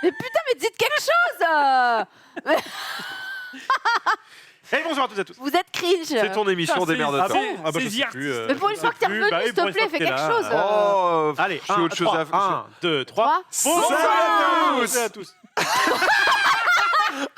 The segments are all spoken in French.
Mais putain, mais dites quelque chose. Et bonsoir à tous et à tous. Vous êtes cringe. C'est ton émission, Putain, démerde-toi. Ah bon Ah bah, c'est je sais The plus, Mais pour une fois que t'es revenu, s'il te plaît, fais quelque chose. Oh, Allez, je suis autre chose à 1, 2, 3. Trois. Bonsoir à tous.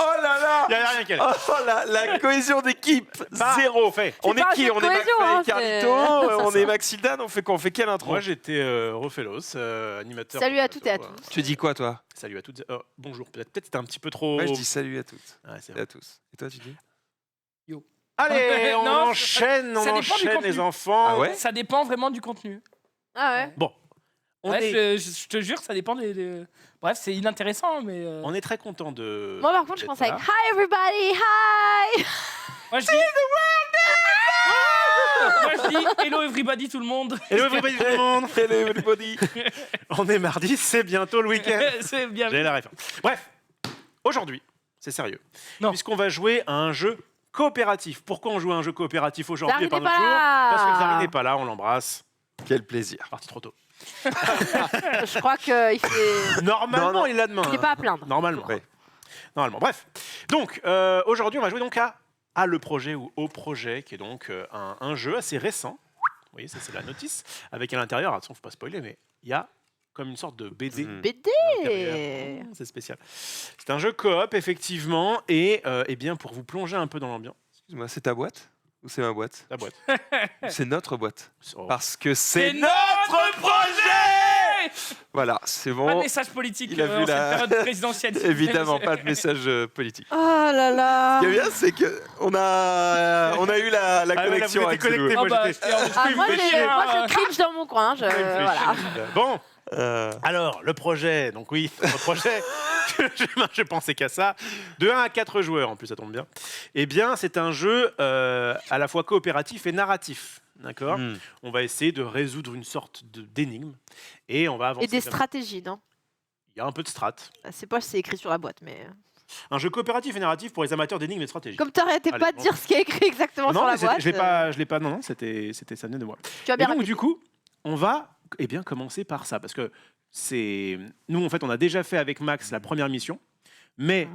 Oh là là. Il n'y a rien qu'elle. Oh la cohésion d'équipe, zéro. Fait. On C'est est pas un qui jeu de On est cohésion, McFly hein, et Carlito, on est Maxildan, on fait quoi? On fait quelle intro? Moi j'étais Rofelos, animateur. Salut à toutes et à Voilà. tous. Tu dis quoi toi? Salut à toutes. Bonjour, peut-être c'était un petit peu trop. Moi je dis salut à toutes Ouais, c'est et vrai. à tous. Et toi tu dis? Allez, on Non, enchaîne, ça dépend du contenu. les enfants. Ah ouais? Ça dépend vraiment du contenu. Ah ouais. Bon, on, Ouais, est, je te jure, ça dépend des. Bref, c'est inintéressant, mais. on est très content de. Moi par contre, je d'être pense avec là. Hi everybody, hi. Moi je dis. Moi je dis hello everybody tout le monde. Hello everybody, tout le monde. Hello everybody. On est mardi, c'est bientôt le week-end. C'est bien. J'ai la référence. Bref, aujourd'hui, c'est sérieux. Non. Puisqu'on va jouer à un jeu coopératif. Pourquoi on joue à un jeu coopératif aujourd'hui et Zari pas n'est notre pas jour là. Parce que Zari n'est pas là, on l'embrasse. Quel plaisir. Parti trop tôt. Je crois qu'il fait. Normalement, Non, non. il est là demain. Il n'est pas à plaindre. Normalement. Ouais. Normalement. Bref. Donc, aujourd'hui, on va jouer donc à le projet ou au projet, qui est donc un jeu assez récent. Vous voyez, ça c'est la notice. Avec à l'intérieur, attention, faut pas spoiler, mais il y a comme une sorte de BD. Mhm. BD. C'est spécial. C'est un jeu coop, effectivement, et eh bien pour vous plonger un peu dans l'ambiance. Excuse-moi, c'est ta boîte? Ou c'est ma boîte? La boîte. Ou c'est notre boîte? Oh. Parce que c'est C'est notre projet. Voilà, c'est Pas de bon. message politique Il a vu en cette la- période présidentielle. Évidemment, pas de message politique. Oh là là. Ce qui est bien, c'est qu'on a eu la Ah ouais, là, connexion vous avec étiez Zulu. connectés, Oh moi bah, j'étais. c'était en- Ah, moi, me fait j'ai- chier. moi, je cringe dans mon coin. Voilà. Bon, Euh, alors, le projet, donc oui, le projet, je pensais qu'à ça, de 1 à 4 joueurs, en plus ça tombe bien, eh bien c'est un jeu à la fois coopératif et narratif, d'accord hmm. On va essayer de résoudre une sorte d'énigme, et on va avancer. Et des comme- stratégies, non? Il y a un peu de strat. C'est pas si c'est écrit sur la boîte, mais. Un jeu coopératif et narratif pour les amateurs d'énigmes et de stratégie. Comme t'arrêtais Allez, pas de dire ce qui est écrit exactement non, sur la mais boîte. je l'ai pas, non, c'était, ça venait de moi. Tu as Et bien donc, répété. du coup, on va eh bien, commencer par ça. Parce que nous, en fait, on a déjà fait avec Max la première mission. Mais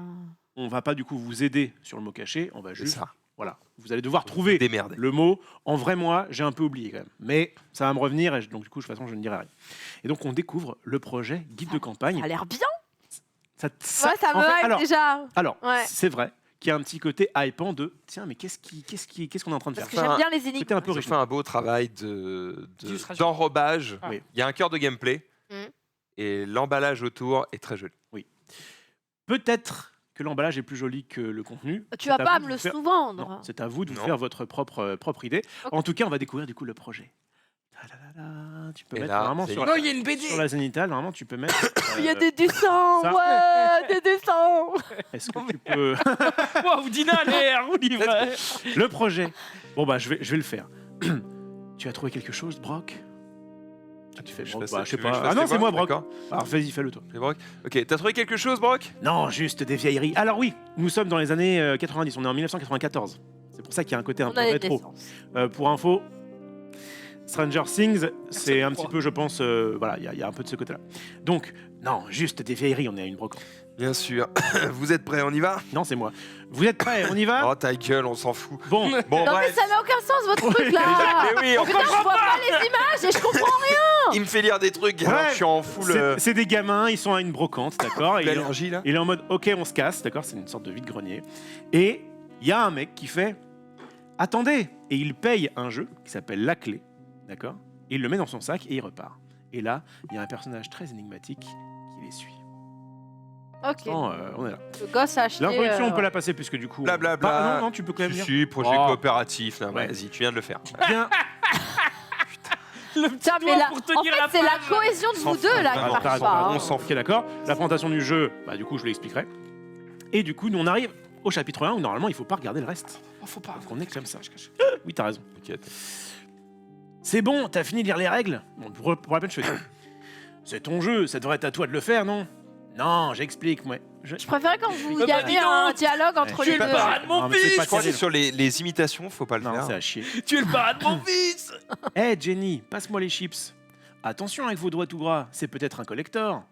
on va pas, du coup, vous aider sur le mot caché. On va C'est juste. ça. Voilà. Vous allez devoir trouver Démerde. le mot. En vrai, moi, j'ai un peu oublié quand même. Mais ça va me revenir. Et donc, du coup, de toute façon, je ne dirai rien. Et donc, on découvre le projet Guide de campagne. Ça a l'air bien. Ça, Ouais, ça en me fait, hype alors, déjà. alors Ouais. c'est vrai qu'il y a un petit côté hypant de tiens, mais qu'est-ce qu'on est en train de Parce faire que Enfin, j'aime bien les énigmes. C'était un peu Ils ont riche. fait un beau travail D'illustration. d'enrobage. Ah. Oui. Il y a un cœur de gameplay. Mhm. Et l'emballage autour est très joli. Peut-être que l'emballage est plus joli que le contenu. Tu vas C'est à pas vous me de le vous faire- sous-vendre. Non, c'est à vous de vous Non. faire votre propre idée. Ok. En tout cas, on va découvrir du coup le projet. Ta-da-da-da, tu peux Et mettre là, vraiment c'est- sur, Non, il y a une BD. sur la zénithale, normalement tu peux mettre. Il y a euh, des dessins, ça. ouais, des dessins. Est-ce que tu peux Wow, Dina, allez, roue libre. le projet? Bon bah je vais le faire. Tu as trouvé quelque chose, Brock? Ah, tu fais Je Brock, fais ça, bah, je sais tu veux que pas. je fasse Ah non, les c'est voix moi, Brock. D'accord. Alors vas-y, fais-le toi. C'est Brock. Ok, t'as trouvé quelque chose, Brock? Non, juste des vieilleries. Alors oui, nous sommes dans les années 90, on est en 1994. C'est pour ça qu'il y a un côté un On peu a des rétro. naissances. Pour info, Stranger Things, c'est un crois. petit peu, je pense, voilà, il y a un peu de ce côté-là. Donc, non, juste des vieilleries, on est à une brocante. Bien sûr. Vous êtes prêts, on y va? Non, c'est moi. Vous êtes prêts? On y va? Oh, ta gueule, on s'en fout. Bon, Bon, Non mais bref. ça n'a aucun sens votre truc là. Mais oui, on Putain, je vois pas les images et je comprends rien. il me fait lire des trucs. Alors, Ouais. je suis en full c'est des gamins, ils sont à une brocante, d'accord? Et allergie là. il est en mode, ok, on se casse, d'accord? C'est une sorte de vide-grenier. Et il y a un mec qui fait, attendez! Et il paye un jeu qui s'appelle La Clé, d'accord? Il le met dans son sac et il repart. Et là, il y a un personnage très énigmatique qui les suit. Ok. Bon, on est là. Le gosse a acheté. L'introduction, on peut la passer puisque du coup. Blablabla. Ah, non, non, tu peux quand même Si, dire. si, projet Oh. coopératif. Là, Ouais. Vas-y, tu viens de le faire. Bien. Le petit Putain, mais doigt là, pour en tenir fait, la c'est la page. cohésion de vous deux là qui Vraiment, Alors, t'as marche raison, pas. on hein. s'en fout. Ok, d'accord. La présentation du jeu, bah, du coup, je l'expliquerai. Et du coup, nous, on arrive au chapitre 1 où normalement, il faut pas regarder le reste. Oh, faut pas. Parce qu'on est comme ça. Oui, t'as raison. T'inquiète. C'est bon, t'as fini de lire les règles? Bon, pour la peine, je fais. C'est ton jeu, ça devrait être à toi de le faire, non? Non, j'explique, moi. Je préférais quand vous bah, y avez dis donc. un dialogue entre Ouais, Tu les es le deux. parrain de mon Non, mais c'est fils. pas Je crois que terrible. sur les imitations, faut pas le Non, faire. c'est à chier. Tu es le parrain de mon fils. Hé, Jenny, passe-moi les chips. Attention avec vos doigts tout gras, c'est peut-être un collector.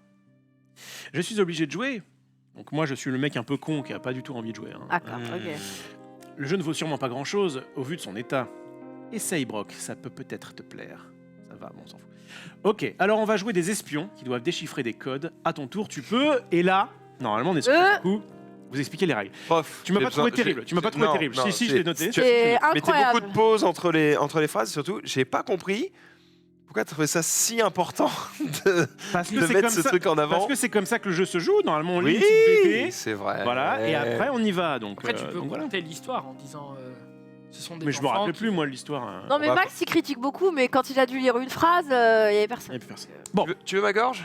Je suis obligé de jouer. Donc moi, je suis le mec un peu con qui a pas du tout envie de jouer. Hein. D'accord, Hmm. ok. Le jeu ne vaut sûrement pas grand-chose au vu de son état. Essaye, Brock, ça peut peut-être te plaire. Ça va, bon, on s'en fout. Ok, alors on va jouer des espions qui doivent déchiffrer des codes. À ton tour, tu peux. Et là, normalement, on est sur le coup. Vous expliquez les règles. Prof, Tu m'as j'ai pas trouvé besoin- terrible. Tu m'as pas trouvé non, terrible. non, Si, je l'ai noté. tu- C'est Mettez incroyable. beaucoup de pauses entre les phrases, surtout. J'ai pas compris pourquoi tu trouvais ça si important de, Parce que de c'est mettre comme ce ça. truc en avant. Parce que c'est comme ça que le jeu se joue. Normalement, on lit Oui, une petite BD. c'est vrai. Voilà, et après on y va. Donc, Après, tu peux donc voilà. compter l'histoire en disant. Ce sont des Mais je me enfants rappelle qui- plus, moi, de l'histoire. Hein. Non, mais va Max, il critique beaucoup, mais quand il a dû lire une phrase, il n'y avait Il personne. y a plus personne. Bon, Tu veux ma gorge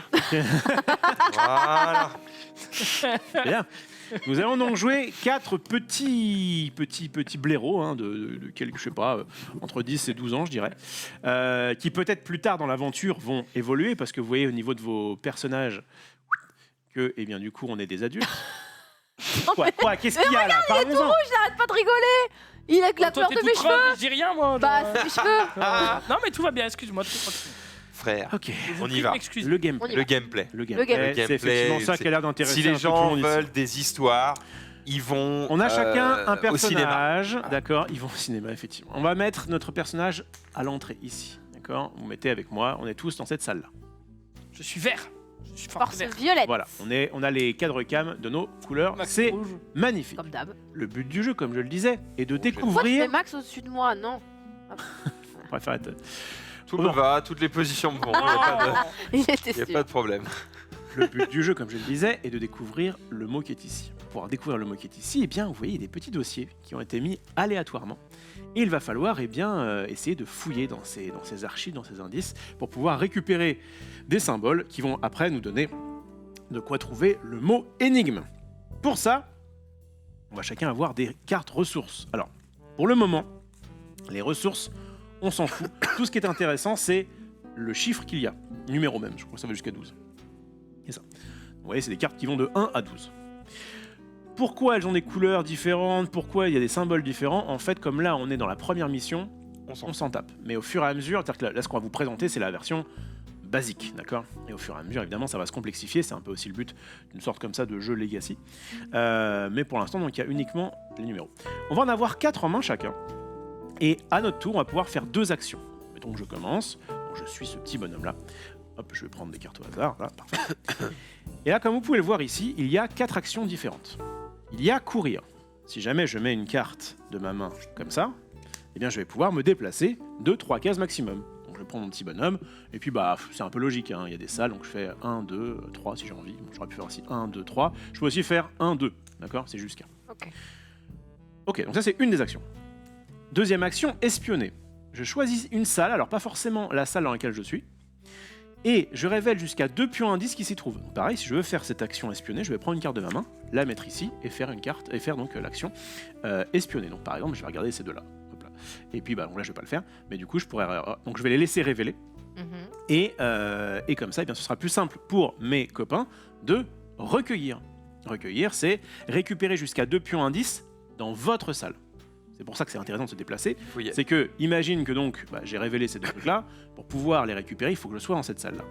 Voilà. bien. Nous allons donc jouer 4 petits blaireaux, hein, de quelques, je sais pas, entre 10 et 12 ans, je dirais, qui peut-être plus tard dans l'aventure vont évoluer, parce que vous voyez au niveau de vos personnages que, eh bien, du coup, on est des adultes. Quoi, qu'est-ce qu'il y a là? Parlons-en. Arrête pas de rigoler. Il a que la Toi, couleur t'es de tout mes creux, cheveux. je dis rien, moi. Bah, genre, c'est mes cheveux. Non, mais tout va bien, excuse-moi. tu continues. Frère, Ok, Je vous On y prie de va. m'excuser. le gameplay. On y le gameplay. Le gameplay. gameplay, Le c'est gameplay, effectivement ça c'est- qui a l'air d'intéresser Si un les peu tout le gens monde ici. veulent des histoires, ils vont. On a chacun un au cinéma. personnage, d'accord? Ils vont au cinéma, effectivement. On va mettre notre personnage à l'entrée, ici, d'accord? Vous mettez avec moi, on est tous dans cette salle-là. Je suis vert. Je suis force Force vert. violette. Voilà, on a les cadres cam de nos couleurs, Max c'est rouge. magnifique. Comme d'hab. Le but du jeu, comme je le disais, est de Pourquoi tu mets découvrir... Max au-dessus de moi? Non. On préfère être- Tout me va, toutes les positions me vont. Il Il était n'y a sûr. pas de problème. Le but du jeu, comme je le disais, est de découvrir le mot qui est ici. Pour pouvoir découvrir le mot qui est ici, eh bien, vous voyez des petits dossiers qui ont été mis aléatoirement. Et il va falloir eh bien, essayer de fouiller dans ces archives, dans ces indices, pour pouvoir récupérer des symboles qui vont après nous donner de quoi trouver le mot énigme. Pour ça, on va chacun avoir des cartes ressources. Alors, pour le moment, les ressources, on s'en fout. Tout ce qui est intéressant, c'est le chiffre qu'il y a. Numéro même, je crois que ça va jusqu'à 12. C'est ça. Vous voyez, c'est des cartes qui vont de 1 à 12. Pourquoi elles ont des couleurs différentes? Pourquoi il y a des symboles différents? En fait, comme là, on est dans la première mission, on s'en tape. Mais au fur et à mesure, c'est-à-dire que là, ce qu'on va vous présenter, c'est la version basique, d'accord? Et au fur et à mesure, évidemment, ça va se complexifier. C'est un peu aussi le but d'une sorte comme ça de jeu Legacy. Mais pour l'instant, donc, il y a uniquement les numéros. On va en avoir 4 en main chacun. Et à notre tour, on va pouvoir faire 2 actions. Mettons que je commence. Donc, je suis ce petit bonhomme-là. Hop, je vais prendre des cartes au hasard. Là, parfait. Et là, comme vous pouvez le voir ici, il y a 4 actions différentes. Il y a courir. Si jamais je mets une carte de ma main comme ça, eh bien, je vais pouvoir me déplacer de 3 cases maximum. Donc, je prends mon petit bonhomme, et puis bah, c'est un peu logique, hein. Il y a des salles, donc je fais 1, 2, 3 si j'ai envie. Bon, j'aurais pu faire aussi 1, 2, 3. Je peux aussi faire 1, 2, d'accord? C'est jusqu'à. Ok. Ok, donc ça c'est une des actions. Deuxième action, espionner. Je choisis une salle, alors pas forcément la salle dans laquelle je suis, et je révèle jusqu'à 2 pions indices qui s'y trouvent. Donc pareil, si je veux faire cette action espionner, je vais prendre une carte de ma main, la mettre ici, et faire une carte, et faire donc l'action espionner. Donc par exemple, je vais regarder ces deux-là. Hop là. Et puis bah, donc là je vais pas le faire, mais du coup je pourrais... donc je vais les laisser révéler, Mhm. et comme ça, eh bien, ce sera plus simple pour mes copains de recueillir. Recueillir, c'est récupérer jusqu'à 2 pions indices dans votre salle. C'est pour ça que c'est intéressant de se déplacer. Faut y aller. C'est que, imagine que donc, bah, j'ai révélé ces deux trucs-là. Pour pouvoir les récupérer, il faut que je sois dans cette salle-là.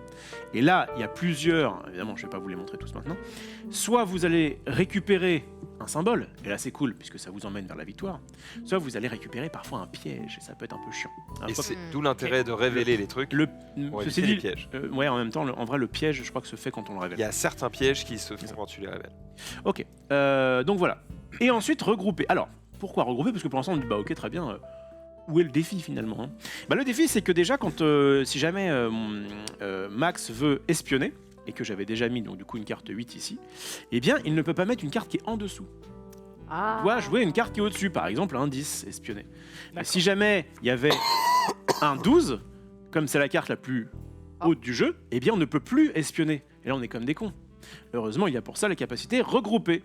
Et là, il y a plusieurs, évidemment, je ne vais pas vous les montrer tous maintenant. Soit vous allez récupérer un symbole, et là c'est cool, puisque ça vous emmène vers la victoire. Soit vous allez récupérer parfois un piège, et ça peut être un peu chiant. Et Fois- c'est d'où l'intérêt de révéler les trucs le, pour ceci éviter les dit, pièges. ouais, en même temps, en vrai, le piège, je crois que se fait quand on le Il révèle. y a certains pièges qui se font quand tu les révèles. Ok, donc voilà. Et ensuite, regrouper. Alors, pourquoi regrouper? Parce que pour l'instant, on dit, bah ok, très bien, où est le défi finalement, hein? Bah, le défi, c'est que déjà, quand si jamais Max veut espionner, et que j'avais déjà mis donc du coup une carte 8 ici, eh bien, il ne peut pas mettre une carte qui est en dessous. Ah. Il doit jouer une carte qui est au-dessus, par exemple un 10, espionner. Et D'accord. si jamais il y avait un 12, comme c'est la carte la plus haute du jeu, eh bien, on ne peut plus espionner. Et là, on est comme des cons. Heureusement, il y a pour ça la capacité regroupée.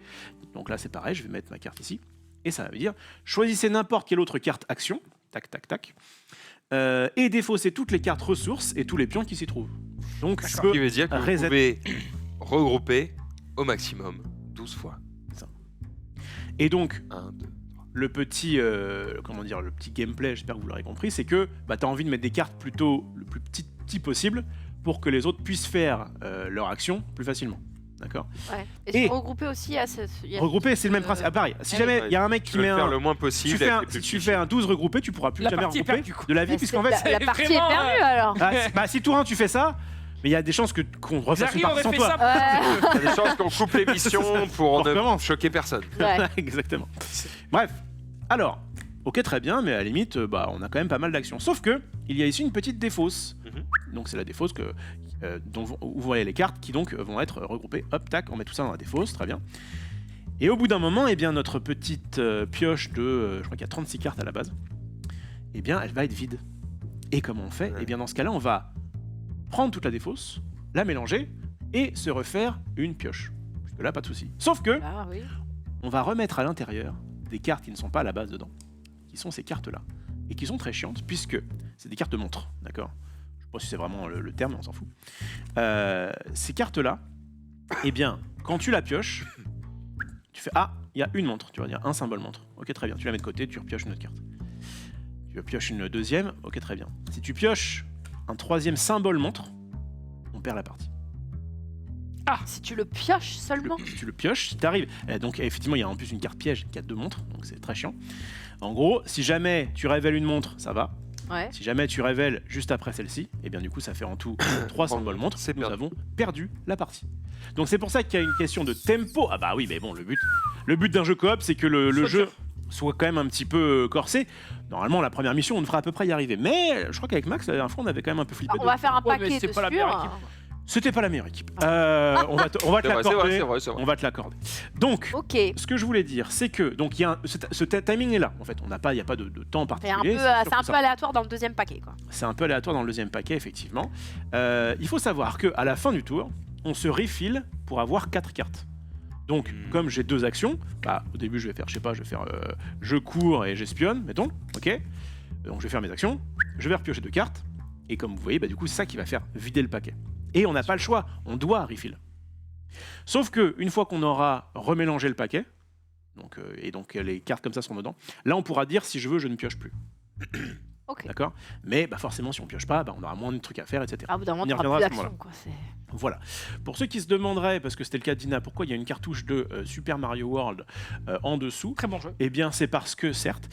Donc là, c'est pareil, je vais mettre ma carte ici. Et ça veut dire, choisissez n'importe quelle autre carte action, tac, tac, tac, et défaussez toutes les cartes ressources et tous les pions qui s'y trouvent. Donc, je Ce qui peux... veut dire que vous reset. pouvez regrouper au maximum 12 fois. Et donc, 1, 2. le petit, comment dire, le petit gameplay, j'espère que vous l'aurez compris, c'est que bah, tu as envie de mettre des cartes plutôt le plus petit possible pour que les autres puissent faire leur action plus facilement. D'accord. Ouais. Et- Et regrouper aussi à ce. il y a- Regroupé, c'est le même principe. Ah, pareil, si Ah jamais oui. il y a un mec Je qui veux met le faire un. le moins possible. Si tu fais un 12 regroupé, tu pourras plus La jamais partie est regrouper perdue, quoi. de la vie, Bah, puisqu'en c'est- fait. la partie est Vraiment, perdue alors. Si tour 1 tu fais ça, mais il y a des chances qu'on refasse une Xari aurait partie sans fait toi. ça. Ouais. Il y a des chances qu'on coupe l'émission pour ne Forcément. choquer personne. Ouais. Exactement. Bref, alors, ok, très bien, mais à la limite, on a quand même pas mal d'actions. Sauf que il y a ici une petite défausse. Donc c'est la défausse où vous voyez les cartes qui donc vont être regroupées. Hop, tac, on met tout ça dans la défausse, très bien. Et au bout d'un moment, eh bien, notre petite pioche de, je crois qu'il y a 36 cartes à la base, eh bien, elle va être vide. Et comment on fait? Ouais. Eh bien, dans ce cas-là, on va prendre toute la défausse, la mélanger et se refaire une pioche. Parce que là, pas de souci. Sauf que Ah oui. on va remettre à l'intérieur des cartes qui ne sont pas à la base dedans, qui sont ces cartes-là, et qui sont très chiantes, puisque c'est des cartes montres, d'accord? Je sais pas si c'est vraiment le terme, mais on s'en fout. Ces cartes-là, eh bien, quand tu la pioches, tu fais « Ah, il y a une montre », tu vas dire un symbole montre. Ok, très bien, tu la mets de côté, tu repioches une autre carte. Tu pioches une deuxième, ok, très bien. Si tu pioches un troisième symbole montre, on perd la partie. Si tu le pioches seulement. Si tu le pioches, si t'arrives. Donc effectivement, il y a en plus une carte piège qui a 2 montres, donc c'est très chiant. En gros, si jamais tu révèles une montre, ça va. Ouais. Si jamais tu révèles juste après celle-ci, et bien du coup, ça fait en tout 3 symboles montres. C'est Nous perdu. avons perdu la partie. Donc c'est pour ça qu'il y a une question de tempo. Ah bah oui, mais bon, le but d'un jeu coop, c'est que le Soit jeu dur. soit quand même un petit peu corsé. Normalement, la première mission, on devrait à peu près y arriver. Mais je crois qu'avec Max, la dernière fois, on avait quand même un peu flippé. On va faire un Ouais, mais paquet c'est de pas la sûr. meilleure équipe. C'était pas la meilleure équipe. On va te C'est vrai, c'est vrai, l'accorder. c'est vrai, c'est vrai. On va te l'accorder. Donc, Ok. ce que je voulais dire, c'est que donc il y a ce timing est là. En fait, il n'y a pas de temps C'est un particulier. peu, surtout c'est un ça. peu aléatoire dans le deuxième paquet, quoi. C'est un peu aléatoire dans le deuxième paquet, effectivement. Il faut savoir que à la fin du tour, on se refill pour avoir 4 cartes. Donc, comme j'ai 2 actions, au début je vais faire, je cours et j'espionne, mettons, ok. Donc je vais faire mes actions, je vais repiocher 2 cartes, et comme vous voyez, du coup c'est ça qui va faire vider le paquet. Et on n'a pas le choix, on doit refill. Sauf que une fois qu'on aura remélangé le paquet, donc les cartes comme ça sont dedans, là on pourra dire si je veux, je ne pioche plus. Ok. D'accord? Mais forcément, si on pioche pas, on aura moins de trucs à faire, etc. Ah, au bout d'un moment, On y t'auras reviendra plus à ce d'action, quoi. C'est- Voilà. Pour ceux qui se demanderaient, parce que c'était le cas de Dina, pourquoi il y a une cartouche de Super Mario World en dessous, Très bon jeu. eh bien c'est parce que, certes,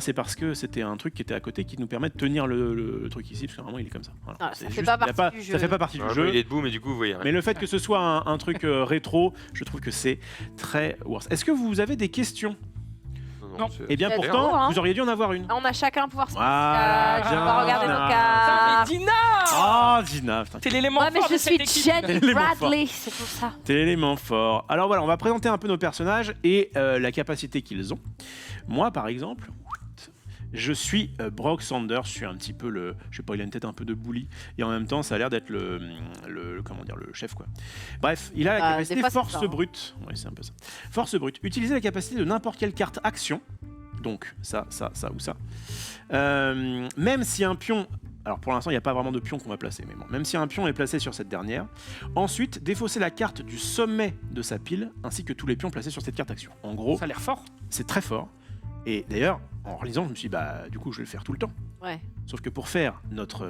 c'est parce que c'était un truc qui était à côté qui nous permet de tenir le truc ici, parce que vraiment il est comme ça. Voilà. Ah, C'est ça fait juste- pas il y a partie du jeu. Ça fait pas partie du Ah, jeu. il est debout, mais du coup, vous voyez. Mais le fait que ce soit un truc rétro, je trouve que c'est très worse. Est-ce que vous avez des questions? Non. Eh bien Il y a pourtant, trop, hein. vous auriez dû en avoir une. On a chacun un pouvoir spécial. Voilà, Je vais pas regarder bien. nos Ah, cartes. mais Dina Ah, Dina, putain, T'es l'élément Ouais, mais fort je de cette suis équipe. Jenny L'élément fort. Bradley, c'est pour ça. t'es l'élément fort. Alors voilà, on va présenter un peu nos personnages et la capacité qu'ils ont. Moi, par exemple, je suis Brock Sanders. Je suis un petit peu je sais pas, il a une tête un peu de bully et en même temps, ça a l'air d'être le chef quoi. Bref, il a la Bah, capacité des fois, c'est force ça, hein. brute. Oui, c'est un peu ça. Force brute. Utiliser la capacité de n'importe quelle carte action. Donc ça ou ça. Même si un pion. Alors pour l'instant, il n'y a pas vraiment de pion qu'on va placer, mais bon, même si un pion est placé sur cette dernière, ensuite défausser la carte du sommet de sa pile, ainsi que tous les pions placés sur cette carte action. En gros, Ça a l'air fort. c'est très fort. Et d'ailleurs, en relisant, je me suis dit, du coup, je vais le faire tout le temps. Ouais. Sauf que pour faire notre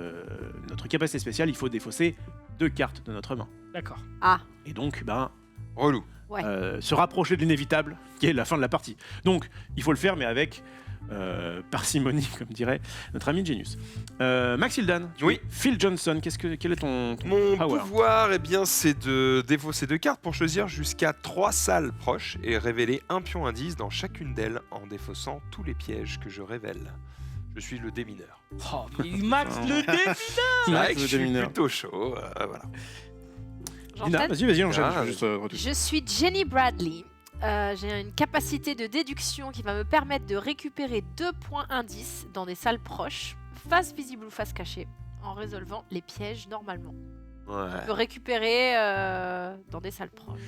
capacité spéciale, il faut défausser 2 cartes de notre main. D'accord. Ah, Et donc, Relou. ouais. se rapprocher de l'inévitable, qui est la fin de la partie. Donc, il faut le faire, mais avec parcimonie, comme dirait notre ami Genius. Maxildan, Oui. Phil Johnson, quel est ton Mon power? pouvoir, c'est de défausser 2 cartes pour choisir jusqu'à 3 salles proches et révéler un pion indice dans chacune d'elles en défaussant tous les pièges que je révèle. Je suis le démineur. Oh, mais Max le défi. C'est vrai Max, que le je suis démineur. plutôt chaud. Voilà. Dina, J'enchaîne. vas-y, enchaîne. Ah, je vais juste, retoucher. Je suis Jenny Bradley. J'ai une capacité de déduction qui va me permettre de récupérer 2 points indices dans des salles proches, face visible ou face cachée, en résolvant les pièges normalement. Ouais. Je peux récupérer dans des salles proches.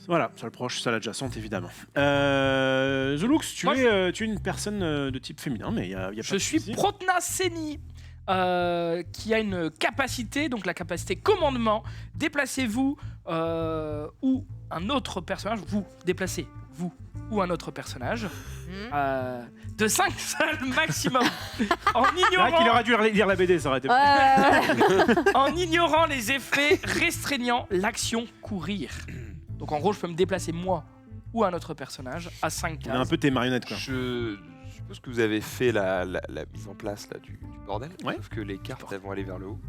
Voilà, salle proche, salle adjacente, évidemment. Zulux, tu Moi, es une personne de type féminin, mais il y a pas Je de suis souci. Protna Seni, qui a une capacité, donc la capacité commandement. Déplacez-vous ou un autre personnage, vous déplacez vous ou un autre personnage, Hmm. de 5 salles maximum, en C'est vrai qu'il ignorant, aurait dû lire la BD, ça aurait été. en ignorant les effets restreignant l'action courir. Donc en gros, je peux me déplacer moi ou un autre personnage à 5 On est un cases. peu tes marionnettes, quoi. Je suppose que vous avez fait la mise en place là, du bordel. Ouais. Sauf que les cartes elles vont aller vers le haut.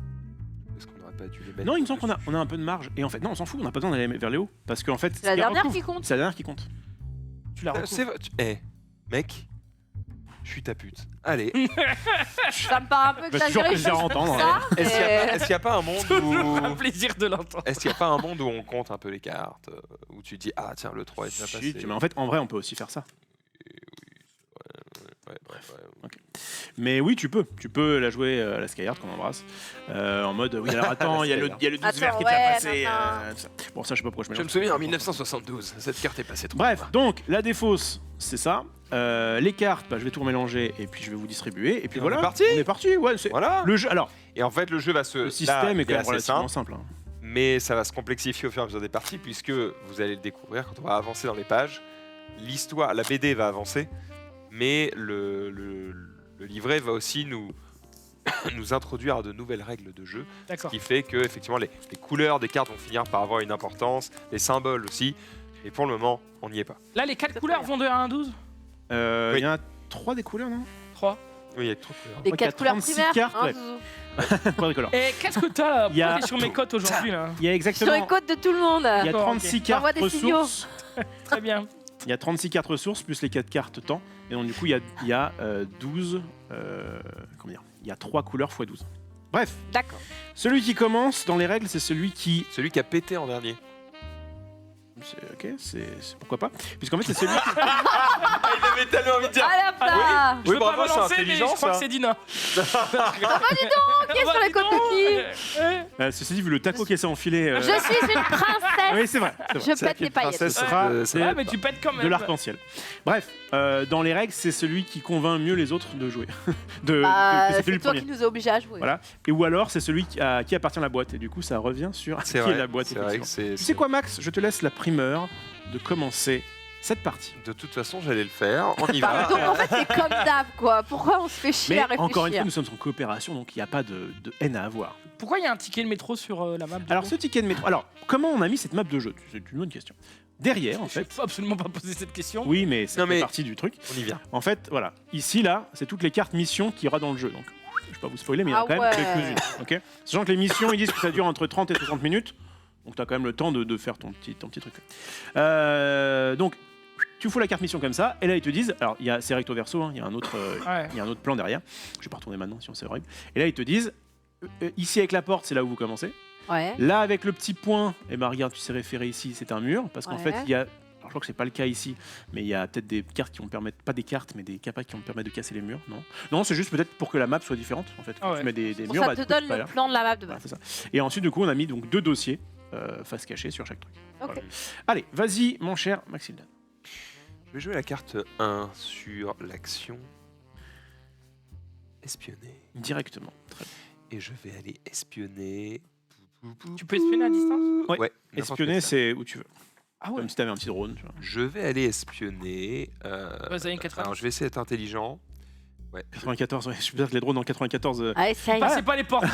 Est-ce qu'on n'aurait pas dû les mettre Non, il me semble qu'on dessus a un peu de marge. Et en fait, non, on s'en fout, on n'a pas besoin d'aller vers les hauts. Parce qu'en fait, C'est la dernière qui compte. c'est la dernière qui compte. Tu la recouvres. C'est mec, je suis ta pute. Allez. Ça me paraît un peu Bah, toujours exagéré. plaisir à je pense entendre, pour ça, Est-ce qu'il mais- n'y a pas un monde Toujours un où... plaisir de l'entendre. Est-ce qu'il n'y a pas un monde où on compte un peu les cartes, où tu dis ah tiens le 3 est bien passé. Chut, mais en fait, en vrai, on peut aussi faire ça. Ouais. Mais oui, tu peux la jouer à la Skyheart qu'on embrasse. En mode, oui, alors attends, il y a le 12 Attends, vert qui est ouais, déjà passé. nanana. Tout ça. Bon, ça, je sais pas pourquoi je Je me mélange. souviens en 1972, cette carte est passée trop. Bref, donc, la défausse, c'est ça. Les cartes, bah, je vais tout remélanger et puis je vais vous distribuer. Et puis Et on voilà. est parti. On est parti, ouais. Voilà. Le jeu, alors, Et en fait le jeu va se... le système est quand même assez relativement simple, simple. Hein. mais ça va se complexifier au fur et à mesure des parties puisque vous allez le découvrir quand on va avancer dans les pages. L'histoire, la BD va avancer, mais le livret va aussi nous introduire à de nouvelles règles de jeu. Ce D'accord. qui fait que effectivement les couleurs des cartes vont finir par avoir une importance, les symboles aussi. Et pour le moment, on n'y est pas. Là, les 4 C'est couleurs très vont de 1 à 12 Il Oui. y en a 3 des couleurs, non 3. Oui, il y a trop de couleurs. Les crois qu'il y a 4 couleurs 36 primaires. cartes, hein, ouais. Zouzou. Quadricolore. Et qu'est-ce que t'as Il y a- posé sur mes cotes aujourd'hui là? Il y a Sur exactement. les côtes de tout le monde. Il y a D'accord, 36 ok. J'envoie cartes des signaux. ressources. Très bien. Il y a 36 cartes ressources plus les 4 cartes temps. Et donc, du coup, il y a 12. Comment dire Il y a 3 couleurs x 12. Bref, D'accord. celui qui commence dans les règles, c'est celui qui. Celui qui a pété en dernier. Ok, pourquoi pas Puisqu'en fait, c'est celui qui. Il avait tellement envie de dire. Allez hop là. Je veux bravo, pas c'est balancer, mais intelligent, je crois ça. que c'est Dina. Qui est sur les côtes de qui Ceci dit, vu le taco qui s'est enfilé. Je suis une princesse. Oui, c'est vrai. C'est vrai. Je pète les paillettes. princesse, Ce sera- c'est- Ouais, mais tu pètes quand même. De l'arc-en-ciel. Bref, dans les règles, c'est celui qui convainc mieux les autres de jouer. Bah, que c'était lui c'est le toi premier. qui nous a obligés à jouer. Voilà. Et ou alors, c'est celui à qui appartient la boîte. Et du coup, ça revient sur C'est qui vrai, est la boîte. c'est vrai que effectivement. c'est. Tu sais quoi, Max Je te laisse la primeur de commencer cette partie. De toute façon, j'allais le faire. On y va. Donc en fait c'est comme d'hab quoi. Pourquoi on se fait chier Mais à réfléchir? encore une fois, nous sommes en coopération, donc il n'y a pas de haine à avoir. Pourquoi il y a un ticket de métro sur la map? Alors, ce ticket de métro. Alors, comment on a mis cette map de jeu C'est une bonne question. Derrière, en Je ne fait. absolument pas poser cette question. Oui, mais ça Non, fait mais- partie du truc. On y vient. En fait, voilà. Ici, là, c'est toutes les cartes missions qu'il y aura dans le jeu. Donc, je vais pas vous spoiler, mais il y en a Ah quand même ouais. quelques-unes. Ok Sachant que les missions, ils disent que ça dure entre 30 et 60 minutes. Donc, tu as quand même le temps de faire ton petit truc. Donc, tu fous la carte mission comme ça. Et là, ils te disent. Alors, c'est recto verso, hein, il y a un autre. Ouais. Il y a un autre plan derrière. Je vais pas retourner maintenant, sinon c'est horrible. Et là, ils te disent ici avec la porte, c'est là où vous commencez. Ouais. Là, avec le petit point, et ben regarde, tu sais référer ici, c'est un mur. Parce qu'en Ouais. fait, il y a. Alors, je crois que c'est pas le cas ici, mais il y a peut-être des cartes qui vont permettre, pas des cartes, mais des capables qui vont permettre de casser les murs. Non, c'est juste peut-être pour que la map soit différente. En fait, quand Ah ouais. tu mets des Pour murs, ça bah, te du coup, tu donne peux le aller. plan de la map de Voilà, base. c'est ça. Et ensuite, du coup, on a mis donc 2 dossiers face cachée sur chaque truc. Ok. Voilà. Allez, vas-y, mon cher Maxildan. Je vais jouer la carte 1 sur l'action espionner. Directement. Très bien. Et je vais aller espionner. Tu peux espionner à distance? Ouais. Ouais. n'importe Espionner, quelle c'est où tu veux. Ah ouais. Comme si t'avais un petit drone. Tu vois. Je vais aller espionner. Les années 80. Alors, je vais essayer d'être intelligent. 94, ouais. Je peux dire que les drones en 94. Allez, ça y Il est. passait pas les portes.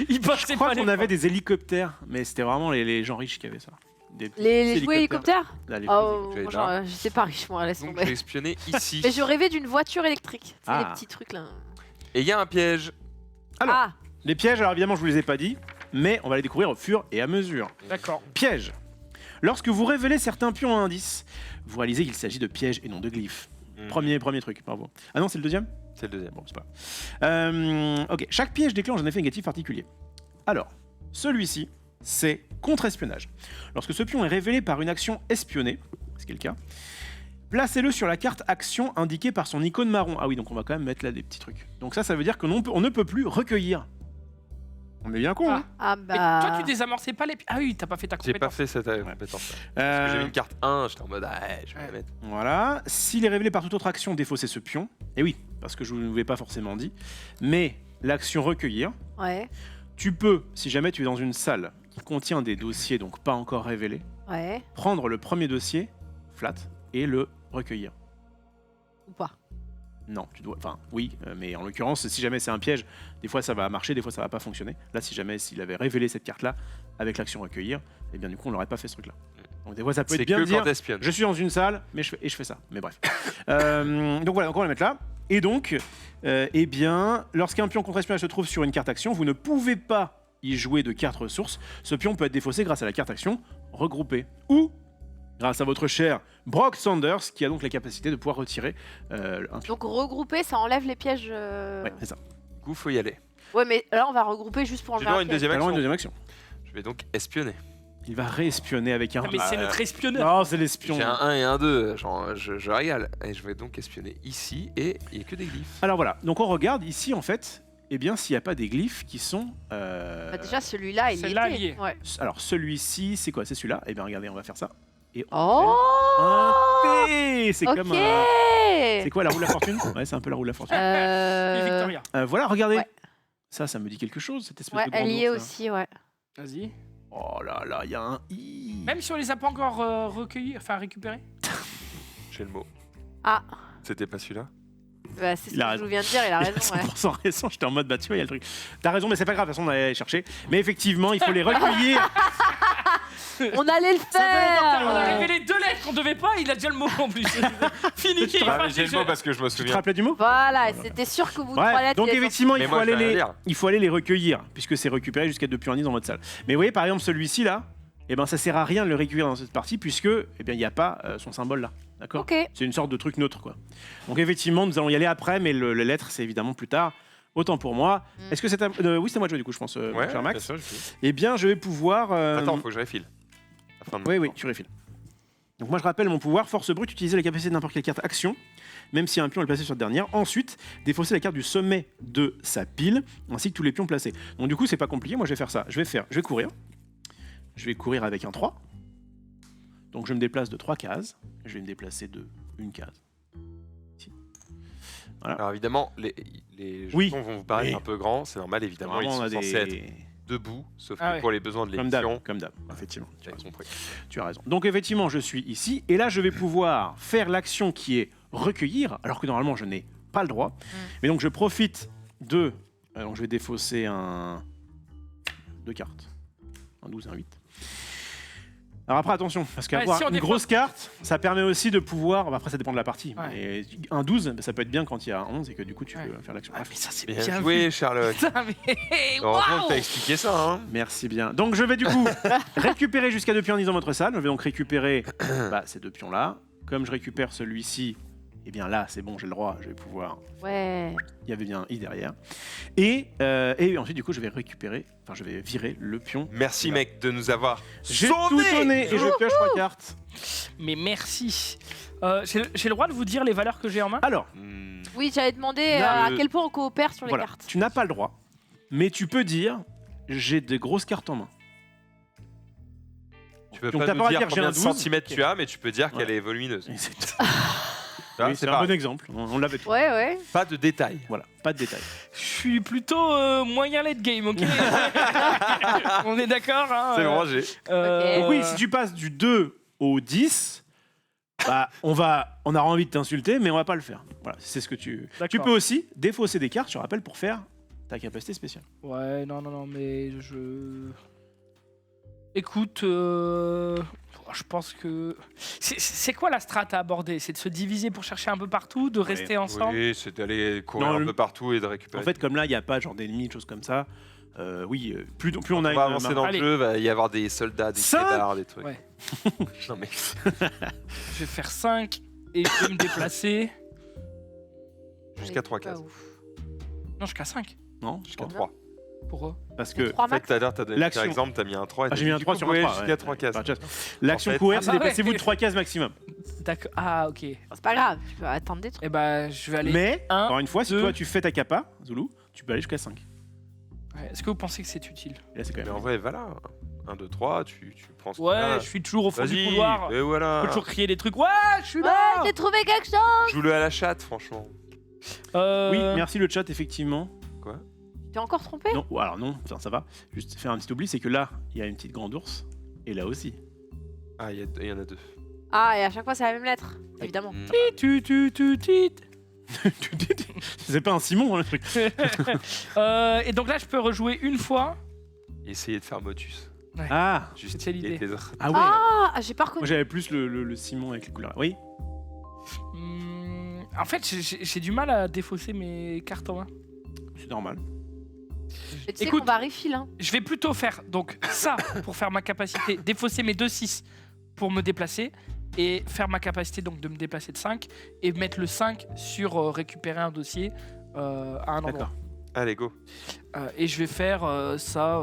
Il Je passait crois pas les qu'on avait portes. des hélicoptères, mais c'était vraiment les gens riches qui avaient ça. Des petits Les jouets hélicoptères. Là, les Oh, j'avais moi, là. j'étais pas riche moi, laisse Donc, je tomber. vais espionner ici. Mais je rêvais d'une voiture électrique. C'est Ah. les petits trucs là. Et il y a un piège. Alors. Ah, Les pièges, alors évidemment, je vous les ai pas dit, mais on va les découvrir au fur et à mesure. D'accord. Piège. Lorsque vous révélez certains pions à indices, vous réalisez qu'il s'agit de pièges et non de glyphes. Premier truc, bravo. Ah non, c'est le deuxième. C'est le deuxième. Bon, c'est pas grave. Ok, chaque piège déclenche un effet négatif particulier. Alors, celui-ci, c'est contre-espionnage. Lorsque ce pion est révélé par une action espionnée, ce qui est le cas, placez-le sur la carte action indiquée par son icône marron. Ah oui, donc on va quand même mettre là des petits trucs. Donc ça veut dire qu'on ne peut plus recueillir. On est bien con, hein ah Mais bah. toi, tu désamorçais pas les. Ah oui, t'as pas fait ta J'ai pas compétence. fait cette compétence. Parce que j'avais une carte 1, j'étais en mode je vais la mettre. Voilà. S'il est révélé par toute autre action, défaussez ce pion. Et oui, parce que je ne vous l'ai pas forcément dit. Mais l'action recueillir, Ouais, tu peux, si jamais tu es dans une salle qui contient des dossiers donc pas encore révélés, ouais. prendre le premier dossier, flat, et le recueillir. Ou pas. Non, tu dois. Enfin, oui, mais en l'occurrence, si jamais c'est un piège, des fois ça va marcher, des fois ça va pas fonctionner. Là, si jamais s'il avait révélé cette carte-là avec l'action recueillir, eh bien du coup, on n'aurait pas fait ce truc-là. Donc des fois, ça peut C'est être bien que de dire. quand t'espionnes. Je suis dans une salle, mais je fais ça. Mais bref. Donc voilà, donc on va le mettre là. Et donc, eh bien, lorsqu'un pion contre-espionnage se trouve sur une carte action, vous ne pouvez pas y jouer de carte ressource. Ce pion peut être défaussé grâce à la carte action regroupée. Ou grâce à votre cher Brock Sanders, qui a donc la capacité de pouvoir retirer un pion. Donc regrouper, ça enlève les pièges. Ouais, c'est ça. Du coup, faut y aller. Ouais, mais là, on va regrouper juste pour J'ai enlever droit à un une piège. deuxième Alors, action. une deuxième action. Je vais donc espionner. Il va réespionner avec un. Ah, mais c'est notre espionneur. Non, c'est l'espion. J'ai un 1 et un 2, genre je régale. Et je vais donc espionner ici et il n'y a que des glyphes. Alors voilà, donc on regarde ici en fait, eh bien s'il n'y a pas des glyphes qui sont. Bah, déjà, celui-là, il Celui-là, était. il y est. Ouais. Alors celui-ci, c'est quoi? C'est celui-là. Eh bien regardez, on va faire ça. Et on Oh un T. C'est Ok comme un. C'est quoi la roue de la fortune? Ouais, c'est un peu la roue de la fortune. Et Victoria. Voilà, regardez. Ouais. Ça me dit quelque chose, cette espèce Ouais, de grand elle y est ours, là. aussi, ouais. Vas-y. Oh là là, il y a un I. Même si on les a pas encore recueillis, enfin récupérés. J'ai le mot. Ah, C'était pas celui-là? bah, c'est ce Il a que je raison. vous viens de dire, il a Il a raison, ouais. 100% raison, j'étais en mode bah tu vois, il y a le truc. T'as raison, mais c'est pas grave, de toute façon on allait aller chercher. Mais effectivement, il faut les recueillir. On allait le On a faire. révélé 2 lettres qu'on devait pas, il a déjà le mot en plus. Fini qu'il est Ah, mais parti, j'ai le je- mot parce que je me Tu te souviens. rappelais du mot? Voilà, c'était sûr que vous trois Ouais, lettres. donc il est effectivement, Mais moi, je vais rien dire. il faut aller les recueillir, puisque c'est récupéré jusqu'à 2 pions en 10 dans votre salle. Mais vous voyez, par exemple, celui-ci là, eh ben, ça sert à rien de le récupérer dans cette partie, puisque eh bien, il n'y a pas son symbole là. D'accord? Ok. C'est une sorte de truc neutre, quoi. Donc effectivement, nous allons y aller après, mais les lettres, c'est évidemment plus tard. Autant pour moi. Mm. Est-ce que c'est oui, c'est moi de jouer du coup, je pense, mon Ouais, cher bien Max. sûr, je suis. Eh bien, je vais pouvoir. Attends, faut que je réfile. Afin de- Oui, oui, tu refiles. Donc moi je rappelle mon pouvoir, force brute, utiliser la capacité de n'importe quelle carte action, même si un pion est placé sur la dernière. Ensuite, défausser la carte du sommet de sa pile, ainsi que tous les pions placés. Donc du coup c'est pas compliqué, moi je vais faire ça. Je vais courir. Je vais courir avec un 3. Donc je me déplace de 3 cases. Je vais me déplacer de une case. Ici. Alors évidemment, les Oui. jetons vont vous paraître Oui. un peu grands, c'est normal évidemment, Vraiment, ils on sont a censés être des... debout, sauf Ah que ouais. pour les besoins de Comme d'hab, l'émission, comme d'hab, effectivement. j'ai compris. Tu as raison. Donc effectivement, je suis ici, et là je vais pouvoir faire l'action qui est recueillir, alors que normalement je n'ai pas le droit. Mais donc je profite de... donc je vais défausser deux cartes. Un 12 et un 8. Alors après attention, parce qu'avoir si on une défausse- grosse carte, ça permet aussi de pouvoir... Après ça dépend de la partie. Ouais. Mais un 12, ça peut être bien quand il y a un 11 et que du coup tu Ouais. peux faire l'action. Ah, Bref. mais ça c'est Bien, bien joué, vu. Sherlock. Putain, mais Heureusement que waouh. t'as expliqué ça, hein. Merci bien. Donc je vais du coup récupérer jusqu'à 2 pions en 10 dans votre salle. Je vais donc récupérer ces 2 pions là. Comme je récupère celui-ci, et bien là c'est bon, j'ai le droit, je vais pouvoir. Ouais. Il y avait bien un i derrière. Et ensuite du coup je vais je vais virer le pion. Merci mec de nous avoir J'ai tout donné et je pioche 3 cartes. Mais merci. J'ai le droit de vous dire les valeurs que j'ai en main? Alors, Oui, j'allais demander Là, à quel point on coopère sur les voilà, cartes. tu n'as pas le droit, mais tu peux dire j'ai de grosses cartes en main. Tu peux Donc, pas t'as nous pas à dire dire, j'ai combien un de 12. centimètres tu as, mais tu peux dire Ouais. qu'elle est volumineuse. Et c'est Tu vois, oui, c'est c'est un pareil. bon exemple. On l'avait tout. Ouais, ouais. Pas de détails. Voilà, pas de détails. Je suis plutôt moyen late game, ok? On est d'accord, hein? C'est bon, j'ai. Ok. Donc oui, si tu passes du 2 au 10, bah, on aura envie de t'insulter, mais on va pas le faire. Voilà, c'est ce que tu... D'accord. Tu peux aussi défausser des cartes, je rappelle, pour faire ta capacité spéciale. Ouais, non, mais je... Écoute, je pense que... C'est quoi la strat à aborder? C'est de se diviser pour chercher un peu partout, de rester ensemble? Oui, c'est d'aller courir Non, un le- peu partout et de récupérer. En fait, comme là, il n'y a pas genre d'ennemis, de choses comme ça, plus on a on va une... avancer dans Allez. le jeu, va y avoir des soldats, des Cinq. kédards, des trucs. Ouais. Non mais Je vais faire 5 et je vais me déplacer. jusqu'à 3 Pas cases. ouf. Non, jusqu'à 5. Non, Jusqu'à Non. 3. Pourquoi? parce que... Trois En fait, max. tout à l'heure, t'as donné L'action. par exemple, t'as mis un 3 et Ah, j'ai mis un 3 sur un 3. jusqu'à 3 cases. L'action En fait- courir, Ah c'est bah ouais. déplacez-vous de 3 cases maximum. D'accord. Ah, ok. Bon, c'est pas grave, tu peux attendre des trucs. Eh ben, je vais aller... Mais, un, encore une fois, si deux. toi tu fais ta capa, Zulu, tu peux aller jusqu'à 5. Ouais, est-ce que vous pensez que c'est utile? Et là, c'est quand Mais même... en vrai, voilà. 1, 2, 3, tu prends ce qu'il y Ouais, a. je suis toujours au fond du Vas-y, couloir. et Je voilà. peux toujours crier des trucs. Ouais, je suis Ouais, là. j'ai trouvé quelque chose. Joue-le à la chatte, franchement. Oui, merci le chat, effectivement. Tu t'es encore trompé? Non, ou alors non, enfin, ça va. Juste faire un petit oubli, c'est que là, il y a une petite grande ours, et là aussi. Ah, il y en a 2. Ah, et à chaque fois, c'est la même lettre, évidemment. Tu. C'est pas un Simon, hein, le truc. Et donc là, je peux rejouer une fois. Essayer de faire Motus. Ah, Juste C'était l'idée. éviter les autres. ah ouais. Ah, j'ai pas Moi, reconnu. j'avais plus le Simon avec les couleurs. Oui. En fait, j'ai du mal à défausser mes cartes en main. C'est normal. Mais tu sais Écoute. qu'on va refill, hein. Je vais plutôt faire donc ça pour faire ma capacité, défausser mes 2-6 pour me déplacer et faire ma capacité donc de me déplacer de 5 et mettre le 5 sur récupérer un dossier à un endroit. D'accord. Allez, go. Et je vais faire ça.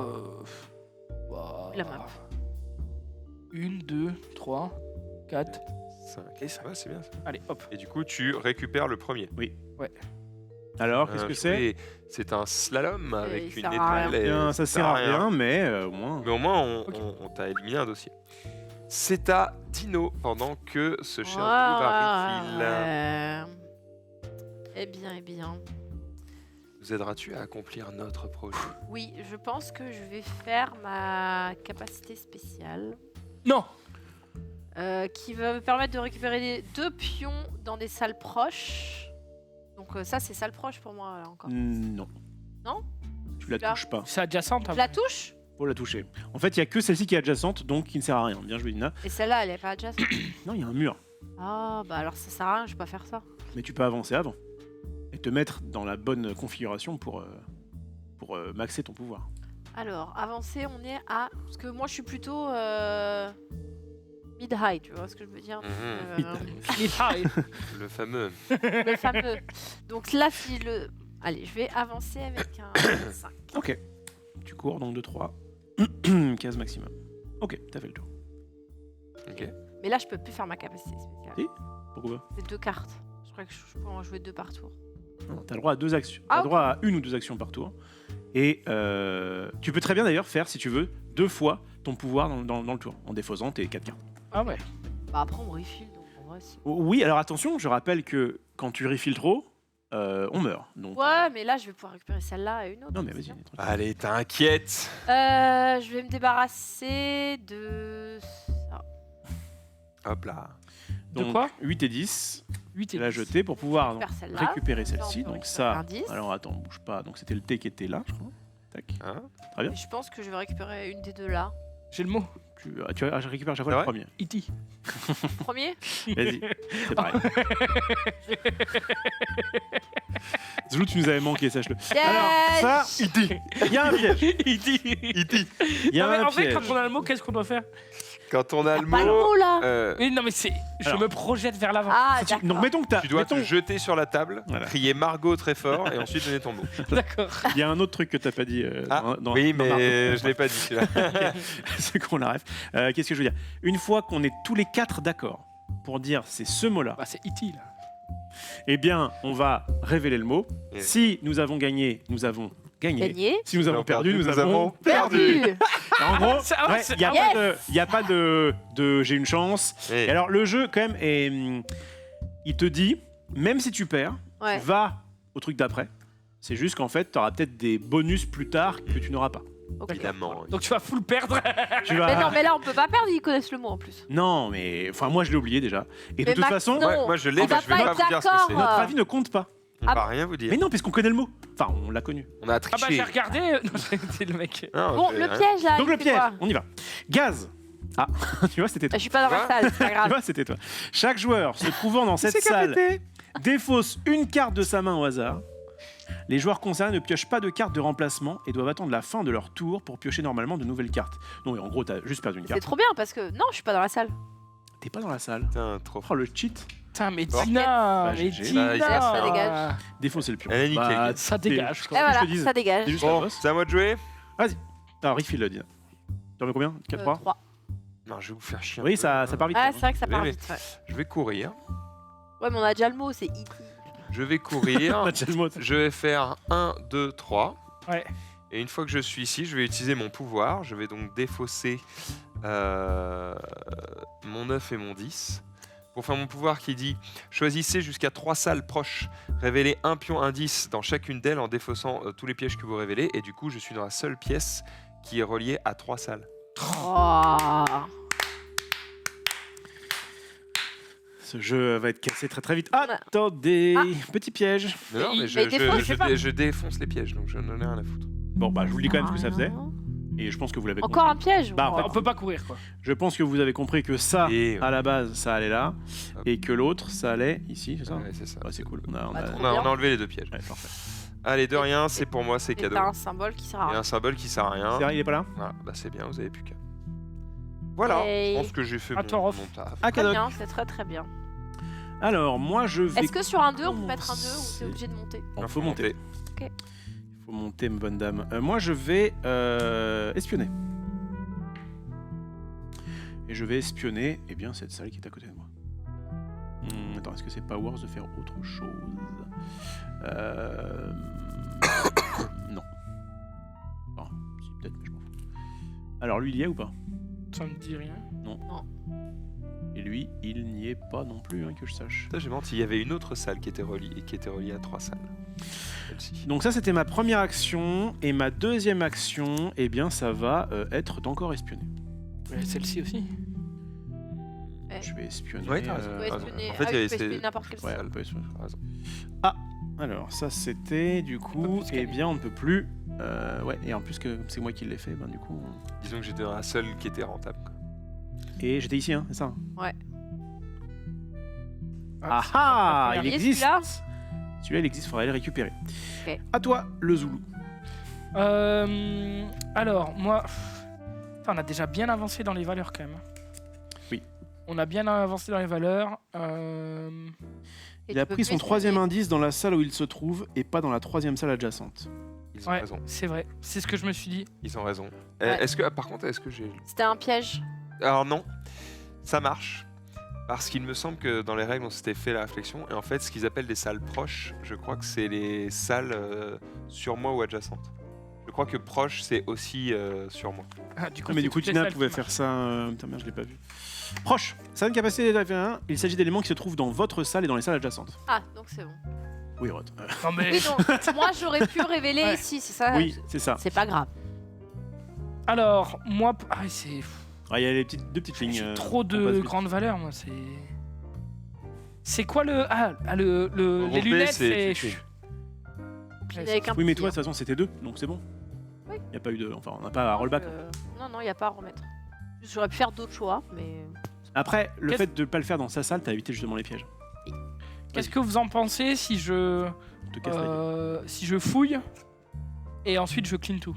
La map. 1, 2, 3, 4 5. et 5. Ouais, c'est bien ça. Allez, hop. Et du coup, tu récupères le premier. Alors, qu'est-ce que c'est jouer, c'est un slalom avec il une sert à étoile. et Bien, ça sert à rien, mais au moins. Mais au moins, on, Ok. on t'a éliminé un dossier. C'est à Dino pendant que ce cher tour Ouais, à refill. Eh bien. Nous aideras-tu à accomplir notre projet? Oui, je pense que je vais faire ma capacité spéciale. Non. Qui va me permettre de récupérer les 2 pions dans des salles proches. Donc ça, c'est salle proche pour moi, là, encore. Non. Non. Tu la Là. touches pas. C'est adjacent. Je la touche. Faut la toucher. En fait, il y a que celle-ci qui est adjacente, donc qui ne sert à rien. Bien joué, Dina. Et celle-là, elle est pas adjacente. Non, il y a un mur. Ah, bah alors ça sert à rien, je vais pas faire ça. Mais tu peux avancer avant. Et te mettre dans la bonne configuration pour maxer ton pouvoir. Alors, avancer, on est à... Parce que moi, je suis plutôt mid-high, tu vois ce que je veux dire. Le fameux. Le fameux. Donc là, si le... Allez, je vais avancer avec un 5. Ok. Tu cours donc de 3. 15 maximum. Ok, t'as fait le tour. Ok. Mais là, je peux plus faire ma capacité spéciale. Si. Pourquoi C'est 2 cartes. Je crois que je peux en jouer 2 par tour. Non, t'as le droit à 2 actions. Ah, T'as ok. droit à 1 ou 2 actions par tour. Et tu peux très bien d'ailleurs faire, si tu veux, 2 fois ton pouvoir dans le tour, en défausant tes 4 cartes. Ah ouais. Bah après, on refill, donc en vrai, si... Oui, alors attention, je rappelle que quand tu refilles trop, on meurt. Donc, Ouais, mais là, je vais pouvoir récupérer celle-là et une autre. non, mais c'est vas-y. bien. tranquille. Allez, t'inquiète. Je vais me débarrasser de... ça. Hop là. De Donc, quoi 8 et 10, 8 tu et l'as 10. jeté pour pouvoir donc, Faire celle-là. récupérer Là, celle-ci. on peut Donc récupérer ça, un 10. alors attends, bouge pas. Donc c'était le T qui était là, je crois. Tac. Hein? bien. Et je pense que je vais récupérer une des deux là. J'ai le mot. Tu récupères chaque fois Ah le ouais premier. E.T. Premier. Vas-y, c'est pareil. Zlou, tu nous avais manqué, sache-le. Yes. Alors, ça, il y a un piège. E.T. Il y a Non, mais un en fait, piège. quand on a le mot, qu'est-ce qu'on doit faire? Quand on a le Pas le mot, mot là. Oui, non, mais c'est. Je Alors. me projette vers l'avant. Ah, Si tu- d'accord. Donc mettons que tu dois mettons- te jeter sur la table, Voilà. crier Margot très fort et ensuite donner ton mot. D'accord. il y a un autre truc que t'as pas dit. Oui, dans mais Margot. je l'ai pas dit celui-là. C'est qu'on la ref. Qu'est-ce que je veux dire? Une fois qu'on est tous les 4 d'accord pour dire c'est ce mot-là, Bah, c'est E.T. là. eh bien, on va révéler le mot. Et- Si nous avons gagné, nous avons gagné. Gagné. Si nous avons perdu, nous avons Perdu. En gros, Ah ouais, il n'y a, Yes. pas de- y a pas de j'ai une chance. Et Et alors, le jeu, quand même, il te dit, même si tu perds, Ouais. tu vas au truc d'après. C'est juste qu'en fait, tu auras peut-être des bonus plus tard que tu n'auras pas. Ok. évidemment. Donc tu vas full perdre. Tu vas... Mais non, mais là on peut pas perdre, ils connaissent le mot en plus. Non, mais enfin, moi, je l'ai oublié déjà. Et de Mais toute Max, façon, non. Ouais, moi je l'ai, On mais va je vais pas pas être vous dire ce que d'accord. c'est. notre avis ne compte pas. On va rien vous dire. Mais non, puisqu'on connaît le mot. Enfin, on l'a connu. On a Ah bah triché. j'ai regardé. Non, c'est le mec. Non, Bon, je- le hein. piège là. Donc, il le fait piège, quoi on y va. Gaz. Ah, tu vois, c'était toi. Je suis pas dans la salle, c'est pas Tu grave. vois, c'était toi. Chaque joueur se trouvant dans cette salle défausse une carte de sa main au hasard. Les joueurs concernés ne piochent pas de carte de remplacement et doivent attendre la fin de leur tour pour piocher normalement de nouvelles cartes. Non, mais en gros, t'as juste perdu une C'est carte. trop bien parce que non, je suis pas dans la salle. T'es pas dans la salle. Putain, trop fort. Oh, le cheat. Putain, mais Bon. Dina. Bah, Mais GG. Dina. Ça dégage. Défausser le pion. Elle est niquée, Bah, Guy. Ça dégage. Et quoi. que je voilà, te dise. ça C'est dégage. juste la Bon, bosse. c'est à moi de jouer. T'as refill le Dina. Tu en mets combien 4-3 3. Non, je vais vous faire chier. un Oui, peu. ça part vite. Ah, hein. c'est vrai que ça part Oui, vite. Ouais. Je vais courir. Ouais, mais on a déjà le mot, c'est E.T. Je vais courir. On a déjà le mot. Je vais faire 1, 2, 3. Ouais. Et une fois que je suis ici, je vais utiliser mon pouvoir. Je vais donc défausser mon 9 et mon 10. Pour faire mon pouvoir qui dit « Choisissez jusqu'à 3 salles proches. Révélez un pion indice dans chacune d'elles en défaussant tous les pièges que vous révélez. » Et du coup, je suis dans la seule pièce qui est reliée à 3 salles. Oh. Ce jeu va être cassé très très vite. Attendez, petit piège. Non, mais Mais défonce, je sais pas. je défonce les pièges, donc je n'en ai rien à foutre. Bon, bah, je vous le dis quand même ce que ça faisait. Et je pense que vous l'avez Encore compris. un piège Bah, en fait, On peut pas courir, quoi. Je pense que vous avez compris que ça, Et, à la base, ça allait là. Hop. Et que l'autre, ça allait ici, c'est ça Ouais, c'est ça. Ouais, c'est cool. On a, Bah, trop On a enlevé les 2 pièges. Ouais, parfait. Allez, de rien, c'est pour moi, c'est Et cadeau. t'as un symbole qui sert à Il y a rien. un symbole qui sert à rien. C'est vrai, il est pas là Voilà, bah c'est bien, vous avez plus qu'à. Voilà, Yay. je pense que j'ai fait mon, Attends, Rolf. mon taf. Ah, Très Cadoc. bien, c'est très très bien. Alors, moi, je vais. Est-ce que sur un 2, on peut mettre un 2 ou commencer. t'es obligé de monter Il faut monter. Il faut monter, ma bonne dame. Moi, je vais espionner. Et je vais espionner cette salle qui est à côté de moi. Attends, est-ce que c'est pas worth de faire autre chose Non. Enfin, si, peut-être, mais je m'en fous. Alors, lui, il y est ou pas? Ça me dit rien. Et lui, il n'y est pas non plus, que je sache. Ça, j'ai menti, il y avait une autre salle qui était reliée à 3 salles. Celle-ci. Donc ça, c'était ma première action. Et ma deuxième action, ça va être d'encore espionner. Ouais, celle-ci aussi. Je vais espionner. Ouais, t'as raison. Tu peux espionner. En fait, Ah il y oui, avait tu peux espionner ces- n'importe quelle Ouais, salle. on peut espionner. T'as raison. Alors, ça, c'était du coup... plus scanner. on ne peut plus... et en plus que c'est moi qui l'ai fait, du coup... Disons que j'étais dans la seule qui était rentable. Quoi. Et j'étais ici, c'est ça? Ah c'est ah, pas il Et existe. celui-là Celui-là, il existe, il faudra aller le récupérer. Ok. À toi, le Zoulou. Alors, moi... Putain, on a déjà bien avancé dans les valeurs, quand même. Oui. On a bien avancé dans les valeurs. Et Il a tu peux pris plus son troisième espionner. indice dans la salle où il se trouve et pas dans la troisième salle adjacente. Ils ont Ouais, raison. c'est vrai. C'est ce que je me suis dit. Ils ont raison. Ouais. Est-ce que, par contre, est-ce que j'ai... C'était un piège. Alors non, ça marche. Parce qu'il me semble que dans les règles, on s'était fait la réflexion. Et en fait, ce qu'ils appellent des salles proches, je crois que c'est les salles sur moi ou adjacentes. Je crois que proche, c'est aussi sur moi. Ah, du coup, Mais c'est du coup, toutes les Tina salles pouvait qui faire marchent. ça... Putain, merde, je l'ai pas vu. Proche. Ça a une capacité d'1. Il s'agit d'éléments qui se trouvent dans votre salle et dans les salles adjacentes. Ah, donc c'est bon. Oui, Rod. Non, mais... Oui, donc moi j'aurais pu révéler Ouais. ici, c'est ça Oui, c'est ça. C'est pas grave. Alors, moi... Ah, c'est... Ah, il y a les deux petites lignes. J'ai trop on passe de vite. grandes valeurs, moi. C'est quoi le... les Remonter, lunettes, c'est- c'est... tu- Puis avec un Oui, mais petit, toi, hein. de toute façon, c'était 2, donc c'est bon. Oui. Il n'y a pas eu de... Enfin, on n'a pas à rollback. Non, il n'y a pas à remettre. J'aurais pu faire d'autres choix, mais. Après, le Qu'est-ce- fait de ne pas le faire dans sa salle, t'as évité justement les pièges. Qu'est-ce que vous en pensez si je... On te casse la gueule. si je fouille et ensuite je clean tout?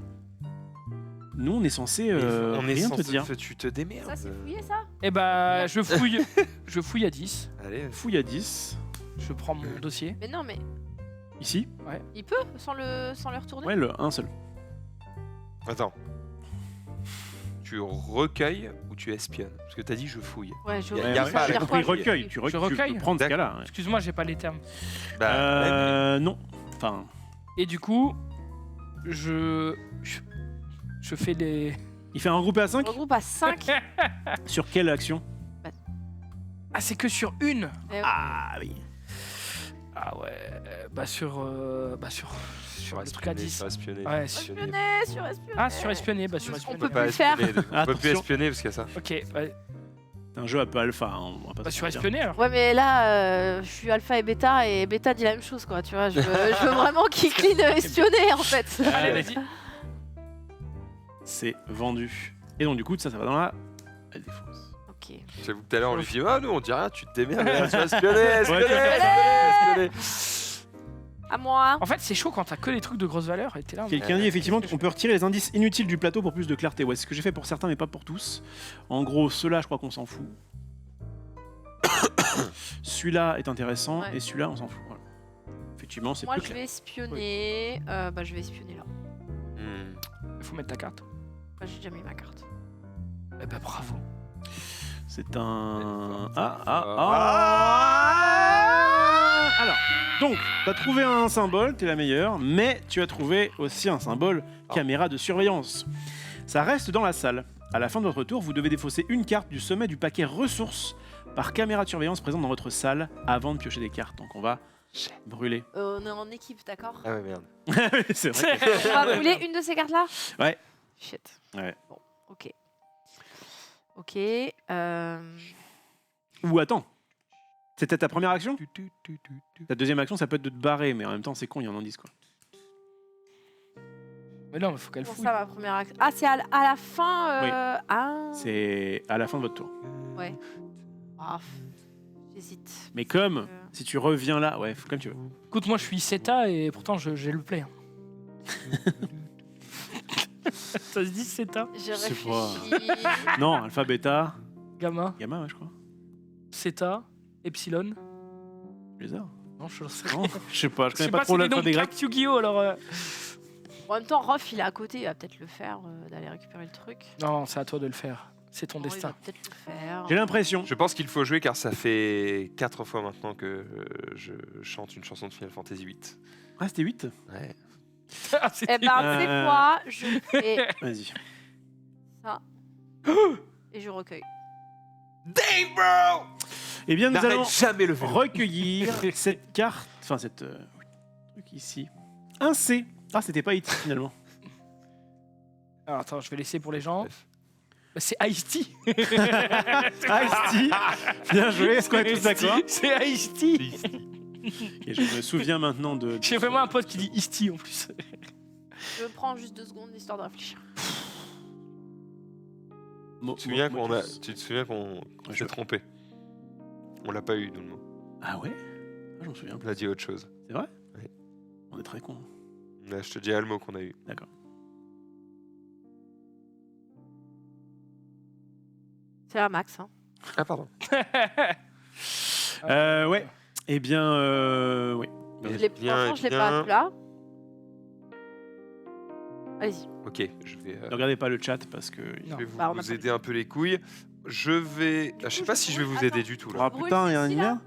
Nous, on est censé on est rien te censé... dire. Tu te démerdes. Ça, c'est fouillé ça Eh bah, je fouille. Je fouille à 10. Allez, Fouille à 10. Je prends mon dossier. Mais non, mais Ici. il peut sans le retourner Ouais, le 1 seul. attends. Tu recueilles ou tu espionnes? Parce que t'as dit je fouille. Ouais, je Y a Ouais, pas- ouais, ça veut j'ai dire compris, quoi, recueil. je- Tu Je recueille. peux prendre ce D'accord. cas-là. Ouais. Excuse-moi, j'ai pas les termes. Non. Enfin, Et du coup, je fais les... il fait un regroupé à 5 Regroupe à 5. sur quelle action? Ah, c'est que sur une. Ah oui. Ah ouais. Sur le truc à 10. Surespionner. Ouais, Espionner, surespionner. Ah, surespionner, bah On surespionner. peut Pas plus faire. espionner, on peut plus Attention. espionner parce qu'il y a ça. Ok, ouais. C'est un jeu un peu alpha. Hein, on va pas Bah se mentir. surespionner alors. Ouais, mais là, je suis alpha et bêta dit la même chose, quoi. Tu vois, je veux vraiment qu'il clean espionner, en fait. Allez, vas-y. C'est vendu. Et donc, du coup, ça va dans la défense. Ok. J'avoue que tout à l'heure on lui dit ah nous on dit rien, tu te démerdes, tu vas espionner, espionner. À moi. En fait, c'est chaud quand t'as que les trucs de grosse valeur et t'es là. Quelqu'un dit effectivement qu'on peut retirer les indices inutiles du plateau pour plus de clarté. Ouais, c'est ce que j'ai fait pour certains, mais pas pour tous. En gros, ceux-là, je crois qu'on s'en fout. Celui-là est intéressant Ouais. et celui-là, on s'en fout. Voilà. Effectivement, c'est Moi, plus je clair. vais espionner. Je vais espionner là. Il faut mettre ta carte. Bah, j'ai déjà mis ma carte. Eh bah bravo. C'est un. Ah. Ah. Alors, donc, t'as trouvé un symbole, t'es la meilleure, mais tu as trouvé aussi un symbole caméra de surveillance. Ça reste dans la salle. À la fin de votre tour, vous devez défausser une carte du sommet du paquet ressources par caméra de surveillance présente dans votre salle avant de piocher des cartes. Donc, on va brûler. On est en équipe, d'accord? Ah ouais merde. C'est vrai. que- On va brûler une de ces cartes-là? Ouais. Shit. Ouais. Bon, ok. Ok. Ou attends. C'était ta première action? Ta deuxième action, ça peut être de te barrer, mais en même temps, c'est con, il y en a 10 quoi. Mais non, mais faut qu'elle Pour fouille. ça, ma première action. Ah, c'est à la fin. Oui. Ah. C'est à la fin de votre tour. Ah, j'hésite. Mais comme, Euh. si tu reviens là, ouais, comme tu veux. Écoute, moi je suis Seta et pourtant j'ai le play. Ça se dit Seta? Je sais réfléchis. Non, alpha, bêta, Gamma, gamma, ouais, je crois. Seta, Epsilon. Lézard. Non, je sais. Non, je sais pas, je Je connais sais pas pas, trop c'est des l'alphabet noms de grec. cartes Yu-Gi-Oh! Alors. En même temps, Rof, il est à côté, il va peut-être le faire, d'aller récupérer le truc. Non, c'est à toi de le faire. C'est ton Bon, il destin. va peut-être le faire. J'ai l'impression. Je pense qu'il faut jouer car ça fait 4 fois maintenant que je chante une chanson de Final Fantasy VIII. Ah, c'était 8? Ouais. Ah, c'était- Eh ben, c'est quoi? Je fais Vas-y. ça. Et je recueille. Dang, bro! Eh bien, nous allons N'arrête jamais le vélo. recueillir cette carte, enfin, cette truc ici. Un C. Ah, c'était pas it finalement. Alors attends, je vais laisser pour les gens. C'est Ice-T. Ice-T. Bien joué, est-ce qu'on est tous d'accord? C'est Ice-T. Et je me souviens maintenant de. J'ai vraiment un pote qui dit Ice-T en plus. Je prends juste 2 secondes histoire de réfléchir. Tu te souviens qu'on s'est trompé. On l'a pas eu, nous, le mot. Ah ouais? Ah, je m'en souviens On plus. a dit autre chose. C'est vrai? Oui. On est très cons. Là, je te dirai le mot qu'on a eu. D'accord. C'est la max, hein. Ah, pardon. Ouais. Eh bien, oui. Franchement, je l'ai pas là. Allez-y. Ok, je vais, Ne regardez pas le chat parce que. je vais vous, Bah, on a vous pas aider un peu les couilles. Je vais. Je sais pas si je vais vous aider du tout là. Ah brûle putain, il y a un celui-là. lien.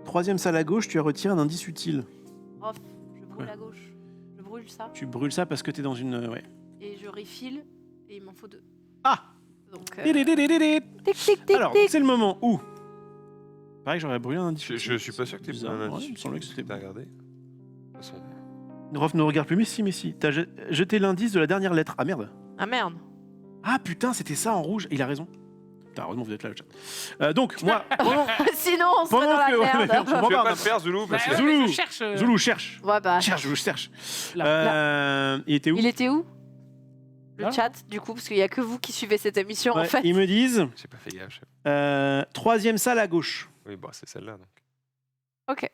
Troisième salle à gauche, tu as retiré un indice utile. Je brûle Ouais. à gauche. Je brûle ça. Tu brûles ça parce que t'es dans une. Ouais. Et je refill. Et il m'en faut 2. Ah Donc. Dédédédédé. Tic, tic, tic, Alors, tic. c'est le moment où. Pareil, j'aurais brûlé un indice Je utile. suis pas sûr que t'aies Bizarre. besoin d'un Ouais, indice. il me semblait que c'était T'as bon. regardé De toute façon. Rof ne regarde plus, mais si. T'as jeté l'indice de la dernière lettre. Ah merde. Ah merde. Ah putain, c'était ça en rouge. Il a raison. Putain, heureusement vous êtes là, le chat. Donc, moi, pendant, Sinon, on serait pendant dans la que. ouais, merde. mais je comprends Tu veux pas, pas non. le faire, Zoulou parce que- Bah, Zoulou. je cherche. Zoulou, cherche. Ouais, bah. Cherche. Là. Il était où? Il était où? Le Là. chat, du coup, parce qu'il y a que vous qui suivez cette émission, en Ouais, fait. Ils me disent J'ai pas fait gaffe. troisième salle à gauche. Oui, bah c'est celle-là donc. Ok.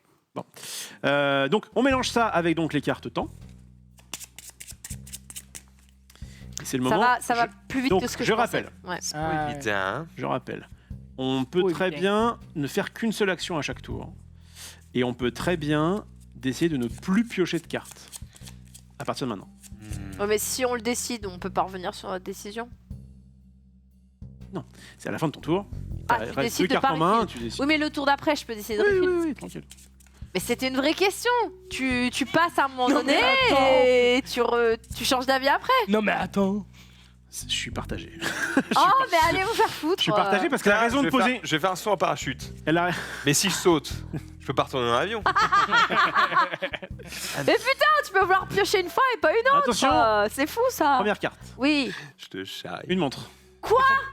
Donc, on mélange ça avec donc les cartes temps. Et c'est le moment. Ça va plus vite donc, que ce que je je pensais. rappelle. Ouais. Ah, ouais. Putain. Je rappelle. On peut Oh, très bien. bien ne faire qu'une seule action à chaque tour. Et on peut très bien d'essayer de ne plus piocher de cartes. À partir de maintenant. Ouais, mais si on le décide, on peut pas revenir sur notre décision. C'est à la fin de ton tour. Ah, T'as- tu reste décides deux de cartes pas en main, refill. tu décides. Oui, mais le tour d'après, je peux décider de Oui, refill. oui, tranquille. Mais c'était une vraie question. Tu passes à un moment Non, donné mais attends. et tu changes d'avis après. Non mais attends. Je suis partagé. Oh, mais allez vous faire foutre. Je suis partagé parce qu'elle a raison de poser. Je vais faire un saut en parachute. Elle a... Mais si je saute, je peux pas retourner dans l'avion. Mais putain, tu peux vouloir piocher une fois et pas une autre. Attention, C'est fou ça. première carte. Oui. Je te charrie. Une montre.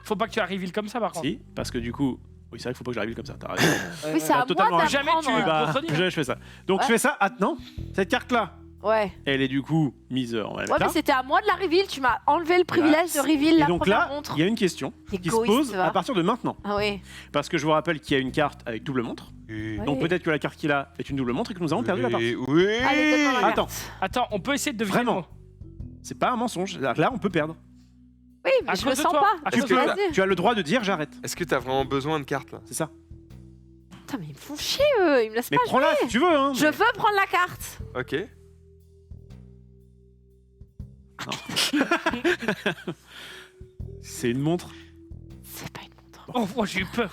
Faut pas que tu arrives comme ça par contre. Si, parce que du coup. Oui, c'est vrai qu'il faut pas que j'arrive comme ça. T'as raison. Oui, c'est à moi totalement raison. Jamais tu d'apprendre. vas- Bah, contredire. je fais ça. Donc Ouais. je fais ça. Ah non, cette carte-là, Ouais. elle est du coup mise en Ouais, mais c'était à moi de la reveal. Tu m'as enlevé le privilège de reveal Et la donc première là, montre. il y a une question qui se Égoïste, pose va. à partir de maintenant. Ah oui. Parce que je vous rappelle qu'il y a une carte avec double montre. Oui. Ouais. Donc peut-être que la carte qu'il a est une double montre et que nous avons perdu la partie. Oui. Allez, donne-moi la Attends. carte. Attends, on peut essayer de deviner. Vraiment. le mot. C'est pas un mensonge. Là, on peut perdre. Oui, mais À je cause le de sens toi. pas. À Tu, cause que de peux- toi. Vas-y. tu as le droit de dire j'arrête. Est-ce que t'as vraiment besoin de cartes là? C'est ça. Putain, mais ils me font chier eux. Ils me laissent Mais pas. prends-la si tu veux. Hein, Je mais- veux prendre la carte. Ok. C'est une montre. C'est pas une montre. Oh, j'ai eu peur.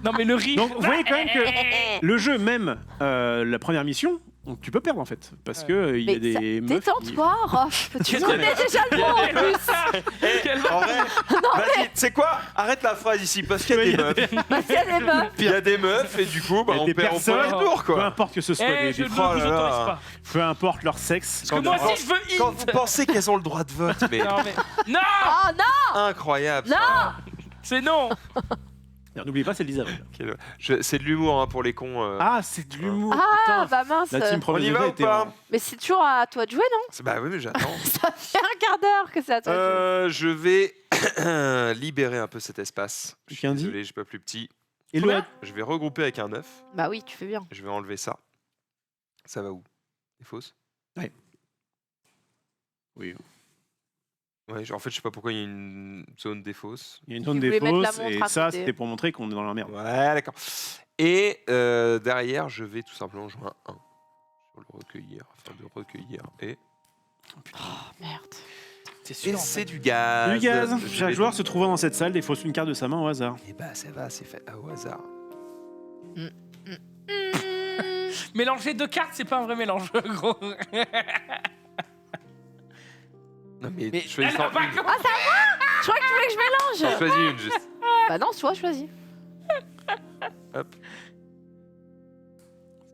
Non mais le rire. Donc vous voyez quand même que le jeu, même la première mission, donc, tu peux perdre en fait. Parce que il y a Mais ça- des meufs. qui- détends-toi, Rof. Tu Non, connais mais- déjà le mot en plus. Eh, en vrai, vas-y, tu sais quoi? Arrête la phrase ici parce qu'il y a Ouais, des meufs. Parce qu'il y a des meufs. Il y a des meufs et du coup, bah, Il y a on des perd personnes. un tour Peu quoi. importe que ce soit Eh, des, je ne des- vous Oh là autorise là. pas. peu importe leur sexe. Parce que moi Quand- aussi je veux Quand hit. vous pensez qu'elles ont le droit de vote, mais Non mais. Non Oh non. incroyable. Non. ça. C'est non. N'oubliez pas, c'est le 10 avril. C'est de l'humour hein, pour les cons. Ah, c'est de l'humour. Ah, putain. bah mince. La team On premier y degré va ou était pas en- Mais c'est toujours à toi de jouer, non? Bah oui, mais j'attends. Ça fait un quart d'heure que c'est à toi de jouer. Je vais libérer un peu cet espace. Je suis Qu'un dit désolé, j'ai pas plus petit. Et le Combien Je vais regrouper avec un 9. Bah oui, tu fais bien. Je vais enlever ça. Ça va où? Les fausses? Oui. Ouais, en fait, je sais pas pourquoi il y a une zone des fausses. Il y a une zone Tu des voulais mettre la fausses, montre et à ça, côté. c'était pour montrer qu'on est dans la merde. Ouais, d'accord. Et derrière, je vais tout simplement jouer un 1 sur le recueillir, afin de recueillir. Et Oh merde. C'est sûr. en c'est fait. du gaz. Du gaz. Je Chaque vais- joueur se trouvant dans cette salle défausse une carte de sa main au hasard. Et bah, ça va, c'est fait au hasard. Mélanger deux cartes, c'est pas un vrai mélange, gros. Non, mais, Mais choisis elle a pas une. Je crois que tu voulais que je mélange. Choisis une, juste. Bah non, toi, choisis.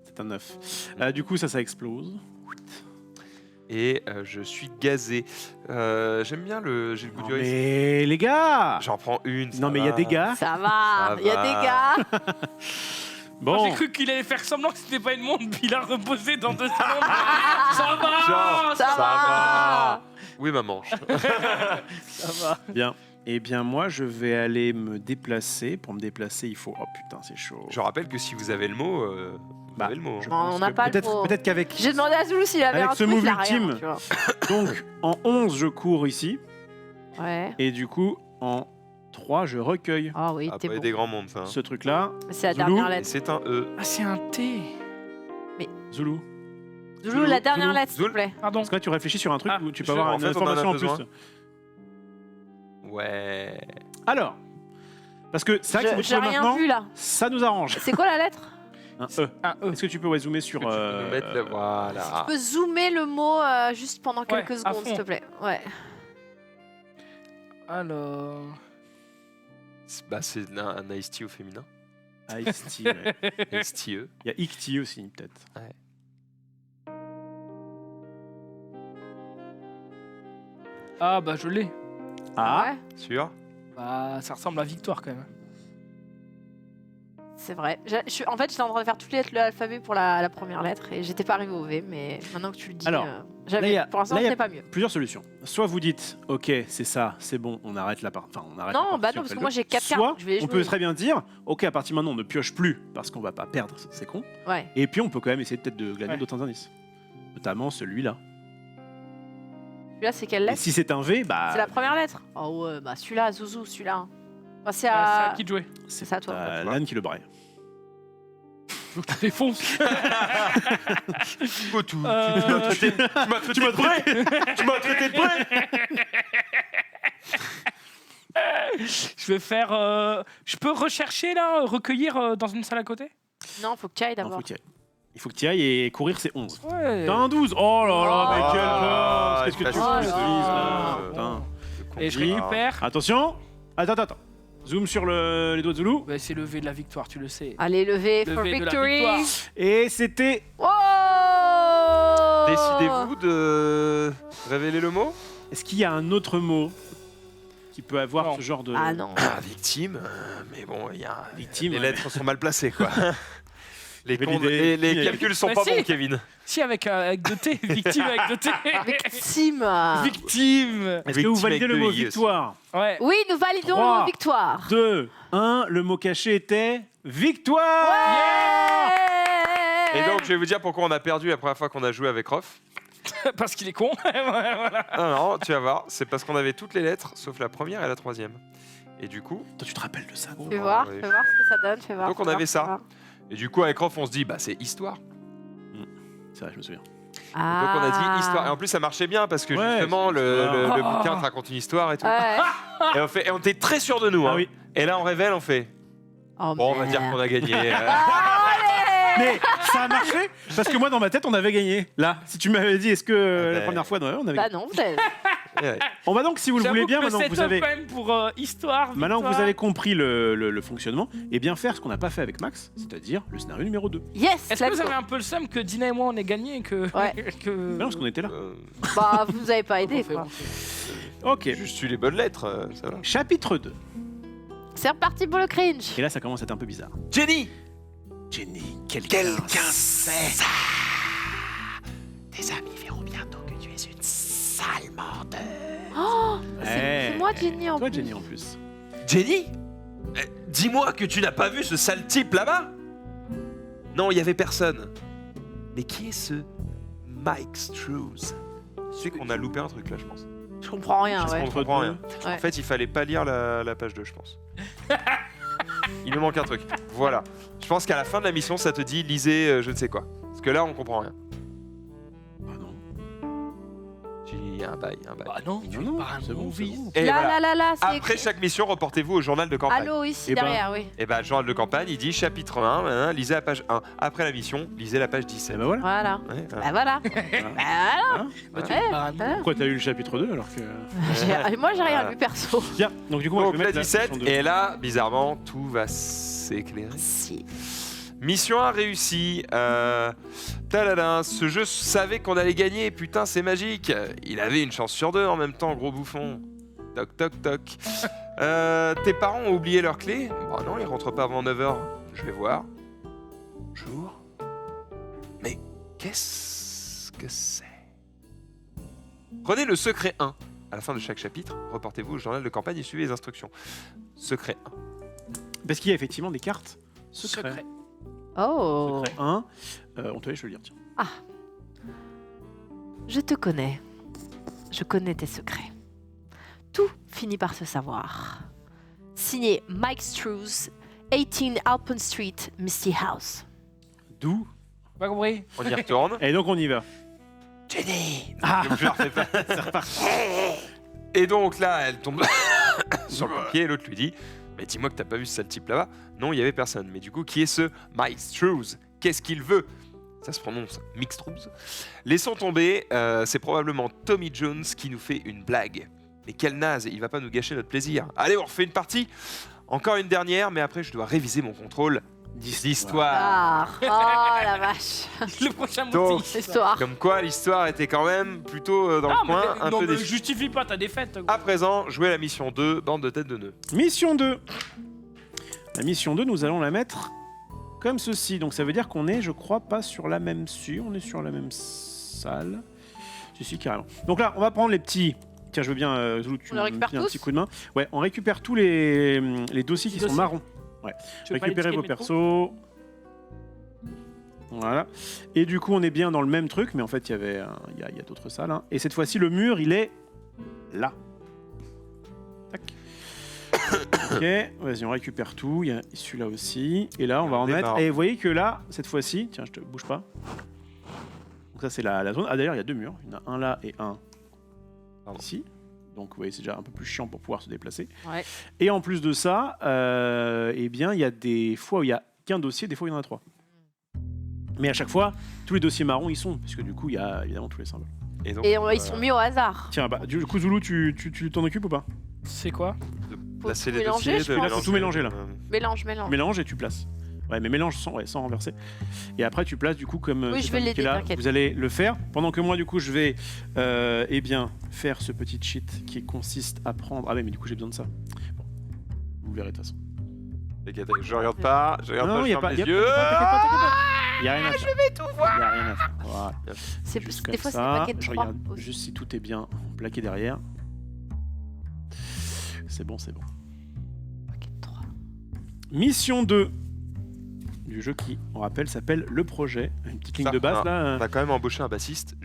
C'est un 9. Du coup, ça explose. Et je suis gazé. J'aime bien le. J'ai le goût Non, du risque. mais les gars J'en prends une. ça Non, mais il y a va. des gars. Ça va. Ça Il y a va. des gars. Moi, Bon, j'ai cru qu'il allait faire semblant que c'était pas une montre, puis il a reposé dans 2 secondes. Ça va. Genre, Ça va. Oui, ma manche. Ça va. bien. Eh bien, moi, je vais aller me déplacer. Pour me déplacer, il faut... Oh putain, c'est chaud. Je rappelle que si vous avez le mot, vous Bah, avez le mot. Je Non, pense on n'a que pas le mot. peut-être qu'avec... J'ai demandé à Zoulou s'il avait Avec un ce truc, move il a rien, ultime. tu vois. Donc, en 11, je cours ici. Ouais. Et du coup, en 3, je recueille Ah oui, Ah, t'es pas bon. des grands mondes, ça. hein. ce truc-là. C'est la Zoulou. dernière Et lettre. c'est un E. Ah, c'est un T. Zoulou. Zoulou, la dernière Zoulou. lettre, s'il te Zoul. plaît. Pardon. Parce que là, tu réfléchis sur un truc Ah, où tu peux je- avoir en une fait, on en a information en besoin. plus. Ouais. Alors, parce que c'est vrai que se J'ai retrouver rien maintenant, vu là. ça nous arrange. C'est quoi la lettre? Un E. Un E. Est-ce que tu peux zoomer sur... Tu peux nous mettre le... Voilà. Tu peux zoomer le mot juste pendant quelques à secondes, fond. s'il te plaît. Ouais. Alors. Bah, c'est un Ice Tea au féminin. Ice-T, ouais. Ice Tea E. Il y a Icti aussi, peut-être. Ah, bah, je l'ai. Ah, Ouais, Sûr? Bah, ça ressemble à Victoire quand même. c'est vrai. En fait, j'étais en train de faire toutes les lettres de l'alphabet pour la première lettre et j'étais pas arrivée au V, mais maintenant que tu le dis, Alors, là, il y a- pour l'instant, là, il y a- c'était pas mieux. plusieurs solutions. Soit vous dites, ok, c'est ça, c'est bon, on arrête la partie. Enfin, on arrête la Non, partie, bah on non, parce fait que le moi jeu. j'ai 4 Soit, cartes, je vais les on jouer. peut très bien dire, ok, à partir de maintenant, on ne pioche plus parce qu'on va pas perdre, c'est con. Ouais. Et puis, on peut quand même essayer peut-être de glaner Ouais. d'autres indices. Notamment celui-là. Celui-là, c'est quelle Et lettre? si c'est un V, bah. C'est la première lettre. Oh ouais, bah celui-là, Zouzou, celui-là. Bah, c'est C'est à à... qui de jouer. c'est à toi. l'âne qui le braille. Je te défonce. Potou. Tu m'as Tu m'as traité Tu m'as traité de près. Je vais faire. Je peux rechercher là, recueillir dans une salle à côté. Non, faut que tu ailles Non, d'abord. faut que tu y ailles. Il faut que tu y ailles et courir, c'est 11. Ouais. T'as un 12. Oh là là, mais quelle Ah, classe. Qu'est-ce que tu facile. Oh fais, là Lise, là. là Putain. Et je Dis. récupère. Attention. Attends. Zoom sur les doigts de Zoulou. Bah, c'est le V de la victoire, tu le sais. Allez, levé Le for V de la victory. victoire. Et c'était. Oh Décidez-vous de révéler le mot? Est-ce qu'il y a un autre mot qui peut avoir Non. ce genre de. Ah non. Ah, victime. Mais bon, il y a... Victime, les ouais. lettres sont mal placées, quoi. Les, J'avais comptes- l'idée. les calculs sont Bah, pas si. bons, Kevin. Si, avec 2 T. Victime avec 2 T. Victime. Victime. Est-ce que vous Victime validez avec le mot deux I aussi. victoire? Ouais. Oui, nous validons 3, victoire. 2, 1. Le mot caché était. Victoire. Et donc, je vais vous dire pourquoi on a perdu la première fois qu'on a joué avec Rof. Parce qu'il est con. Voilà. Non, tu vas voir. C'est parce qu'on avait toutes les lettres, sauf la première et la troisième. Et du coup, Toi, tu te rappelles de ça? Fais voir, Ouais. fais voir ce que ça donne, fais voir. Donc, fais on voir, avait fais ça. voir. avec Rof, on se dit, bah, c'est histoire. C'est vrai, je me souviens. Ah. Donc, on a dit histoire. Et en plus, ça marchait bien parce que Ouais, justement, c'est le histoire. bouquin te raconte une histoire et tout. Ouais. Et on était très sûr de nous. Ah hein. oui. Et là, on révèle, on fait. Oh, Bon, on va dire merde. qu'on a gagné. Ah, allez. Mais ça a marché parce que moi dans ma tête on avait gagné. Là, si tu m'avais dit est-ce que Ah la ben. première fois non, on avait Bah gagné. non, vous avez... Ouais. On va donc si vous le J'avoue voulez bien que le maintenant que vous setup, avez quand même pour histoire. maintenant que vous victoire. avez compris le fonctionnement et bien faire ce qu'on n'a pas fait avec Max, c'est-à-dire le scénario numéro 2. Yes, Est-ce que let's vous go. avez un peu le seum que Dina et moi on ait gagné et que. Ouais. que... Mais non, parce qu'on était là. Bah, vous nous avez pas aidé, On fait, quoi. on fait. OK. J'ai juste eu les bonnes lettres, ça va. Chapitre 2. C'est reparti pour le cringe. Et là, ça commence à être un peu bizarre. Jenny, Jenny, quelqu'un sait. Tes amis verront bientôt que tu es une sale menteuse. Oh, Eh, c'est moi, Jenny, en Toi, plus. Jenny, en plus. Jenny, dis-moi que tu n'as pas vu ce sale type là-bas. Non, il y avait personne. Mais qui est ce Mike Struz? C'est qu'on a loupé un truc là, je pense. Je comprends rien, Je ouais. pense qu'on comprend rien. Ouais. En fait, il fallait pas lire la page 2, je pense. Il nous manque un truc. Voilà. Je pense qu'à la fin de la mission, ça te dit lisez je ne sais quoi. Parce que là, on comprend rien. Ah non. Il y a un bail, Bah non, tu Non, pars un c'est bon, movie. c'est bon. Et voilà. Là, c'est Après écrit. chaque mission, reportez-vous au journal de campagne. Allô, ici, Eh ben, derrière, oui. Et bah, le journal de campagne, il dit chapitre 1, lisez la page 1. Après la mission, lisez la page 17. Et bah voilà. Voilà. Ouais, Bah voilà. Hein Bah Bah, tu Ouais, pars un ouais. movie. Pourquoi t'as eu le chapitre 2 alors que... Moi, j'ai rien Voilà. vu perso. Bien, donc du coup, moi, Donc je vais la mettre 17, mission 2. et là, bizarrement, tout va s'éclairer. Si. Mission 1 réussie. Tadadin, ce jeu savait qu'on allait gagner, putain, c'est magique. Il avait une chance sur 2 en même temps, gros bouffon. Toc toc toc. Tes parents ont oublié leurs clés? Bah non, ils rentrent pas avant 9h. Je vais voir. Bonjour. Mais qu'est-ce que c'est? Prenez le secret 1. À la fin de chaque chapitre, reportez-vous au journal de campagne et suivez les instructions. Secret 1. Parce qu'il y a effectivement des cartes secrets. Secret. Oh. Secret 1. On te laisse le lire, tiens. Je te connais. Je connais tes secrets. Tout finit par se savoir. Signé Mike Struz, 18 Alpen Street, Misty House. D'où Pas compris. On y retourne. Et donc on y va. Jenny, Donc, je la refais pas. Et donc là, elle tombe sur le pied et l'autre lui dit mais dis-moi que t'as pas vu ce sale type là-bas. Non, il y avait personne. Mais du coup, qui est ce Mike Struz? Qu'est-ce qu'il veut? Ça se prononce Mike Struz. Laissons tomber, c'est probablement Tommy Jones qui nous fait une blague. Mais quel naze, il va pas nous gâcher notre plaisir. Allez, on refait une partie. Encore une dernière, mais après je dois réviser mon contrôle d'histoire. Oh la vache. Le prochain Donc, movie. Histoire. Comme quoi, l'histoire était quand même plutôt dans le coin, un non, peu mais déçu. justifie pas ta défaite. À présent, jouez la mission 2, bande de têtes de nœuds. Mission 2. La mission 2, nous allons la mettre comme ceci. Donc ça veut dire qu'on est, je crois, pas sur la même on est sur la même salle. Si, carrément. Donc là, on va prendre les petits... Tiens, je veux bien, Zoulou, tu On les me récupère files un tous petit coup de main. Ouais, on récupère tous les dossiers qui sont dossiers. marrons. Tu veux pas Récupérez les vos tickets persos. Voilà. Et du coup, on est bien dans le même truc, mais en fait, il y avait, il y a d'autres salles. Hein. Et cette fois-ci, le mur, il est là. Tac. Ok, vas-y, on récupère tout. Il y a celui-là aussi. Et là, on va en mettre. démarre. Et vous voyez que là, cette fois-ci, tiens, je te bouge pas. Donc ça, c'est la zone. Ah, d'ailleurs, il y a deux murs. Il y en a un là et un Pardon. ici. Donc, vous voyez, c'est déjà un peu plus chiant pour pouvoir se déplacer. Ouais. Et en plus de ça, eh bien, il y a des fois où il y a qu'un dossier, des fois, il y en a trois. Mais à chaque fois, tous les dossiers marrons, ils sont, puisque du coup, il y a évidemment tous les symboles. Et donc, Et ils sont mis au hasard. Tiens, bah, du coup, Zoulou, tu t'en occupes ou pas? C'est quoi? de Faut placer tout les mélanger, dossiers, je pense. Là, faut tout mélanger, là. Mélange. Mélange et tu places. Ouais, mais mélange sans renverser. Et après, tu places du coup comme Oui, c'est je vais indiqué l'aider, là. t'inquiète. Vous allez le faire. Pendant que moi, du coup, je vais eh bien, faire ce petit cheat qui consiste à prendre... Ah ouais, mais du coup, j'ai besoin de ça. Bon, vous le verrez de toute façon. Je regarde pas, je regarde Non, pas, y je a ferme pas... les y a yeux. pas- y a rien à faire. Je vais tout voir. Y a rien à faire. Voilà. C'est Juste des comme fois, c'est ça. des paquets de Je 3. regarde juste si tout est bien plaqué derrière. C'est bon, c'est bon. Paquet de 3. Mission 2 du jeu qui, on rappelle, s'appelle Le Projet. Une petite ligne Ça, de basse on là. On a quand même embauché un bassiste.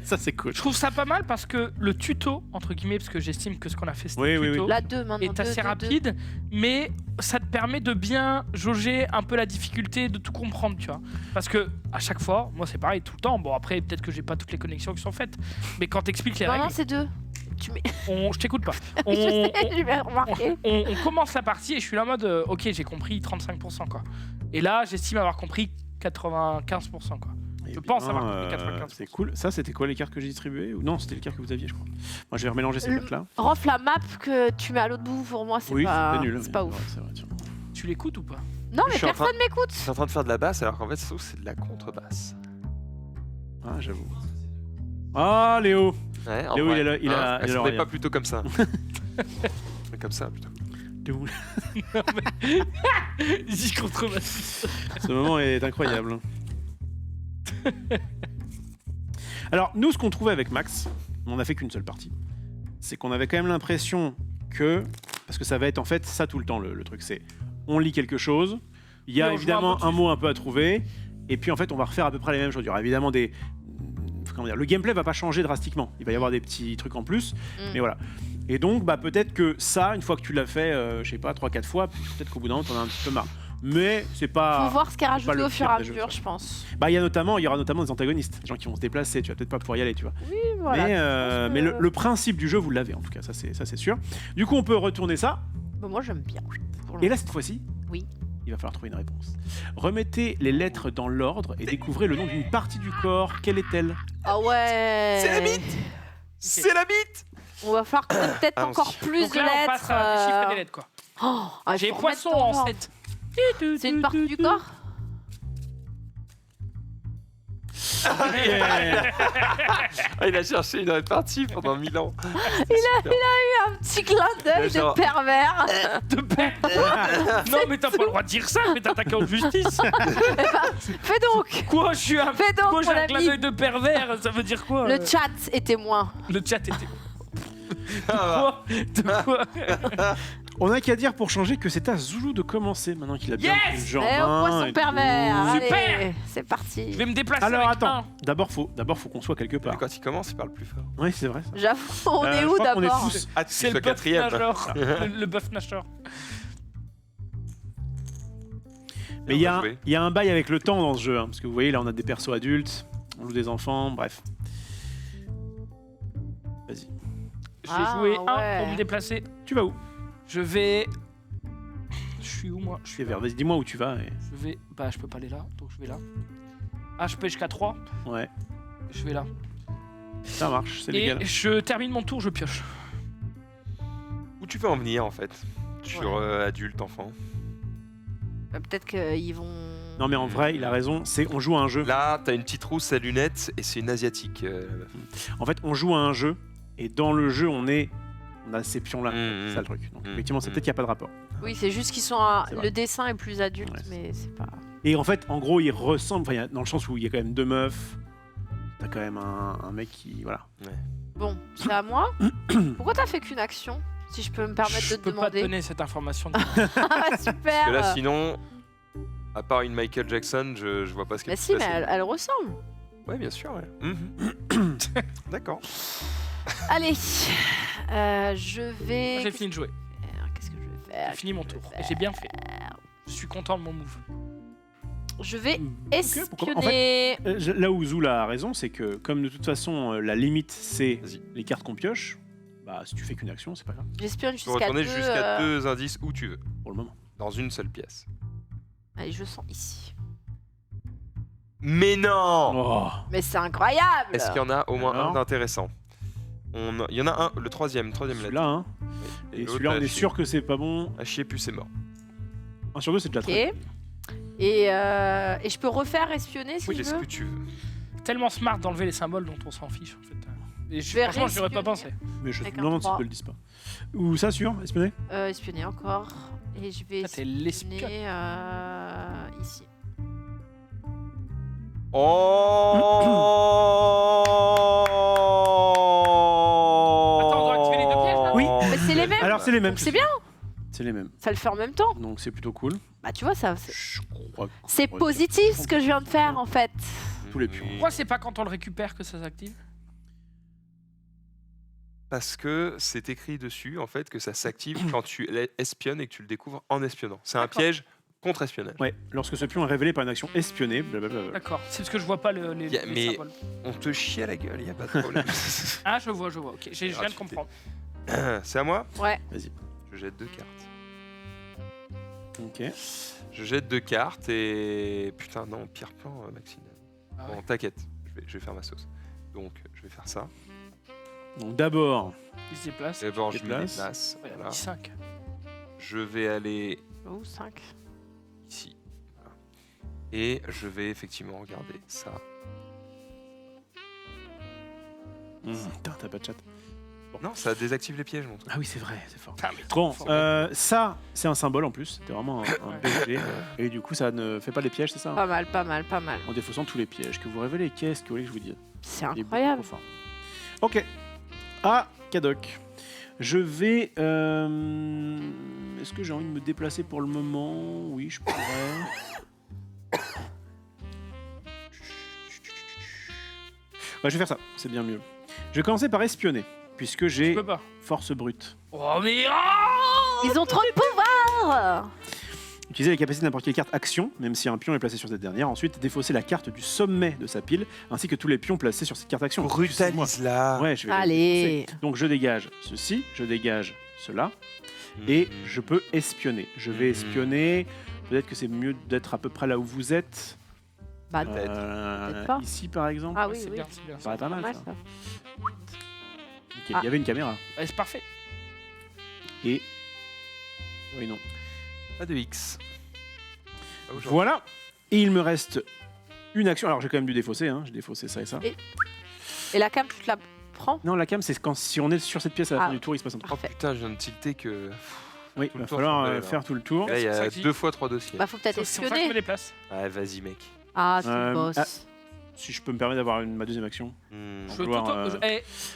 Ça, c'est cool. Je trouve ça pas mal parce que le tuto, entre guillemets, parce que j'estime que ce qu'on a fait, c'était Oui, le oui, tuto, oui. La 2 maintenant. est assez rapide, mais ça te permet de bien jauger un peu la difficulté de tout comprendre, tu vois. Parce que à chaque fois, moi c'est pareil tout le temps. Bon après peut-être que j'ai pas toutes les connexions qui sont faites, mais quand t'expliques les Non, règles, non, c'est 2. Tu mets... je t'écoute pas. Je sais, je vais remarquer. On commence la partie et je suis là en mode ok j'ai compris 35% quoi. Et là j'estime avoir compris 95% quoi. Eh Je pense bien, avoir compris 95%. C'est cool. Ça, c'était quoi les cartes que j'ai distribuées? Ou non, c'était les cartes que vous aviez, je crois. Moi, je vais remélanger ces Le- cartes là. Rof, la map que tu mets à l'autre bout, pour moi, c'est Oui, pas... c'était nul. C'est pas Ouais, ouf. c'est vrai, tiens. Tu l'écoutes ou pas? Non, Je mais suis en personne m'écoute. Je suis en train de faire de la basse alors qu'en fait, ça se trouve, c'est de la contrebasse. Ah, j'avoue. Ah, Léo. Ouais, en Léo, vrai. il a Elle l'oreille. s'appelait pas plutôt comme ça. Mais comme ça plutôt. Dis contre ma fille. Ce moment est incroyable. Alors, nous, ce qu'on trouvait avec Max, on n'a fait qu'une seule partie, c'est qu'on avait quand même l'impression que... Parce que ça va être en fait ça tout le temps, le truc. C'est on lit quelque chose, il y a Et on joue évidemment un un motif. mot un peu à trouver, et puis en fait, on va refaire à peu près les mêmes choses. Il y aura évidemment des... Comment dire, le gameplay va pas changer drastiquement. Il va y avoir des petits trucs en plus, mais voilà. Et donc, bah, peut-être que ça, une fois que tu l'as fait, je sais pas, 3-4 fois, peut-être qu'au bout d'un moment, t'en as un petit peu marre. Mais c'est pas... Faut voir ce qu'il y a pas rajouté le au fur et pire à des jeux, mesure, ça. je pense. Bah, il y aura notamment des antagonistes, des gens qui vont se déplacer, tu vas peut-être pas pouvoir y aller, tu vois. Oui, voilà. mais je pense mais que- le principe du jeu, vous l'avez en tout cas, ça c'est sûr. Du coup, on peut retourner ça, Bah, moi, j'aime bien. Pour et là, cette fois-ci, Oui. il va falloir trouver une réponse. Remettez les lettres dans l'ordre et découvrez le nom d'une partie du corps. Quelle est-elle? Ah ouais. C'est la bite. C'est la bite. On va falloir qu'on ait peut-être Allons-y. encore plus Donc de là, on lettres. passe à déchiffrer des lettres, quoi. Oh, ah, J'ai faut poisson remettre dans en l'ordre. 7. C'est une partie du corps? Ah, il a cherché une répartie pendant 1000 ans. Un petit clin d'œil Genre- de pervers. De père. Non, mais t'as pas le droit de dire ça, mais t'as attaqué en justice. Fais donc. Quoi, je suis un. Fais donc, Moi, j'ai mon un clin ami. d'œil de pervers, ça veut dire quoi Le chat est témoin. Le chat était. Ah, Quoi De quoi On a qu'à dire pour changer que c'est à Zoulou de commencer maintenant qu'il a bien Yes pris le genre Eh, au main poisson et pervers. tout. Super. Allez, c'est parti. Je vais me déplacer Alors avec attends, un. d'abord faut qu'on soit quelque bah, part. quand il commence, il parle plus fort. Oui, c'est vrai. Ça. J'avoue, on est je où crois qu'on est d'abord? tous- Ah, tu C'est le sois buff quatrième. nageur. Le buff nageur. Mais il y, On va a jouer. il y a un bail avec le temps dans ce jeu, hein, parce que vous voyez là on a des persos adultes, on joue des enfants, bref. Vas-y. Je vais Ah, jouer un ouais. pour me déplacer. Tu vas où? Je vais. Je suis où moi? Je Je suis suis vert. Vas-y, dis-moi où tu vas. Je vais. Bah, je peux pas aller là, donc je vais là. Ah, je peux jusqu'à 3. Ouais, Je vais là. ça marche, c'est Et légal. je termine mon tour, je pioche. Où tu veux en venir en fait? Sur adulte, enfant. Bah, peut-être qu'ils vont. Non mais en vrai, il a raison, c'est on joue à un jeu. Là, t'as une petite rousse à lunettes et c'est une asiatique. la meuf. En fait, on joue à un jeu, et dans le jeu, on a ces pions-là. Mmh, C'est ça le truc. Donc mmh, effectivement, c'est mmh. peut-être qu'il n'y a pas de rapport. Oui, c'est juste qu'ils sont. C'est vrai. Le dessin est plus adulte, Ouais, mais c'est pas. Et en fait, en gros, il ressemble, enfin, dans le sens où il y a quand même deux meufs, t'as quand même un mec qui... Voilà. Bon, c'est à moi. Pourquoi t'as fait qu'une action? Si je peux me permettre Je de te peux pas te demander. donner cette information. Ah, super. Parce que là, sinon, à part une Michael Jackson, je vois pas ce qu'elle Mais peut si, mais passer. elle ressemble. Ouais, bien sûr, ouais. D'accord. Allez, je vais. Moi, j'ai fini de jouer. Qu'est-ce que je vais faire? J'ai fini mon tour. Et j'ai bien fait. Je suis content de mon move. Je vais Ok, pourquoi pas. En fait, espionner. là où Zoula a raison, c'est que comme de toute façon, la limite, c'est Vas-y. les cartes qu'on pioche, bah si tu fais qu'une action, c'est pas grave, J'espionne Tu peux jusqu'à retourner deux. jusqu'à 2 indices où tu veux, pour le moment. dans une seule pièce. Allez, je sens ici. Mais non! Oh. Mais c'est incroyable. Est-ce qu'il y en a au moins Alors un d'intéressant? Il y en a un, le troisième lettre. Celui-là, hein. Et l'autre, celui-là, on à est chier. sûr que c'est pas bon. À chier plus c'est mort. 1 sur 2, c'est déjà Ok. très Et je peux refaire espionner si Oui, je est-ce veux. que tu veux? Tellement smart d'enlever les symboles dont on s'en fiche en fait. Et Je vais franchement, j'aurais pas respionner. pensé. Mais je Avec me un demande si trois. tu le dis pas. Ou ça, sûr, espionner. Espionner encore. Et je vais Ça, t'es espionner l'espion. ici. Oh! Attends, on doit activer les deux pièges là Oui. Mais c'est les mêmes. Alors, c'est les mêmes. Donc c'est bien. C'est les mêmes. Ça le fait en même temps. Donc, c'est plutôt cool. Bah tu vois ça. Je crois que- C'est Ouais, positif ce que je viens de faire en fait. Tous les pions. Pourquoi c'est pas quand on le récupère que ça s'active? Parce que c'est écrit dessus en fait que ça s'active quand tu espionnes et que tu le découvres en espionnant. C'est un D'accord. piège contre espionnage. Ouais, lorsque ce pion est révélé par une action espionnée, blablabla. D'accord, c'est parce que je vois pas les Mais- symboles. On te chie à la gueule, y a pas de problème. Ah, je vois, ok. Je viens de Gratuité. comprendre. C'est à moi? Ouais. Je jette 2 cartes. Ok. Je jette 2 cartes et... Putain non, pire plan Maxime. Ah Bon, ouais. t'inquiète, je vais faire ma sauce. Donc je vais faire ça. Donc, d'abord, Il se déplace. D'abord je me Déplace. déplace. Ouais, il a Voilà. mis 5. Je vais aller Oh 5. ici. Voilà. Et je vais effectivement regarder ça. Putain, t'as pas de chat. Non, ça désactive les pièges, mon truc. Ah oui, c'est vrai, c'est fort. Putain, mais Bon, fort. ça, c'est un symbole en plus. C'était vraiment un BG. Et du coup, ça ne fait pas les pièges, c'est ça? Pas mal, pas mal, pas mal. En défaussant tous les pièges que vous révélez. Qu'est-ce que vous voulez que je vous dise? C'est Il est beaucoup incroyable. trop fort. Ok. Ah, Kadok. Je vais. Est-ce que j'ai envie de me déplacer pour le moment? Oui, je pourrais. Ouais, je vais faire ça. C'est bien mieux. Je vais commencer par espionner, puisque Je j'ai peux pas. force brute. Oh, mais. Ils ont trop de pouvoir. Utiliser les capacités de n'importe quelle carte action, même si un pion est placé sur cette dernière. Ensuite, défausser la carte du sommet de sa pile, ainsi que tous les pions placés sur cette carte action. Brutalise-la. Ouais, je vais Allez. défausser. Donc je dégage ceci, je dégage cela, et je peux espionner. Je vais espionner. Peut-être que c'est mieux d'être à peu près là où vous êtes. Bah, Peut-être. pas. Ici, par exemple. ah oui, c'est oui. bien, c'est bien. Ça paraît pas mal, Pas mal, ça. ça. Ok, Ah. il y avait une caméra. Ouais, c'est parfait. Et. Oui, non. Pas de X. Pas aujourd'hui. Voilà. Et il me reste une action. Alors j'ai quand même dû défausser, hein. J'ai défaussé ça et ça. Et la cam, tu te la prends? Non, la cam, c'est quand si on est sur cette pièce à la fin Ah. du tour, il se passe un truc. Oh Parfait. putain, je viens de tilter que. Oui, tout il le va tour, falloir ça me fait, faire tout le tour. Là, il y C'est a ça que 2 fois 3 dossiers. Bah, faut peut-être C'est pour ça que je me espionner. déplace. Ouais, vas-y, mec. Ah, tu bosses. ah. Si je peux me permettre d'avoir ma deuxième action. Je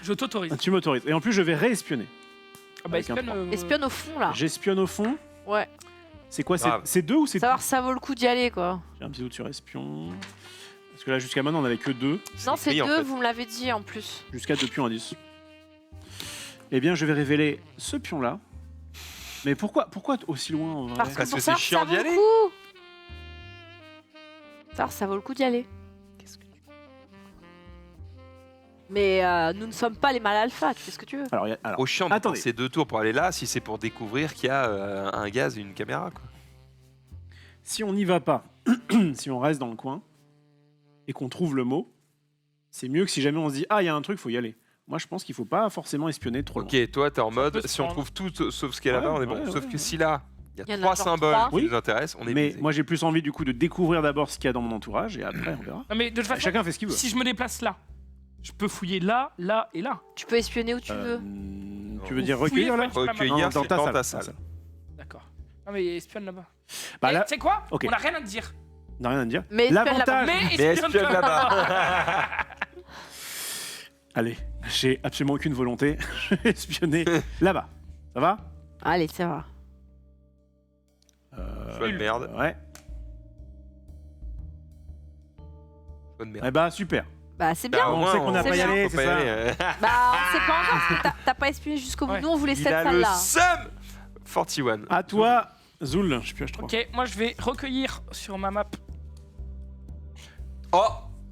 je t'autorise. Tu m'autorises. Et en plus, je vais réespionner. Ah bah, Avec un espionne. Espionne au fond, là. J'espionne au fond. Ouais. C'est quoi? Grave. C'est 2 ou c'est Savoir si ça vaut le coup d'y aller, quoi. J'ai un petit doute sur espion. Parce que là, jusqu'à maintenant, on avait que 2. Non, c'est écrit, en 2, fait. vous me l'avez dit en plus. Jusqu'à 2 pions à 10. Eh bien, je vais révéler ce pion-là. Mais pourquoi aussi loin en vrai? Parce Parce pour que c'est savoir si chiant ça d'y vaut le aller. coup. Savoir si ça vaut le coup d'y aller. Mais nous ne sommes pas les mâles alpha, tu fais ce que tu veux. Alors, Au chiant de attendez. passer 2 tours pour aller là, si c'est pour découvrir qu'il y a un gaz et une caméra, quoi. si on n'y va pas, si on reste dans le coin et qu'on trouve le mot, c'est mieux que si jamais on se dit ah il y a un truc, faut y aller. Moi je pense qu'il faut pas forcément espionner trop loin. Ok, toi t'es en peut mode, se si on prendre. trouve tout sauf ce qu'il y a là-bas, Ouais, on est bon. ouais, Sauf ouais, que ouais. si là, il Il y y a en a 3 genre symboles 3. qui Oui. nous intéressent, on est Mais baisé. moi j'ai plus envie du coup de découvrir d'abord ce qu'il y a dans mon entourage et après on verra. Non, mais de toute façon, Chacun fait ce qu'il veut. si je me déplace là, je peux fouiller là, là et là. Tu peux espionner où tu veux. Tu veux dire Fouiller, recueillir là ouais. Recueillir, Non, c'est dans ta salle. D'accord. Non, mais espionne là-bas. Bah Et là, tu sais quoi? ok. On a rien à te dire. on n'a rien à dire. Mais espionne là-bas. L'avantage. Mais Mais espionne espionne là-bas. Allez, j'ai absolument aucune volonté. Je vais espionner là-bas. Ça va? Allez, ça va. Choix de merde. Ouais. Choix de merde. Eh bah super. Bah, c'est Bah, bien. au on moins, sait qu'on n'a pas y sait aller, qu'on c'est peut pas ça. y aller. Bah, on sait pas encore parce que t'as pas espionné jusqu'au bout. Ouais. Nous, on voulait Il cette a le salle-là. seum 41. À toi, Zoul. Je pioche 3. Ok, moi je vais recueillir sur ma map. Oh,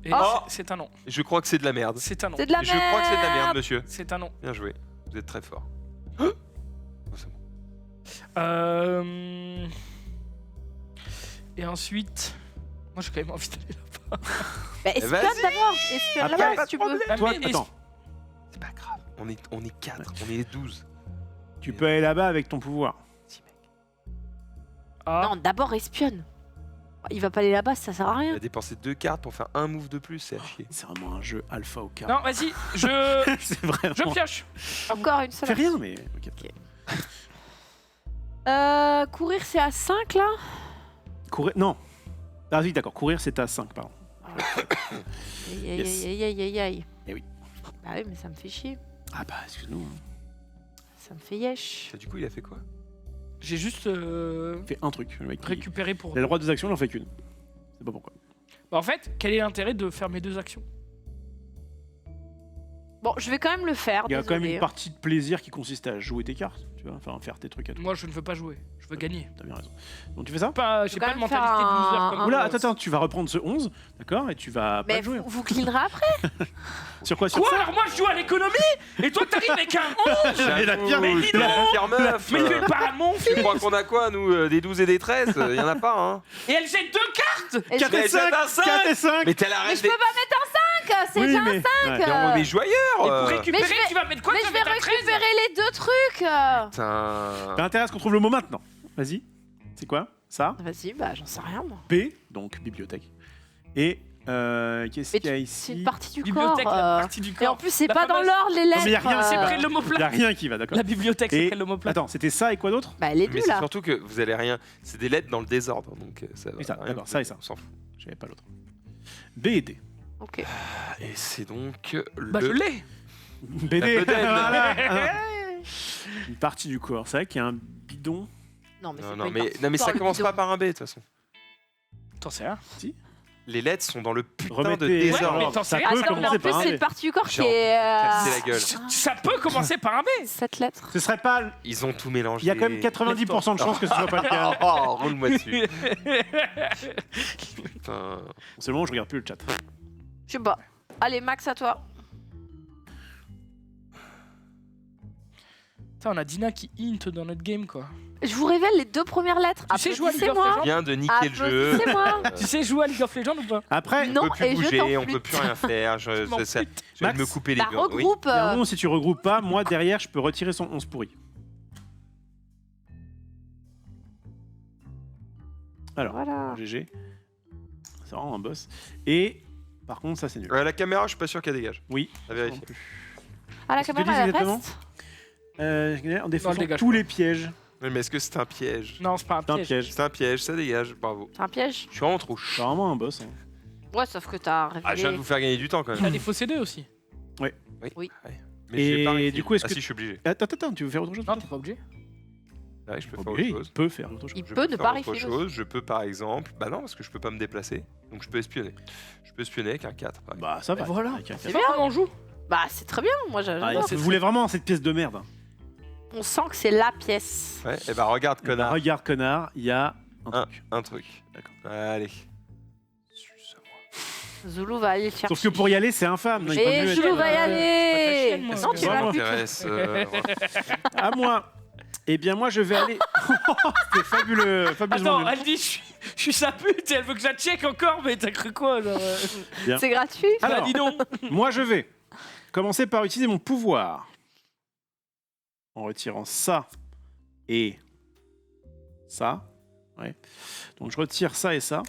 Et Oh. c'est un nom. je crois que c'est de la merde. C'est un nom. C'est de la Je merde. crois que c'est de la merde, monsieur. C'est un nom. Bien joué. Vous êtes très fort. Et ensuite, moi j'ai quand même envie d'aller là. Bah, espionne Vas-y. d'abord. Espionne Après, là-bas pas si tu de veux. Ah, Toi, mais attends. C'est pas grave. On est 4, on est 12. Tu peux aller là-bas avec ton pouvoir. Si, mec. Ah, Non, d'abord espionne. Il va pas aller là-bas, ça sert à Il rien. a dépensé 2 cartes pour faire un move de plus, c'est à chier. C'est vraiment un jeu alpha au quart. Non, vas-y, je C'est vraiment. pioche. Encore une seule. Fais rien, mais. ok. Courir, c'est à 5 là. Courir. Non. Ah oui, d'accord. Courir, c'est à 5, pardon. Aïe, aïe, Yes. aïe, aïe, aïe, aïe. Eh oui. Bah oui, mais ça me fait chier. Ah bah, excuse-nous. hein. Ça me fait yesh. Et du coup, il a fait quoi? J'ai juste Fais un truc. Le mec, il récupéré pour. a le droit de 2 actions, il en fait qu'une. C'est pas pourquoi. Bah, en fait, quel est l'intérêt de faire mes 2 actions? Bon, je vais quand même le faire. Il y a quand même désolé. une partie de plaisir qui consiste à jouer tes cartes, tu vois, enfin faire tes trucs à toi. Moi, je ne veux pas jouer. Je veux gagner. T'as bien raison. Donc tu fais ça? J'ai quand pas de même faire mentalité de loser un- comme un- Oula, toi. attends, tu vas reprendre ce 11, d'accord? Et tu vas pas Mais le jouer. vous cleanerez après. Sur quoi? Sur Quoi? ça? Alors moi, je joue à l'économie et toi, t'arrives avec un 11. Mais la pire- mais dis la donc. pire meuf. Mais tu es pas mon Tu fils. crois qu'on a quoi, nous? Des 12 et des 13? Il y en a pas, hein? Et elle jette 2 cartes. Et 4 je- et Mais 5! c'est un 5! 4 et 5! Mais t'as la Mais rêve je des... peux pas mettre un 5. C'est Oui, déjà un mais. 5. ouais. Non, mais joyeux! Et pour récupérer, Mais je vais- tu vas mettre quoi? Mais Tu je vas vais mettre un 13. récupérer les 2 trucs. Putain. T'as intérêt à ce qu'on trouve le mot maintenant. Vas-y. C'est quoi? Ça? Vas-y, bah j'en sais rien moi. B, donc bibliothèque. Et Qu'est-ce Mais qu'il y a c'est ici? une partie du Bibliothèque, corps. la partie du Et corps. en plus, c'est La pas dans fameuse- l'ordre, les lettres. mais y a rien, C'est près de Il n'y l'omoplate. a rien qui va, d'accord. La bibliothèque, c'est Et- près de l'omoplate. Attends, c'était ça et quoi d'autre? Bah, les Mais deux c'est là. surtout que vous allez rien. C'est des lettres dans le désordre, donc ça va. Et ça, rien d'accord, vous- ça et ça. On s'en fout. J'avais pas l'autre. B et D. Ok. Et c'est donc Bah, je le. l'ai. BD. La bedaine. Voilà. Une partie du corps. C'est vrai qu'il y a un bidon. Non, mais c'est Non, pas non, une mais, partie non, du mais corps, ça le commence bidon. pas par un B de toute façon. T'en sais rien. Les lettres sont dans le putain de Remettez. Ouais, désordre. mais t'en sais Ça rien, peut ça, Attends, mais en commencer plus, par un c'est B. une partie du corps J'ai qui est. casser la gueule. Ça peut commencer par un B. 7 lettres. Ce serait pas. Ils ont tout mélangé. Il y a quand même 90% de chances que ce soit pas le cas. Oh, roule-moi dessus. Putain. C'est le moment où je regarde plus le chat. Je sais pas. Allez, Max, à toi. Putain, on a Dina qui hint dans notre game, quoi. Je vous révèle les 2 premières lettres. Tu sais jouer à League of Applaudissez-moi. Legends Vient de niquer le jeu. Applaudissez-moi. Tu sais jouer à League of Legends ou pas? Après, Non, on peut plus et je bouger, t'en on peut flûte. plus rien faire. Je m'en vais Max, me couper les Bah, gants. Oui. regroupe. il y a un moment, si tu regroupes pas, moi derrière, je peux retirer son 11 pourri. Alors, Voilà. GG. C'est vraiment un boss. Et par contre, ça c'est nul. La caméra, je suis pas sûr qu'elle dégage. Oui. À vérifier. Ah, la Qu'est-ce que tu caméra, dis elle exactement reste. En défaisant dégage tous pas. les pièges. Oui, mais est-ce que c'est un piège? Non, c'est pas un C'est un piège. piège. C'est un piège, ça dégage, bravo. C'est un piège. Je suis vraiment trop C'est chaud. vraiment un boss. hein. Ouais, sauf que t'as Ah, je viens de révélé. vous faire gagner du temps quand T'as même. des fausses 2 aussi. Oui. Mais Et je vais pas arrêter. du coup, est-ce Ah que- si, je suis obligé. Attends, tu veux faire autre chose Non, t'es pas obligé. Ouais, je peux faire Oui, autre il chose. peut faire autre chose. Il Je peut peux ne faire pas autre refiler. chose. Je peux par exemple. Bah non, parce que je peux pas me déplacer. Donc je peux espionner. Je peux espionner avec un 4. par exemple. Bah ça va. Voilà. Avec un C'est quatre. bien. Comment on joue? Bah, c'est très bien. Moi, Ah, j'adore. vous voulez vraiment cette pièce de merde hein. On sent que c'est la pièce. Ouais, et bah regarde, Eh ben, connard. regarde, connard, il y a un Un, truc. un truc. D'accord. Allez. Zulu va aller le chercher. Sauf que pour y aller, c'est infâme. non, il peut Et mieux Zulu être- va y pas ta aller. chienne, moi. Non, tu Vraiment. vas Ça plus. m'intéresse. À moi. Eh bien, moi, je vais aller. C'était fabuleux, fabuleusement Attends, nul. elle dit je suis sa pute et elle veut que je la check encore, mais t'as cru quoi genre C'est gratuit. Bah Alors, dis donc. moi, je vais commencer par utiliser mon pouvoir en retirant ça et ça. Ouais. Donc, je retire ça et ça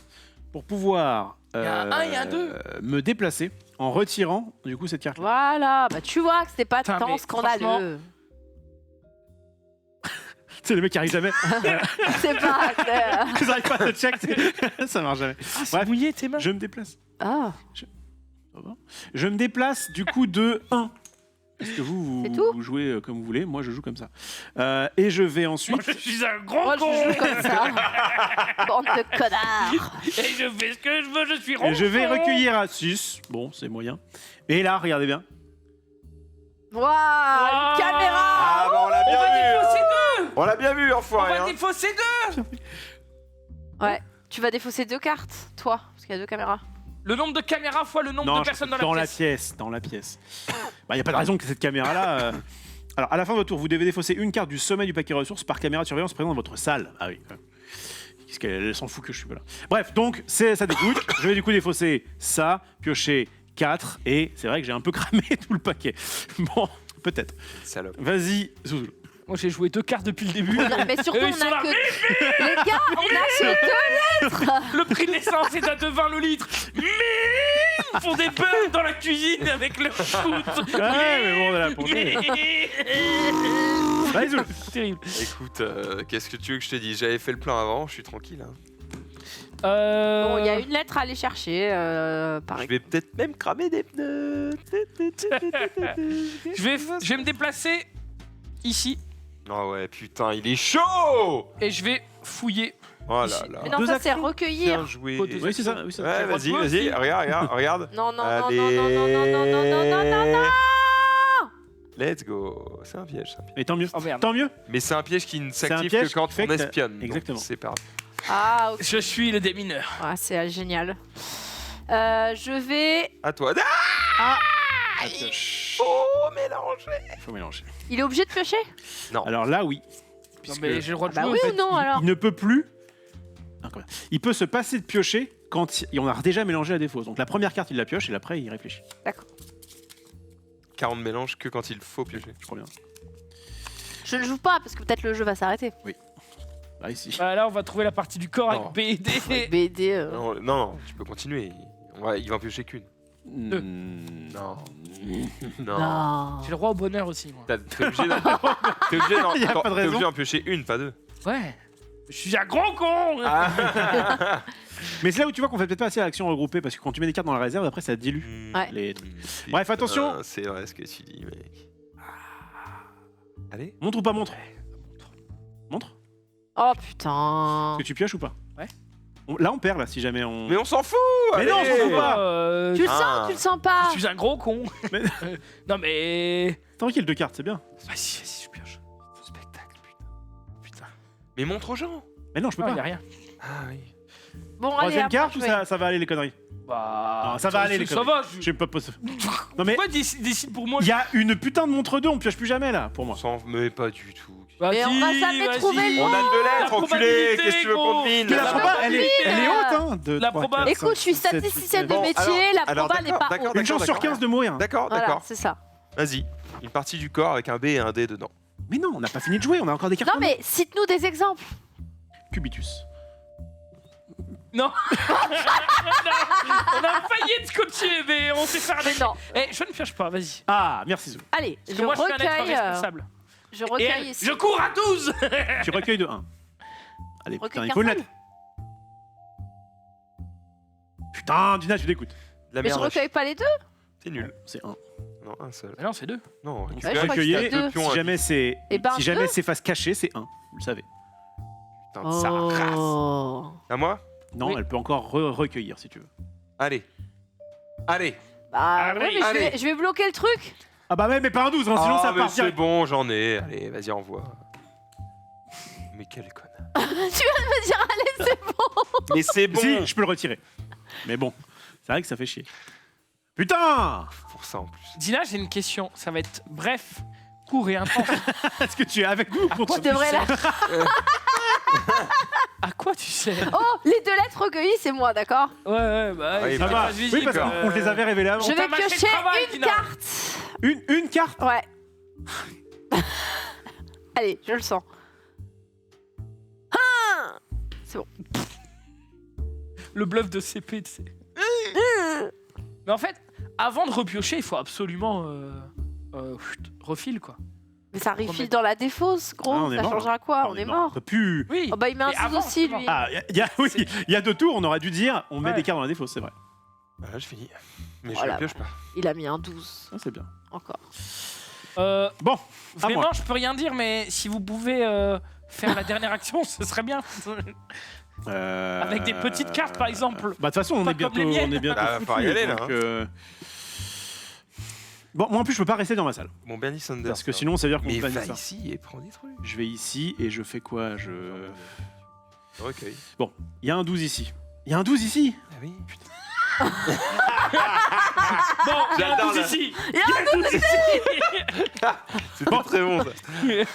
pour pouvoir y a un 1, il y a un 2. me déplacer en retirant du coup cette carte. Voilà. Bah, tu vois que c'était pas Putain, tant mais scandaleux. C'est le mec qui arrive jamais. C'est pas. Ils n'arrivent pas à te check. Ça marche jamais. Ah, c'est Bref. mouillé tes mains. Je me déplace. Ah. Ça va. Je me déplace du coup de 1. Est-ce que vous, C'est tout vous jouez comme vous voulez? Moi, je joue comme ça. Et je vais ensuite. Moi, je suis un gros Moi, je con joue comme ça. Bande de connards. et je fais ce que je veux, je suis Et rond. je vais recueillir à 6. Bon, c'est moyen. Et là, regardez bien. Waouh, une caméra. Ah bah on l'a On va bien vu. défausser hein. deux. On l'a bien vu, On enfoiré. va hein. défausser deux. Ouais. Tu vas défausser 2 cartes, toi, parce qu'il y a 2 caméras. Le nombre de caméras fois le nombre Non, de personnes dans la pièce. Dans la pièce. Bah, y a pas de raison que cette caméra-là. Alors, à la fin de votre tour, vous devez défausser une carte du sommet du paquet ressources par caméra de surveillance présente dans votre salle. Ah oui. Parce qu'elle s'en fout que je suis pas là. Bref, donc, ça dégoûte. Je vais du coup défausser ça, piocher 4, et c'est vrai que j'ai un peu cramé tout le paquet. Bon, peut-être. Salope. Vas-y, Zouzou. Moi j'ai joué 2 cartes depuis le début. Mais surtout, Ils on sont a là. que. Les gars, on a que 2 lettres. Le prix de l'essence est à 2,20 le litre. Mais ils font des burns dans la cuisine avec leur shoot. Ouais, mais bon, on est là pour Vas-y, Zouzou. Terrible. Écoute, qu'est-ce que tu veux que je te dise? J'avais fait le plein avant, je suis tranquille. Hein. Bon, il y a une lettre à aller chercher, par Je exemple. vais peut-être même cramer des pneus. Je vais me déplacer ici Oh ouais, putain, il est chaud. et je vais fouiller. Oh là Ici. là. Mais non, Deux ça c'est actions. recueillir. Bien joué. Faut deux Oui, c'est ça. Oui, c'est ça. Ouais, vas-y, Moi vas-y, aussi. regarde. Non, non, non, non, Allez. non, non, non, non, non, non, non, non, non. Let's go. C'est un piège, ça. Et tant mieux. Oh merde. Tant mieux. Mais c'est un piège qui ne un s'active piège que quand qui fait on que t'as- espionne. donc Exactement. C'est pas grave. Ah, ok. Je suis le démineur. Ah, c'est génial. Je vais. À toi. Oh, mélanger. Il faut mélanger. Il est obligé de piocher? Alors là, oui. Non Puisque mais j'ai le droit de Bah jouer. oui en fait. ou non alors? il ne peut plus. Ah, quand même. Il peut se passer de piocher quand on a déjà mélangé la défausse. Donc la première carte, il la pioche et après, il réfléchit. 40 mélanges que quand il faut piocher. Je crois bien. Je ne joue pas parce que peut-être le jeu va s'arrêter. Là, ici. Bah, là on va trouver la partie du corps Non. avec B et D. BD. Non, non, tu peux continuer. Ouais, il va en piocher qu'une. Non. Non. Non. J'ai le droit au bonheur aussi, moi. T'es obligé d'en Y a pas de raison. t'es obligé d'en piocher une, pas deux. Ouais. Je suis un gros con. Ah. Mais c'est là où tu vois qu'on fait peut-être pas assez d'actions regroupées parce que quand tu mets des cartes dans la réserve, après ça dilue Ouais. les trucs. Putain, Bref, attention. C'est vrai ce que tu dis, mec. Allez. Montre ou pas montre? Montre? Oh putain. Est-ce que tu pioches ou pas? Ouais. Là on perd là si jamais on. Mais on s'en fout. Mais non, on s'en fout pas. Tu le Ah. sens, tu le sens pas. Je suis un gros con. Mais- Non mais. Tranquille, 2 cartes, c'est bien. Vas-y, je pioche. Spectacle, putain. Mais montre aux gens. Mais non, je peux Il y pas. a rien. Ah oui. Bon, allez, Troisième après, carte je ou vais- ça va aller les conneries? Bah. Non, ça va aller, les Ça conneries. va. Je sais pas. Non mais Pourquoi décide pour moi? il y a une putain de montre 2, on pioche plus jamais là pour On moi. s'en met pas du tout. Mais on va jamais trouver le On a bon. 2 La lettres, enculé. probabilité, Qu'est-ce que tu veux qu'on gros. devine Mais la La proba, elle est probabilité, haute hein. 2, la 3, proba- 4, Écoute, je suis 5, 6, 7, statisticienne 8, de Bon, métier, la alors, proba n'est pas d'accord, haute. Une chance sur 15 de mourir. D'accord, Voilà, d'accord. c'est ça. Vas-y. Une partie du corps avec un B et un D dedans. Mais non, on n'a pas fini de jouer, on a encore des cartes. Non, mais cite-nous des exemples. Cubitus. Non. On a failli être scotché, mais on s'est fait Mais non. Eh, je ne pioche pas, vas-y. Ah, merci Zou. Allez, Parce je que moi, je suis un être recueille. responsable. Je Et recueille elle, ici. je cours à 12. Tu recueilles de 1. Allez, Recueille putain, il qu'un faut une seul. lettre. Putain, Dina, tu l'écoutes. La Mais je merde. recueille pas les deux. C'est nul. C'est 1. Non, un seul. Mais non, c'est 2. Non, Ouais, je récupérer crois que Recueillez, c'était deux. deux pions si à jamais c'est Eh ben, si jamais c'est face cachée, c'est 1. Vous le savez. putain de sa race. Oh. À moi. Non, Oui. elle peut encore recueillir si tu veux. Allez. Allez. Bah, Allez, ouais, mais allez. je vais bloquer le truc. Ah bah ouais, mais pas un 12, hein, sinon Ah, ça mais part c'est direct. bon, j'en ai. Allez, vas-y, envoie. Mais quel connard. Tu viens de me dire, allez, c'est bon. Mais c'est bon. Si, je peux le retirer. Mais bon, c'est vrai que ça fait chier. Putain. Pour ça en plus. Dina, j'ai une question. Ça va être bref, court et intense. Est-ce que tu es avec nous ou contre Tu devrais la... À quoi tu sais? Oh, les deux lettres recueillies, c'est moi, d'accord? Ouais, bah. Ouais, c'est Ça bah, va. pas visible, Oui, parce quoi. qu'on te les avait révélés avant. Je vais t'a marqué le piocher travail, une Dina. carte. Une carte. Ouais. Allez, je le sens. Ah, Le bluff de CP, tu sais. Mais en fait, avant de repiocher, il faut absolument refile quoi. mais ça refile dans la défausse, gros. Ah, on est Ça mort. changera quoi? On est mort. T'as pu. Oui. Oh bah il met un Mais 6 avant, aussi, avant. lui. Ah, oui, il y a 2 tours, on aurait dû dire on met Ouais. des cartes dans la défausse, c'est vrai. Voilà, je finis. Mais Voilà. je ne pioche pas. Il a mis un 12. Ça c'est bien. Encore. Bon, Vraiment, moi. je peux rien dire, mais si vous pouvez faire la dernière action, ce serait bien. Avec des petites cartes, par exemple. Bah de toute façon, on Pas est bientôt, comme les miennes. on est bientôt Ah, va falloir y foutus, aller, là, donc, hein. Bon, moi en plus je peux pas rester dans ma salle Bon, Bernie Sanders. parce que ça. sinon ça veut dire qu'on Mais planifie va ça. ici et prends des trucs. Je vais ici et je fais quoi? Recueil. Il y a un 12 ici. Il y a un 12 ici. Ah oui. Bon, il y a un J'adore, 12 là. ici. Il y a un 12 ici. C'était très bon ça.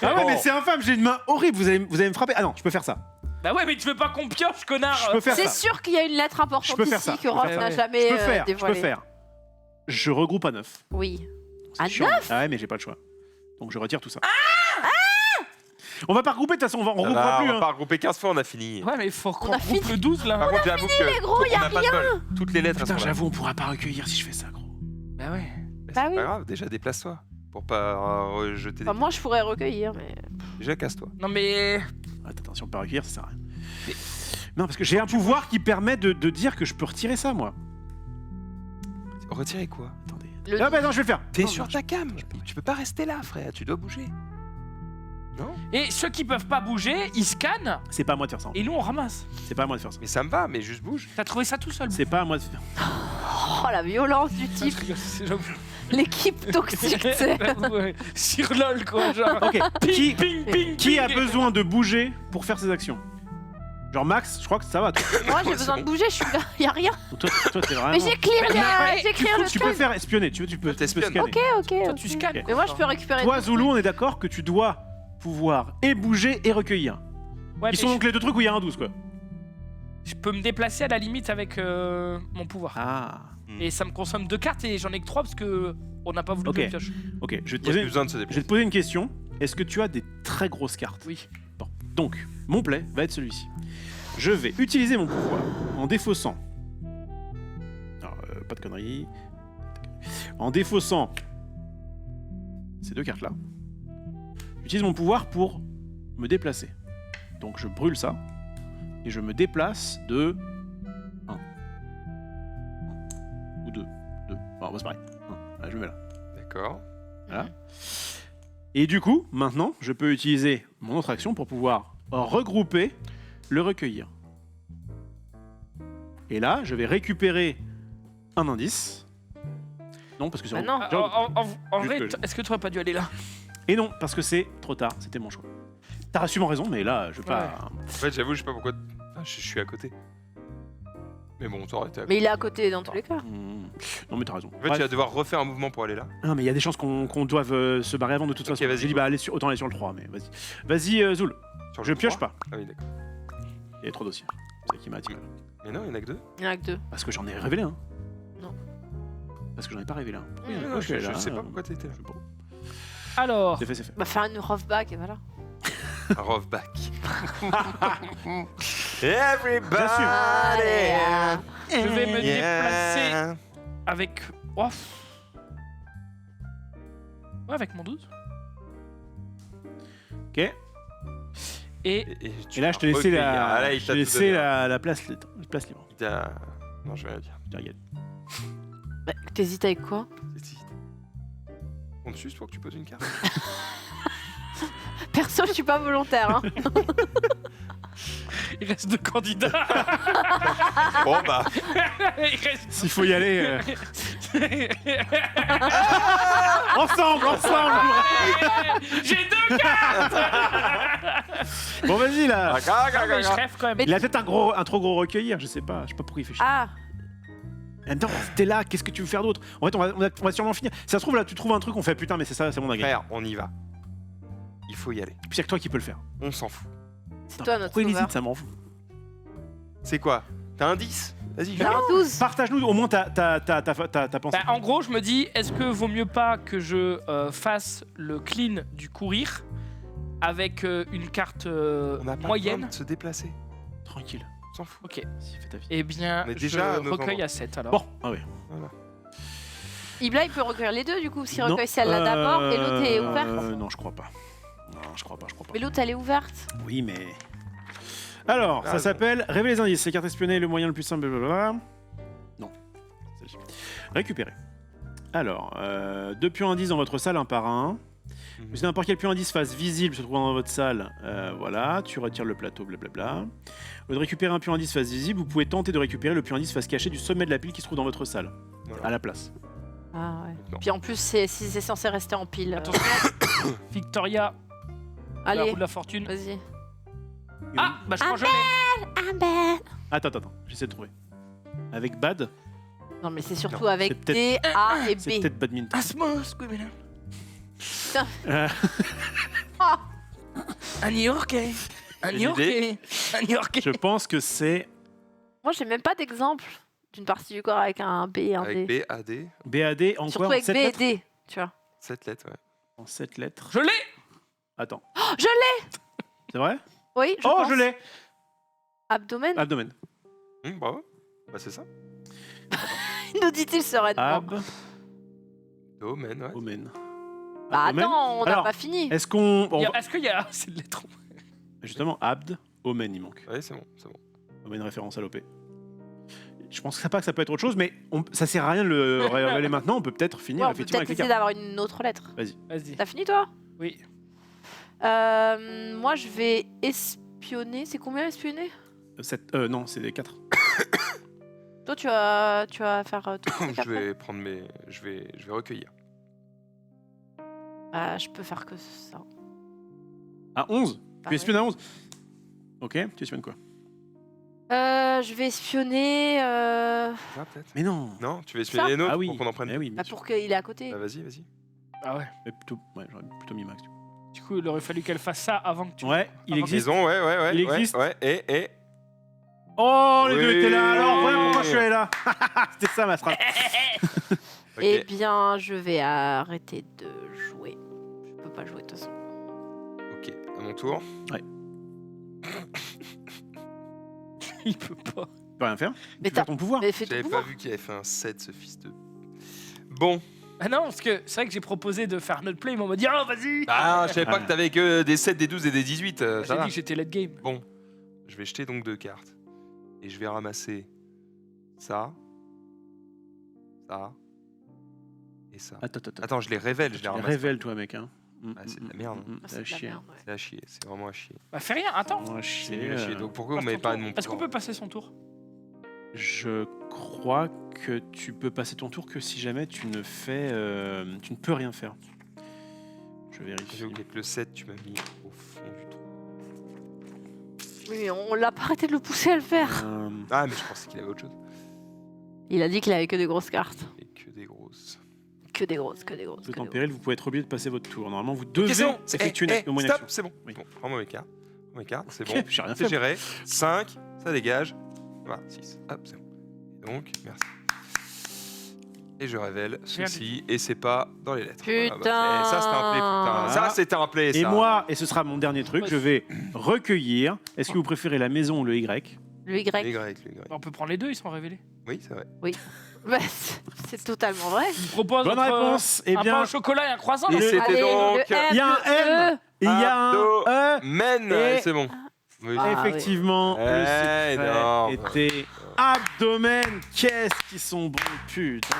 Ah ouais, Bon. mais c'est infâme, j'ai une main horrible, vous allez me frapper. Ah non, je peux faire ça. Bah ouais, mais tu veux pas qu'on pioche, connard. Je peux faire C'est ça. sûr qu'il y a une lettre Je importante peux faire ici ça. que Rof Ouais, n'a ouais. jamais Je peux faire, je peux dévoilée. faire. Je regroupe à 9. Oui. À Chiant. 9? Ah ouais, mais j'ai pas le choix. Donc je retire tout ça. On va pas regrouper, de toute façon, on Ça regroupera va, plus. on va hein. pas regrouper 15 fois, on a fini. Ouais, mais faut qu'on a regroupe fini. le 12 là. Par contre, j'avoue que gros, y a on n'a pas de bol. Toutes les lettres elles Putain, sont là. j'avoue, on pourra pas recueillir si je fais ça, gros. Bah ouais. Mais Bah c'est oui. pas grave, déjà déplace-toi. Pour pas rejeter des... Enfin, moi, je pourrais recueillir, mais... Déjà casse-toi. Non mais. Attends, si on peut pas recueillir, ça sert à rien. Non, parce que j'ai un pouvoir qui permet de dire que je peux retirer ça, moi. Retirer quoi? Attendez. Le- Ah bah non, je vais le faire. T'es Non, sur non, ta cam. Tu peux pas rester là, frère. Tu dois bouger. Et ceux qui peuvent pas bouger, ils scannent C'est pas à moi de faire ça. et nous on ramasse. C'est pas à moi de faire ça. Mais ça me va, mais juste bouge. T'as trouvé ça tout seul. C'est pas à moi de faire. Oh, la violence du Je type. rigole, c'est genre- L'équipe toxique, tu sais. Ouais, sur LOL quoi, genre. Ok, qui, Ping, ping, qui a ping. besoin de bouger pour faire ses actions? Genre Max, je crois que ça va. Toi, Moi, j'ai besoin de bouger, je suis là. Y a rien. toi t'es vraiment. Mais j'ai clear, Mais j'ai clear le Tu peux truc. faire espionner, tu peux T'espionnes. scanner. Ok, ok. Toi, ok. tu scannes. Mais moi, je peux récupérer. Toi, des Zoulou, on est d'accord que tu dois pouvoir et bouger et recueillir. Ouais, Qui mais sont donc les deux trucs où il y a un 12, quoi. je peux me déplacer à la limite avec mon pouvoir. Ah. Et ça me consomme 2 cartes et j'en ai que 3 parce que on n'a pas voulu Ok. de pioche. Ok, je vais te Il y a poser, plus besoin de se je vais déplacer. te poser une question. Est-ce que tu as des très grosses cartes? Oui. Bon, donc, mon play va être celui-ci. Je vais utiliser mon pouvoir en défaussant. Alors, pas de conneries. En défaussant ces 2 cartes-là, j'utilise mon pouvoir pour me déplacer. Donc je brûle ça, et je me déplace de 1. Ou 2. 2. Bon, c'est pareil. 1. Là, je me mets là. D'accord. Voilà. Et du coup, maintenant, je peux utiliser mon autre action pour pouvoir regrouper le recueillir. Et là, je vais récupérer un indice. Non, parce que c'est... Bah non. En Juste vrai, que- est-ce que tu aurais pas dû aller là? Et non, parce que c'est trop tard, c'était mon choix. T'as sûrement raison, mais là, je veux pas... En fait, j'avoue, je sais pas pourquoi. Ah, je suis à côté. Mais bon, t'aurais été à côté. Mais il est à côté dans tous les cas. Non, mais t'as raison. En fait, Bref. tu vas devoir refaire un mouvement pour aller là. Non, mais il y a des chances qu'on doive se barrer avant de toute Ok, façon. vas-y, J'ai dit, go. bah, autant aller sur le 3, mais vas-y. Vas-y, Zoul. Sur le Je pioche 3. pas. Ah oui, d'accord. Il y a trop dossiers. C'est ça qui m'a attiré. Mais non, il y en a que 2. Il y en a que 2. Parce que j'en ai révélé un. Non. Parce que j'en ai pas révélé un. Pourquoi Mm. Non, je suis je là, sais pas pourquoi t'étais là. je sais pas. Alors, C'est fait, c'est fait. Bah, faire une rough back et voilà. Un rough back. Everybody. je vais me déplacer avec. Oh. Ouais, avec mon 12. Ok. Et Et là, je t'ai laissé la place libre. Non, je vais rien dire. T'inquiète. Bah, t'hésites avec quoi? On te suce pour que tu poses une carte. Perso, je suis pas volontaire. Hein. il reste 2 candidats. Bon, bah. il reste. S'il faut y aller... Ensemble. J'ai 2 cartes. Bon, vas-y, là. Ah, mais je rêve quand même. Mais- Il a peut-être un trop gros recueillir, je sais pas pourquoi il fait chier. Ah, En même temps, t'es là, qu'est-ce que tu veux faire d'autre? En fait, on va sûrement finir. Si ça se trouve, là, tu trouves un truc, on fait putain, mais c'est ça, c'est mon agrément. Frère, on y va. Il faut y aller. Puis c'est que toi qui peux le faire. On s'en fout. c'est Putain, toi notre pourquoi il sauveur. hésite, ça m'en fout. C'est quoi? T'as un 10? Vas-y, T'as un 12. Partage-nous au moins ta pensée. Bah, en gros, je me dis, est-ce que vaut mieux pas que je fasse le clean du courir avec une carte on n'a pas moyenne? besoin de se déplacer. Tranquille. On s'en fout. Ok. Si, fais ta vie. Eh bien, On est déjà à je 9 recueille ans. à 7 alors. Bon, ah oui. Ibla, il peut recueillir les deux du coup, s'il Non, recueille celle-là d'abord et l'autre est ouverte. Non, je crois pas. Non, je crois pas. Mais l'autre, elle est ouverte. Oui, mais. Alors, ça Ah, s'appelle Révéler les indices. Les cartes espionnées, le moyen le plus simple, blablabla. Non. Celle-ci. Récupérer. Alors, 2 pions indices dans votre salle, un par un. Mhm. Si n'importe quel pion indice face visible se trouvant dans votre salle, voilà, tu retires le plateau, blablabla. Au lieu de récupérer un pion indice face visible, vous pouvez tenter de récupérer le pion indice face caché du sommet de la pile qui se trouve dans votre salle, Voilà. à la place. Ah ouais. Non. Puis en plus, si c'est censé rester en pile. Attention, Victoria, la Allez, roue de la fortune. vas-y. Ah, bah je crois que je l'ai. Attends, j'essaie de trouver. Avec Bad, Non, mais c'est surtout Non, avec c'est peut-être- D, A et c'est B. peut-être Badminton. Asmos, Squibina. Euh, Un New-Yorkais. Un Une New-Yorkais. Un New-Yorkais. je pense que c'est Moi, j'ai même pas d'exemple d'une partie du corps avec un B et un Avec D. B, A, D. BAD en Surtout quoi? En avec 7 B et lettres D, tu vois. 7 lettres, ouais. En 7 lettres. Je l'ai. Attends. Je l'ai. C'est vrai? Oui, je Oh, pense. je l'ai! Abdomen. Abdomen. Bravo. Bah, c'est ça. Nous dit-il sereinement. Domaine, ouais. Abdomen. Bah Abdomen. attends, on n'a Alors, pas fini. Est-ce qu'on. bon, Est-ce qu'il y a assez de lettres? justement, Abd, Omen, il manque. Ouais, c'est bon, c'est bon. Omen, référence à l'OP. Je pense que ça peut être autre chose, mais ça sert à rien de le révéler maintenant. On peut peut-être finir Ouais, on peut effectivement peut-être avec les essayer cartes. d'avoir une autre lettre. Vas-y. T'as fini toi? Oui. Moi, je vais espionner. C'est combien espionner? Non, c'est des 4. Toi, tu vas faire tout ça Je vais prendre mes. Je vais recueillir. Je peux faire que ça. À 11? Tu Pareil. espionnes à 11? Ok, tu espionnes quoi? Je vais espionner Ah, peut-être. Mais non! Non, tu vas espionner les nôtres Ah oui, pour qu'on en prenne. eh oui, bien bah, sûr. pour qu'il est à côté. Bah, vas-y, vas-y. Ah ouais. Mais plutôt, ouais, j'aurais plutôt mis Max. du coup. Du coup, il aurait fallu qu'elle fasse ça avant que tu. Ouais, il Avant existe. Maison, ouais. Il existe. Ouais, et. Oh, les deux Oui. étaient là. Alors, voilà pourquoi je suis allé là. C'était ça ma strat. Ok. Eh bien, je vais arrêter de jouer. Je peux pas jouer de toute façon. Ok, à mon tour. Il peut pas. peux rien faire. Mais Tu peux faire ton pouvoir. Mais fais ton J'avais pas pouvoir. vu qu'il avait fait un 7, ce fils de. Bon. Ah non, parce que c'est vrai que j'ai proposé de faire notre play, ils m'ont dit oh vas-y. Ah, je savais pas Ah. que t'avais que des 7, des 12 et des 18. J'ai Ça va. dit que j'étais late game. Bon, je vais jeter donc 2 cartes. Et je vais ramasser ça, ça et ça. Attends. Attends, je les révèle, je les ramasse. Révèle-toi, mec. Hein. Ah, c'est de la merde, hein. Ah, T'as c'est de la chier. merde, ouais. C'est à chier, c'est vraiment à chier. Bah fais rien, attends. Oh, C'est chier, nul à chier. Donc pourquoi vous Passe m'avez ton pas tour. de mon Est-ce qu'on pouvoir peut passer son tour? Je crois que tu peux passer ton tour que si jamais tu ne fais, tu ne peux rien faire. Je vérifie. J'ai oublié que le 7, tu m'as mis au fond du trou. Oui, mais on l'a pas arrêté de le pousser à le faire. Ah, mais je pensais qu'il avait autre chose. Il a dit qu'il avait que des grosses cartes. Et que des grosses. Que des grosses, que des grosses. Vous êtes que en des péril, vous pouvez être obligé de passer votre tour. Normalement, vous devez Ok, c'est bon. effectuer au moins une stop, action. c'est bon. Oui. Bon, prends-moi mes cartes. Prends mes cartes, c'est Ok, bon. j'ai rien C'est fait. géré. 5, ça dégage. Voilà, 6. Hop, c'est bon. Donc, merci. Et je révèle ceci, et c'est pas dans les lettres. Putain. Voilà, bah, ça, c'était un play, putain. Ça, c'était un play, ça. Et moi, et ce sera mon dernier truc, je vais recueillir. Est-ce que vous préférez la maison ou le Y? Le Y. Les Grecs, les Grecs. On peut prendre les deux, ils sont révélés. Oui, c'est vrai. Bah, c'est totalement vrai. Je vous propose Bonne entre, réponse. Eh un pain bien, au chocolat et un croissant. Et non c'était Allez, donc- le M, il y a un le M. il y a un E. Men, Et- c'est bon. Oui. Ah, Effectivement, le énorme. secret était abdomen. Qu'est-ce qu'ils sont bons, putain.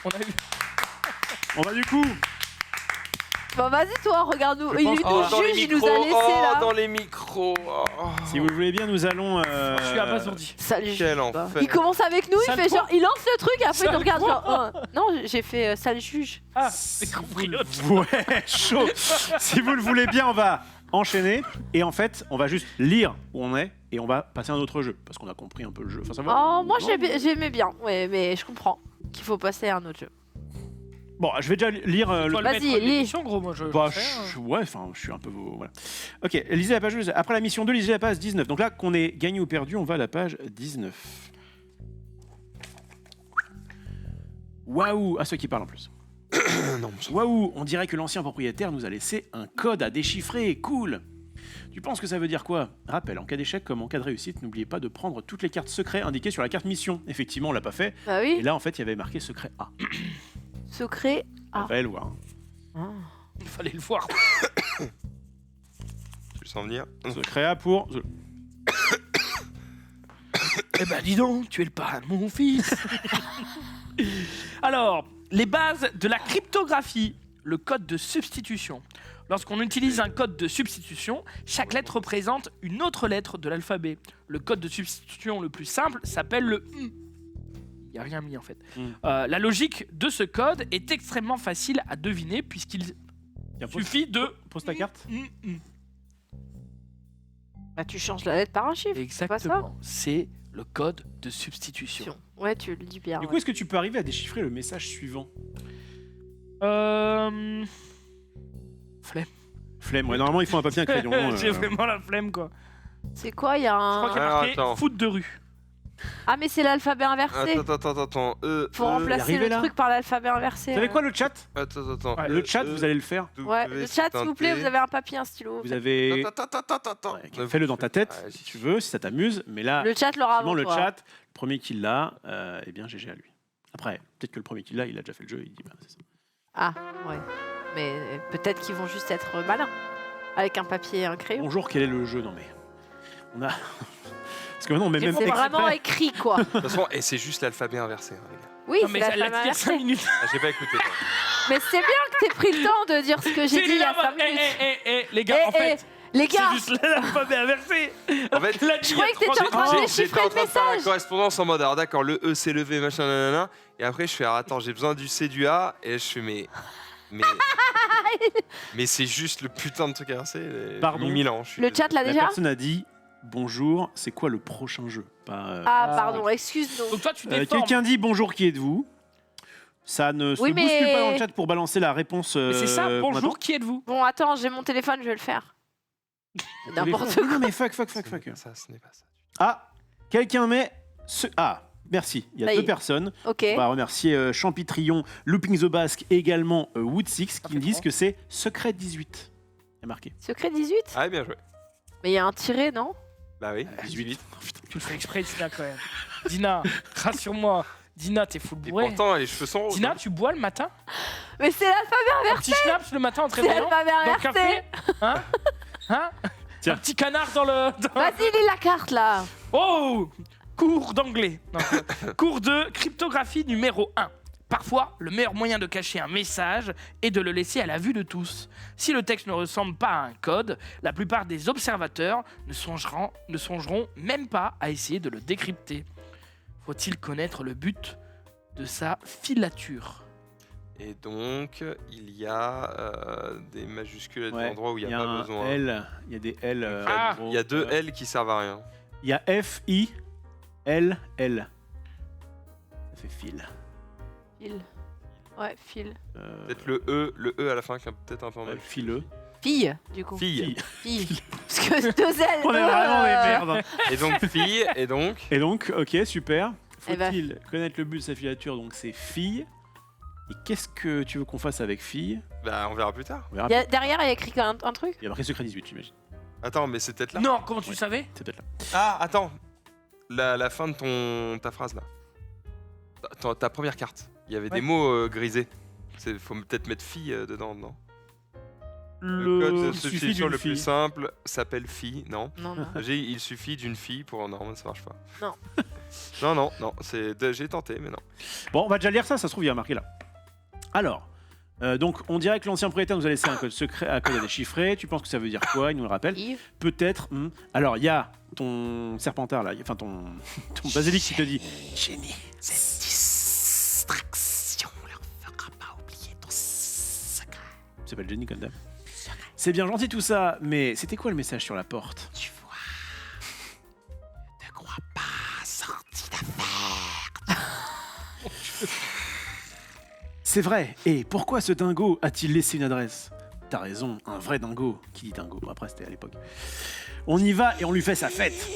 On a eu. On va du coup. Bon, vas-y, toi, regarde-nous. Je Il pense- nous Oh, dans les juge, il nous micros, a laissé oh, là. dans les micros. Oh. Si vous le voulez bien, nous allons. Je suis abasourdi. Salut. Quel juge. enfer. Il commence avec nous, il Sale fait quoi genre, il lance le truc, après il Sale nous regarde quoi genre, oh. Non, j'ai fait sale juge. Ah, j'ai compris l'autre. Ouais, chaud. Si vous le voulez bien, on va enchaîner. Et en fait, on va juste lire où on est et on va passer à un autre jeu. Parce qu'on a compris un peu le jeu. Enfin, ça va. Oh, moi Non j'aimais bien, ouais, mais je comprends qu'il faut passer à un autre jeu. Bon, je vais déjà lire le. Toi, le Vas-y, maître de lis. l'émission, gros, moi je. Bah, je sais, ouais, enfin, je suis un peu. Voilà. Ok, lisez la page 2. Après la mission 2, lisez la page 19. Donc là, qu'on ait gagné ou perdu, on va à la page 19. Waouh! À ceux qui parlent en plus. Non, Waouh! On dirait que l'ancien propriétaire nous a laissé un code à déchiffrer. Cool! Tu penses que ça veut dire quoi? Rappel, en cas d'échec comme en cas de réussite, n'oubliez pas de prendre toutes les cartes secrets indiquées sur la carte mission. Effectivement, on l'a pas fait. Bah Et oui, là, en fait, il y avait marqué secret A. secret. Ah. Fallait le voir. Il fallait le voir. tu le sens venir. Secret A pour. Eh ben dis donc, tu es le parrain de mon fils. Alors, les bases de la cryptographie, le code de substitution. Lorsqu'on utilise un code de substitution, chaque lettre représente une autre lettre de l'alphabet. Le code de substitution le plus simple s'appelle le I. Il n'y a rien mis en fait. La logique de ce code est extrêmement facile à deviner puisqu'il Tiens, pose, suffit de... pose ta carte. Bah tu changes la lettre par un chiffre. c'est pas ça Exactement. C'est le code de substitution. Ouais, tu le dis bien. Du coup, ouais. est-ce que tu peux arriver à déchiffrer le message suivant? Flemme. Flemme, ouais, normalement il faut un papier, un crayon. J'ai vraiment la flemme quoi. C'est quoi, il y a Je crois un... qu'il y a Alors, marqué attends. foot de rue. Ah mais c'est l'alphabet inversé. Attends. Faut remplacer arrivé, le là truc par l'alphabet inversé. Vous savez quoi, le chat? Attends. Ouais, Le chat, vous allez le faire. Ouais, le chat s'il vous plaît, vous avez un papier, un stylo. Vous avez. Attends. Ouais, fais-le dans ta tête si tu veux, si ça t'amuse. Mais là, Le chat l'aura effectivement, avant le toi. chat, le premier qui l'a, eh bien GG à lui. Après, peut-être que le premier qui l'a, il a déjà fait le jeu, il dit bah, c'est ça. Ah, ouais. Mais peut-être qu'ils vont juste être malins. Avec un papier et un crayon. Bonjour, quel est le jeu? Non mais. On a. Parce que maintenant, on met même C'est exprès. vraiment écrit, quoi. De toute façon, et c'est juste l'alphabet inversé, hein, les gars. Oui, Non, c'est mais ça l'a l'alphabet dit il y a 5 inversé. minutes. Ah, j'ai pas écouté. quoi. Mais c'est bien que t'aies pris le temps de dire ce que j'ai dit il y a 5 minutes. Les gars, en fait, les c'est gars, juste l'alphabet inversé. En fait, Là, je croyais que t'étais en train de déchiffrer J'étais en le train de faire la message. correspondance en mode, alors d'accord, le E c'est le V, machin, nanana. Et après, je fais, alors, attends, j'ai besoin du C, du A. Et je fais, mais c'est juste le putain de truc inversé. Pardon. 1000 ans. je suis le désolé. chat l'a La déjà personne a dit bonjour, c'est quoi le prochain jeu? Pas, Ah, pardon, excuse-nous. Donc toi, tu déformes. quelqu'un dit bonjour, qui êtes-vous? Ça ne se Oui, bouscule mais- pas dans le chat pour balancer la réponse. Mais c'est ça, qu'on bonjour, qui êtes-vous? Bon, attends, j'ai mon téléphone, je vais le faire. attend. N'importe Non, quoi. mais fuck. Ce n'est pas ça. Ah, quelqu'un met ce. Ah, merci. Il y a Ça y deux est. personnes. Ok. On va remercier Champitrion, Looping the Basque et également Wood6 qui fait me disent trois. que c'est Secret 18. Il y a marqué. Secret 18 Ah, bien joué. Mais il y a un tiré, non? Bah oui. 18. Tu le fais exprès, Dina, quand même. Dina, rassure-moi. Dina, t'es full Et bourré. pourtant, les cheveux sont roses. Dina, tu bois le matin? Mais c'est l'alphabet Un inversé. petit schnaps le matin en te C'est réveillant? l'alphabet Dans le inversé. café? Hein? Hein? Tiens. Un petit canard dans le... Vas-y, lis la carte là. Oh! Cours d'anglais. Non, cours de cryptographie numéro 1. Parfois, le meilleur moyen de cacher un message est de le laisser à la vue de tous. Si le texte ne ressemble pas à un code, la plupart des observateurs ne songeront même pas à essayer de le décrypter. Faut-il connaître le but de sa filature? Et donc, il y a des majuscules à des Ouais, endroits où il Il n'y y a a pas un besoin. L, il y a des L. Ah, gros. Il y a 2 L qui servent à rien. Il y a F, I, L, L. Ça fait fil. Fil. Ouais, fil. Peut-être le E à la fin qui est peut-être un peu en mal. Fileux. Fille, du coup. Fille. Fille. Parce que 2 L. On est vraiment des merdes. Et donc fille, et donc. Et donc, ok, super. Eh ben. Faut-il connaître le but de sa filature? Donc c'est fille. Et qu'est-ce que tu veux qu'on fasse avec fille? Bah, on verra plus tard. On verra. Derrière, il y a écrit un truc. Il y a marqué secret 18, j'imagine. Attends, mais c'est peut-être là. Non, comment tu Ouais. savais? C'est peut-être là. Ah, attends. La fin de ta phrase là. Ta première carte. Il y avait Ouais. des mots grisés. Faut peut-être mettre fille dedans, non? Le code de il suffit substitution d'une le plus fille. simple s'appelle fille, non? Non, non. Il suffit d'une fille pour... Non, ça marche pas. Non. non, j'ai tenté, mais non. Bon, on va déjà lire ça, ça se trouve, il y a marqué là. Alors, donc on dirait que l'ancien propriétaire nous a laissé un code secret, un code à déchiffrer. Tu penses que ça veut dire quoi? Il nous le rappelle. Yves. Peut-être. Alors, il y a ton serpentard là, enfin ton basilic qui te dit Génie, cette distraction leur fera pas oublier ton secret. il s'appelle Jenny Condam. C'est bien gentil tout ça, mais c'était quoi le message sur la porte? Tu vois, ne crois pas sorti d'affaire. C'est vrai. Et pourquoi ce dingo a-t-il laissé une adresse? T'as raison, un vrai dingo. Qui dit dingo? Après, c'était à l'époque. On y va et on lui fait sa fête.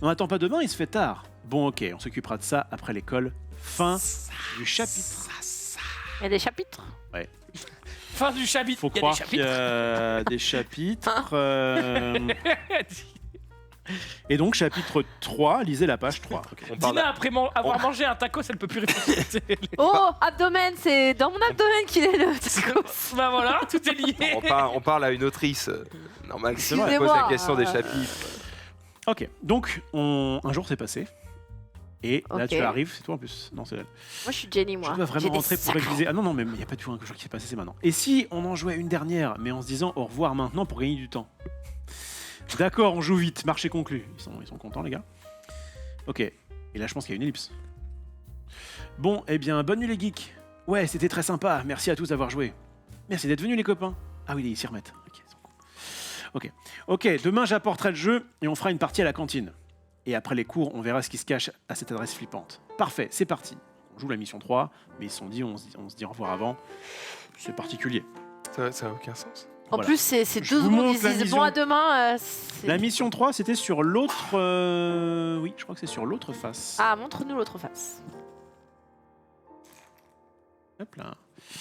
On n'attend pas demain, il se fait tard. Bon, ok, on s'occupera de ça après l'école. Fin du chapitre. Il y a des chapitres. Fin du chapitre. Faut Il y a croire des qu'il y chapitres. a des chapitres. Et donc, chapitre 3, lisez la page 3. Ok. On parle, Dina, après avoir mangé un tacos, elle peut plus réfléchir. Oh, abdomen, c'est dans mon abdomen qu'il est le tacos. Bah voilà, tout est lié. on parle à une autrice. Normal, c'est vrai. On pose Excusez-moi. la question des chapitres. Ok, donc un jour s'est passé. Et là, Ok. tu arrives, c'est toi en plus. Non, c'est elle. Moi, je suis Jenny, moi. Tu dois J'ai vraiment des rentrer pour sacres. réviser. Ah non, non, mais il n'y a pas du tout un jour qui s'est passé, c'est maintenant. Et si on en jouait une dernière, mais en se disant au revoir maintenant pour gagner du temps? D'accord, on joue vite, marché conclu. Ils sont contents, les gars. Ok, et là, je pense qu'il y a une ellipse. Bon, eh bien, bonne nuit, les geeks. Ouais, c'était très sympa. Merci à tous d'avoir joué. Merci d'être venus, les copains. Ah oui, ils s'y remettent. Ok, ils sont cons. Ok, demain, j'apporterai le jeu et on fera une partie à la cantine. Et après les cours, on verra ce qui se cache à cette adresse flippante. Parfait, c'est parti. On joue la mission 3, mais ils se sont dit, on se dit au revoir avant. C'est particulier. Ça a aucun sens. En Voilà. plus, c'est Je 2 vous secondes. montre Ils la disent mission. bon à demain. La mission 3, c'était sur l'autre... Oui, je crois que c'est sur l'autre face. Ah, montre-nous l'autre face. Hop là.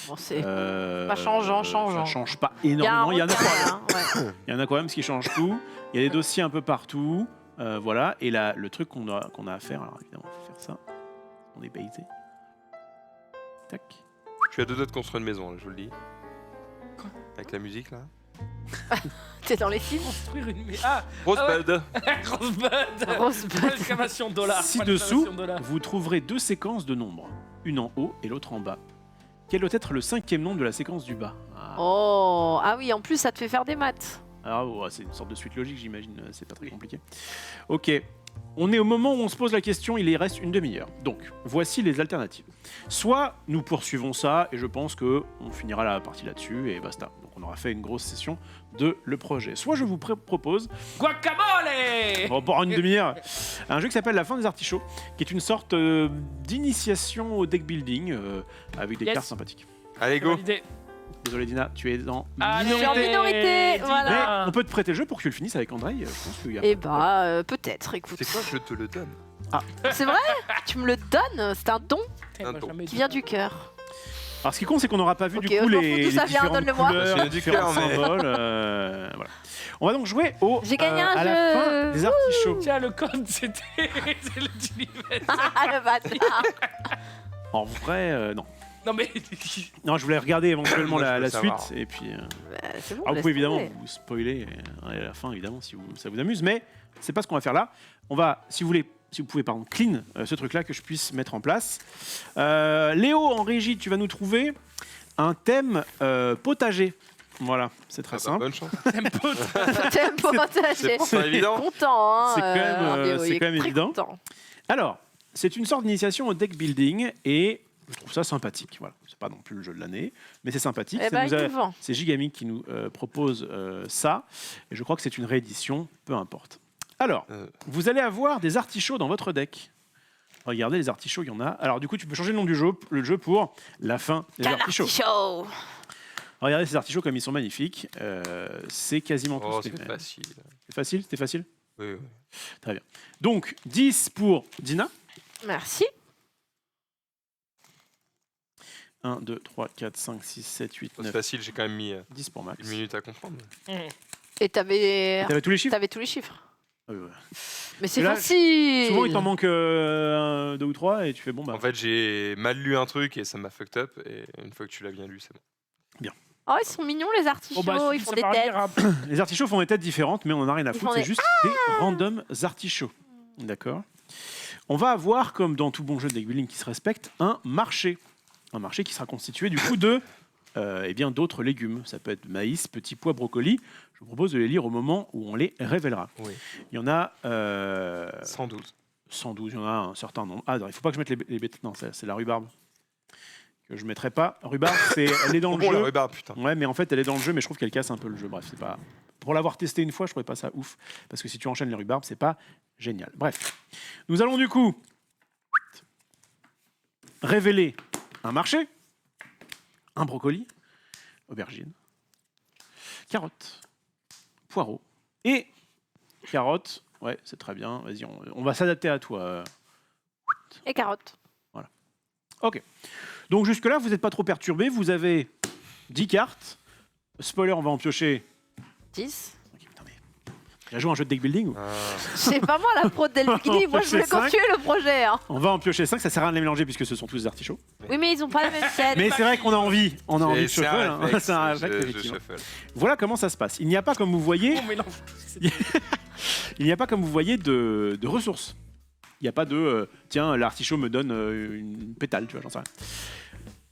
Bon, c'est. Euh, Pas changeant. Ça change pas Il y a un énormément. Il y en a retard, quoi hein, ouais. Il y en a quand même, ce qui change tout. Il y a des dossiers un peu partout. Voilà. Et là, le truc qu'on a à faire, alors évidemment, on va faire ça. On est baisé. Tac. Je suis à 2 doigts de construire une maison, là, je vous le dis. Avec la musique là. T'es dans les films. Construire une... Ah, Rosebud. Rosebud. Rosebud. Exclamation dollar. Ci-dessous, $. vous trouverez 2 séquences de nombres. Une en haut et l'autre en bas. Quel doit être le 5e nombre de la séquence du bas? Oh, ah oui, en plus, ça te fait faire des maths. Alors, c'est une sorte de suite logique, j'imagine. C'est pas très compliqué. Ok. On est au moment où on se pose la question, il y reste une demi-heure. Donc, voici les alternatives. Soit nous poursuivons ça, et je pense que on finira la partie là-dessus, et basta. Donc, on aura fait une grosse session de le projet. Soit je vous propose, Guacamole. pour une demi-heure, un jeu qui s'appelle La fin des artichauts, qui est une sorte d'initiation au deck building, avec des Yes. cartes sympathiques. Allez, go. Validé. Désolé Dina, tu es en Allez, Je suis en minorité, Dina. voilà. Mais on peut te prêter le jeu pour que tu le finisses avec André. Je pense qu'il y a... Eh bah, peut-être, écoute. C'est quoi, je te le donne. C'est vrai? Tu me le donnes? C'est un don Putain, Un moi, don. jamais qui dit. vient du cœur. Alors ce qui compte, c'est qu'on n'aura pas vu Ok, du je coup m'en fous les d'où ça vient, différentes donne-le-moi. couleurs, C'est les du différents cœur, mais- symboles. Voilà. On va donc jouer J'ai gagné un à la jeu. fin des artichauts. Tiens, le code, c'était c'est le d'univers. Ah, le bâtard. En vrai, non. Non, mais. Non, je voulais regarder éventuellement Moi, je la voulais suite. savoir. Et puis, C'est bon, alors, vous laisse pouvez évidemment tomber. vous spoiler à la fin, évidemment, si ça vous amuse. Mais c'est pas ce qu'on va faire là. On va, si vous pouvez, pardon, clean ce truc-là que je puisse mettre en place. Léo, en régie, tu vas nous trouver un thème potager. Voilà, c'est très Ah bah, simple. bonne chance. Tempo C'est attaché. pas évident. Content, hein. C'est quand même, Andéo, c'est il est quand même très évident. content. Alors, c'est une sorte d'initiation au deck building et je trouve ça sympathique. Voilà, c'est pas non plus le jeu de l'année, mais c'est sympathique. Eh Ça ben, nous a- il nous vend. C'est Gigamic qui nous propose ça et je crois que c'est une réédition, peu importe. Alors, vous allez avoir des artichauts dans votre deck. Regardez, les artichauts, il y en a. Alors, du coup, tu peux changer le nom du jeu pour la fin des artichauts. Artichaut. Regardez ces artichauts comme ils sont magnifiques. C'est quasiment Oh, tous. c'est facile. C'est facile, c'était facile. Oui, oui. Donc, 10 pour Dina. Merci. 1, 2, 3, 4, 5, 6, 7, 8, C'est 9, facile, j'ai quand même mis 10 pour Max. une minute à comprendre. Et t'avais T'avais tous les chiffres tous les chiffres. Ah oui, ouais. Mais c'est Et là, facile. Souvent, il t'en manque 2 ou 3 et tu fais bon, bah. En fait, j'ai mal lu un truc et ça m'a fucked up. Et une fois que tu l'as bien lu, c'est bon. Oh, ils sont mignons les artichauts. Ils font des têtes. Les artichauts font des têtes différentes, mais on en a rien à Ils foutre. font C'est des- juste des random artichauts. D'accord. On va avoir, comme dans tout bon jeu de deck building qui se respecte, un marché. Un marché qui sera constitué du coup de eh bien, d'autres légumes. Ça peut être maïs, petits pois, brocolis. Je vous propose de les lire au moment où on les révélera. Oui. Il y en a 112. 112, il y en a un certain nombre. Ah, non, il ne faut pas que je mette les bêtes. Non, c'est la rhubarbe. Que je ne mettrai pas. Rhubarbe, elle est dans le Oh la jeu. rhubarbe, putain. Ouais, mais en fait, elle est dans le jeu, mais je trouve qu'elle casse un peu le jeu. Bref, c'est pas. Pour l'avoir testé une fois, je trouvais pas ça ouf. Parce que si tu enchaînes les rhubarbes, c'est pas génial. Bref. Nous allons du coup révéler un marché, un brocoli, aubergine, carotte, poireau et carotte. Ouais, c'est très bien. Vas-y, on va s'adapter à toi. Et carottes. Ok. Donc jusque-là, vous n'êtes pas trop perturbé. Vous avez 10 cartes. Spoiler, on va en piocher. 10. Ok, putain, mais... J'ai joué à un jeu de deck building. Ah. C'est pas moi la pro de Delphine. Moi, je voulais J'ai cinq. continuer le projet. Hein. On va en piocher 5. Ça sert à rien de les mélanger puisque ce sont tous des artichauts. Oui, mais ils ont pas la même tête. Mais c'est vrai qu'on a envie. On a envie de C'est shuffle. un hein. réflexe, C'est un réflexe, je effectivement. shuffle. Voilà comment ça se passe. Il n'y a pas, comme vous voyez, On mélange. il n'y a pas, comme vous voyez, de ressources. Il n'y a pas de tiens, l'artichaut me donne une pétale, tu vois, j'en sais rien.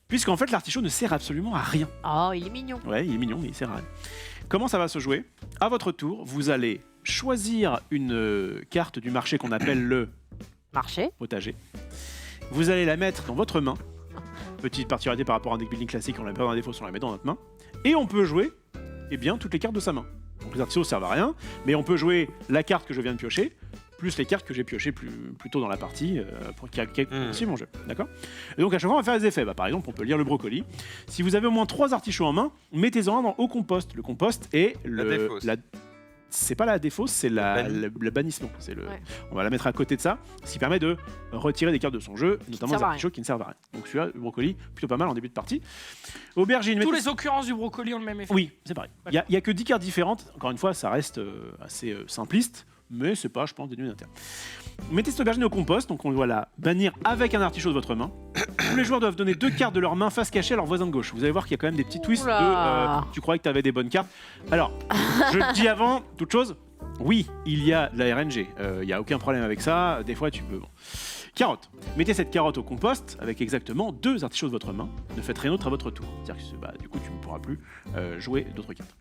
Puisqu'en fait, l'artichaut ne sert absolument à rien. Oh, il est mignon. Ouais, il est mignon, mais il sert à rien. Comment ça va se jouer? À votre tour, vous allez choisir une carte du marché qu'on appelle le Marché. potager. Vous allez la mettre dans votre main. Petite particularité par rapport à un deck building classique, on la met dans un défaut, on la met dans notre main. Et on peut jouer eh bien, toutes les cartes de sa main. Donc les artichauts servent à rien, mais on peut jouer la carte que je viens de piocher, plus les cartes que j'ai piochées plus tôt dans la partie, pour qui aussi mon jeu. D'accord? Et donc à chaque fois, on va faire des effets. Bah, par exemple, on peut lire le brocoli. Si vous avez au moins 3 artichauts en main, mettez-en un au compost. Le compost est défausse. c'est pas la défausse, c'est banni. le bannissement. C'est le... Ouais. On va la mettre à côté de ça, ce qui permet de retirer des cartes de son jeu, notamment servent des à artichauts qui ne servent à rien. Donc celui-là, le brocoli, plutôt pas mal en début de partie. Aubergine, Tous mettez- les occurrences du brocoli ont le même effet. Oui, c'est pareil. Il y a que 10 cartes différentes. Encore une fois, ça reste assez simpliste, mais c'est pas, je pense, dénué d'intérêt. Mettez cette aubergine au compost, donc on doit la bannir avec un artichaut de votre main. Tous les joueurs doivent donner 2 cartes de leur main face cachée à leur voisin de gauche. Vous allez voir qu'il y a quand même des petits twists de Oula. tu croyais que tu avais des bonnes cartes. Alors, je te dis avant toute chose, oui, il y a de la RNG. Il n'y a aucun problème avec ça. Des fois, tu peux. Bon. Carotte. Mettez cette carotte au compost avec exactement 2 artichauts de votre main. Ne faites rien d'autre à votre tour. C'est-à-dire que du coup, tu ne pourras plus jouer d'autres cartes.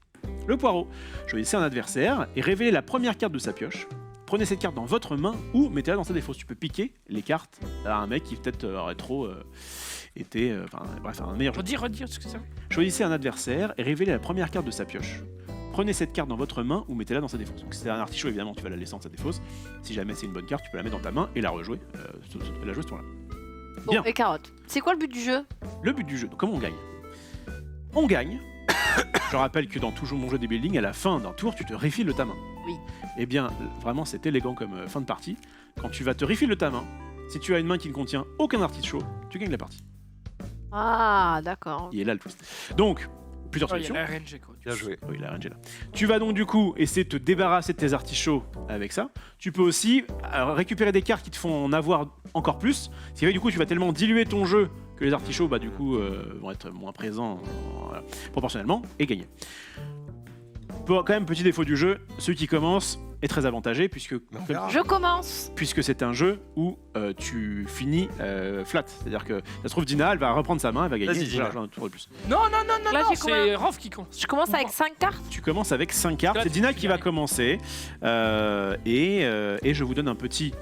Le poireau. Choisissez un adversaire et révélez la première carte de sa pioche. Prenez cette carte dans votre main ou mettez-la dans sa défausse. Tu peux piquer les cartes à un mec qui peut-être aurait trop été. Bref, un meilleur jeu. Redire ce que c'est. Choisissez un adversaire et révélez la première carte de sa pioche. Prenez cette carte dans votre main ou mettez-la dans sa défausse. Donc si c'est un artichaut, évidemment, tu vas la laisser dans sa défausse. Si jamais c'est une bonne carte, tu peux la mettre dans ta main et la rejouer. La jouer ce tour-là. Bon, Bien. et carottes. C'est quoi le but du jeu? Le but du jeu, donc comment on gagne? On gagne. Je rappelle que dans toujours mon jeu des buildings, à la fin d'un tour, tu te refilles ta main. Oui. Eh bien, vraiment, c'est élégant comme fin de partie. Quand tu vas te refiler ta main, si tu as une main qui ne contient aucun artichaut, tu gagnes la partie. Ah, d'accord. Il est là le twist. Donc, plusieurs Oh, il y a solutions. la RNG quoi. Bien joué. Oui, la RNG là. Tu vas donc du coup essayer de te débarrasser de tes artichauts avec ça. Tu peux aussi récupérer des cartes qui te font en avoir encore plus. Ce qui fait que du coup tu vas tellement diluer ton jeu que les artichauts bah, du coup vont être moins présents proportionnellement et gagner. Quand même, petit défaut du jeu, celui qui commence est très avantagé puisque Je commence. c'est un jeu où tu finis flat. C'est-à-dire que ça se trouve Dina, elle va reprendre sa main, elle va gagner. Vas-y, Dina. Voilà, un tour de plus. Non, Là, j'ai combien c'est Rof qui compte. Je commence avec 5 cartes. Tu commences avec 5 cartes. Là, C'est tu Dina peux qui y va aller. commencer. Et je vous donne un petit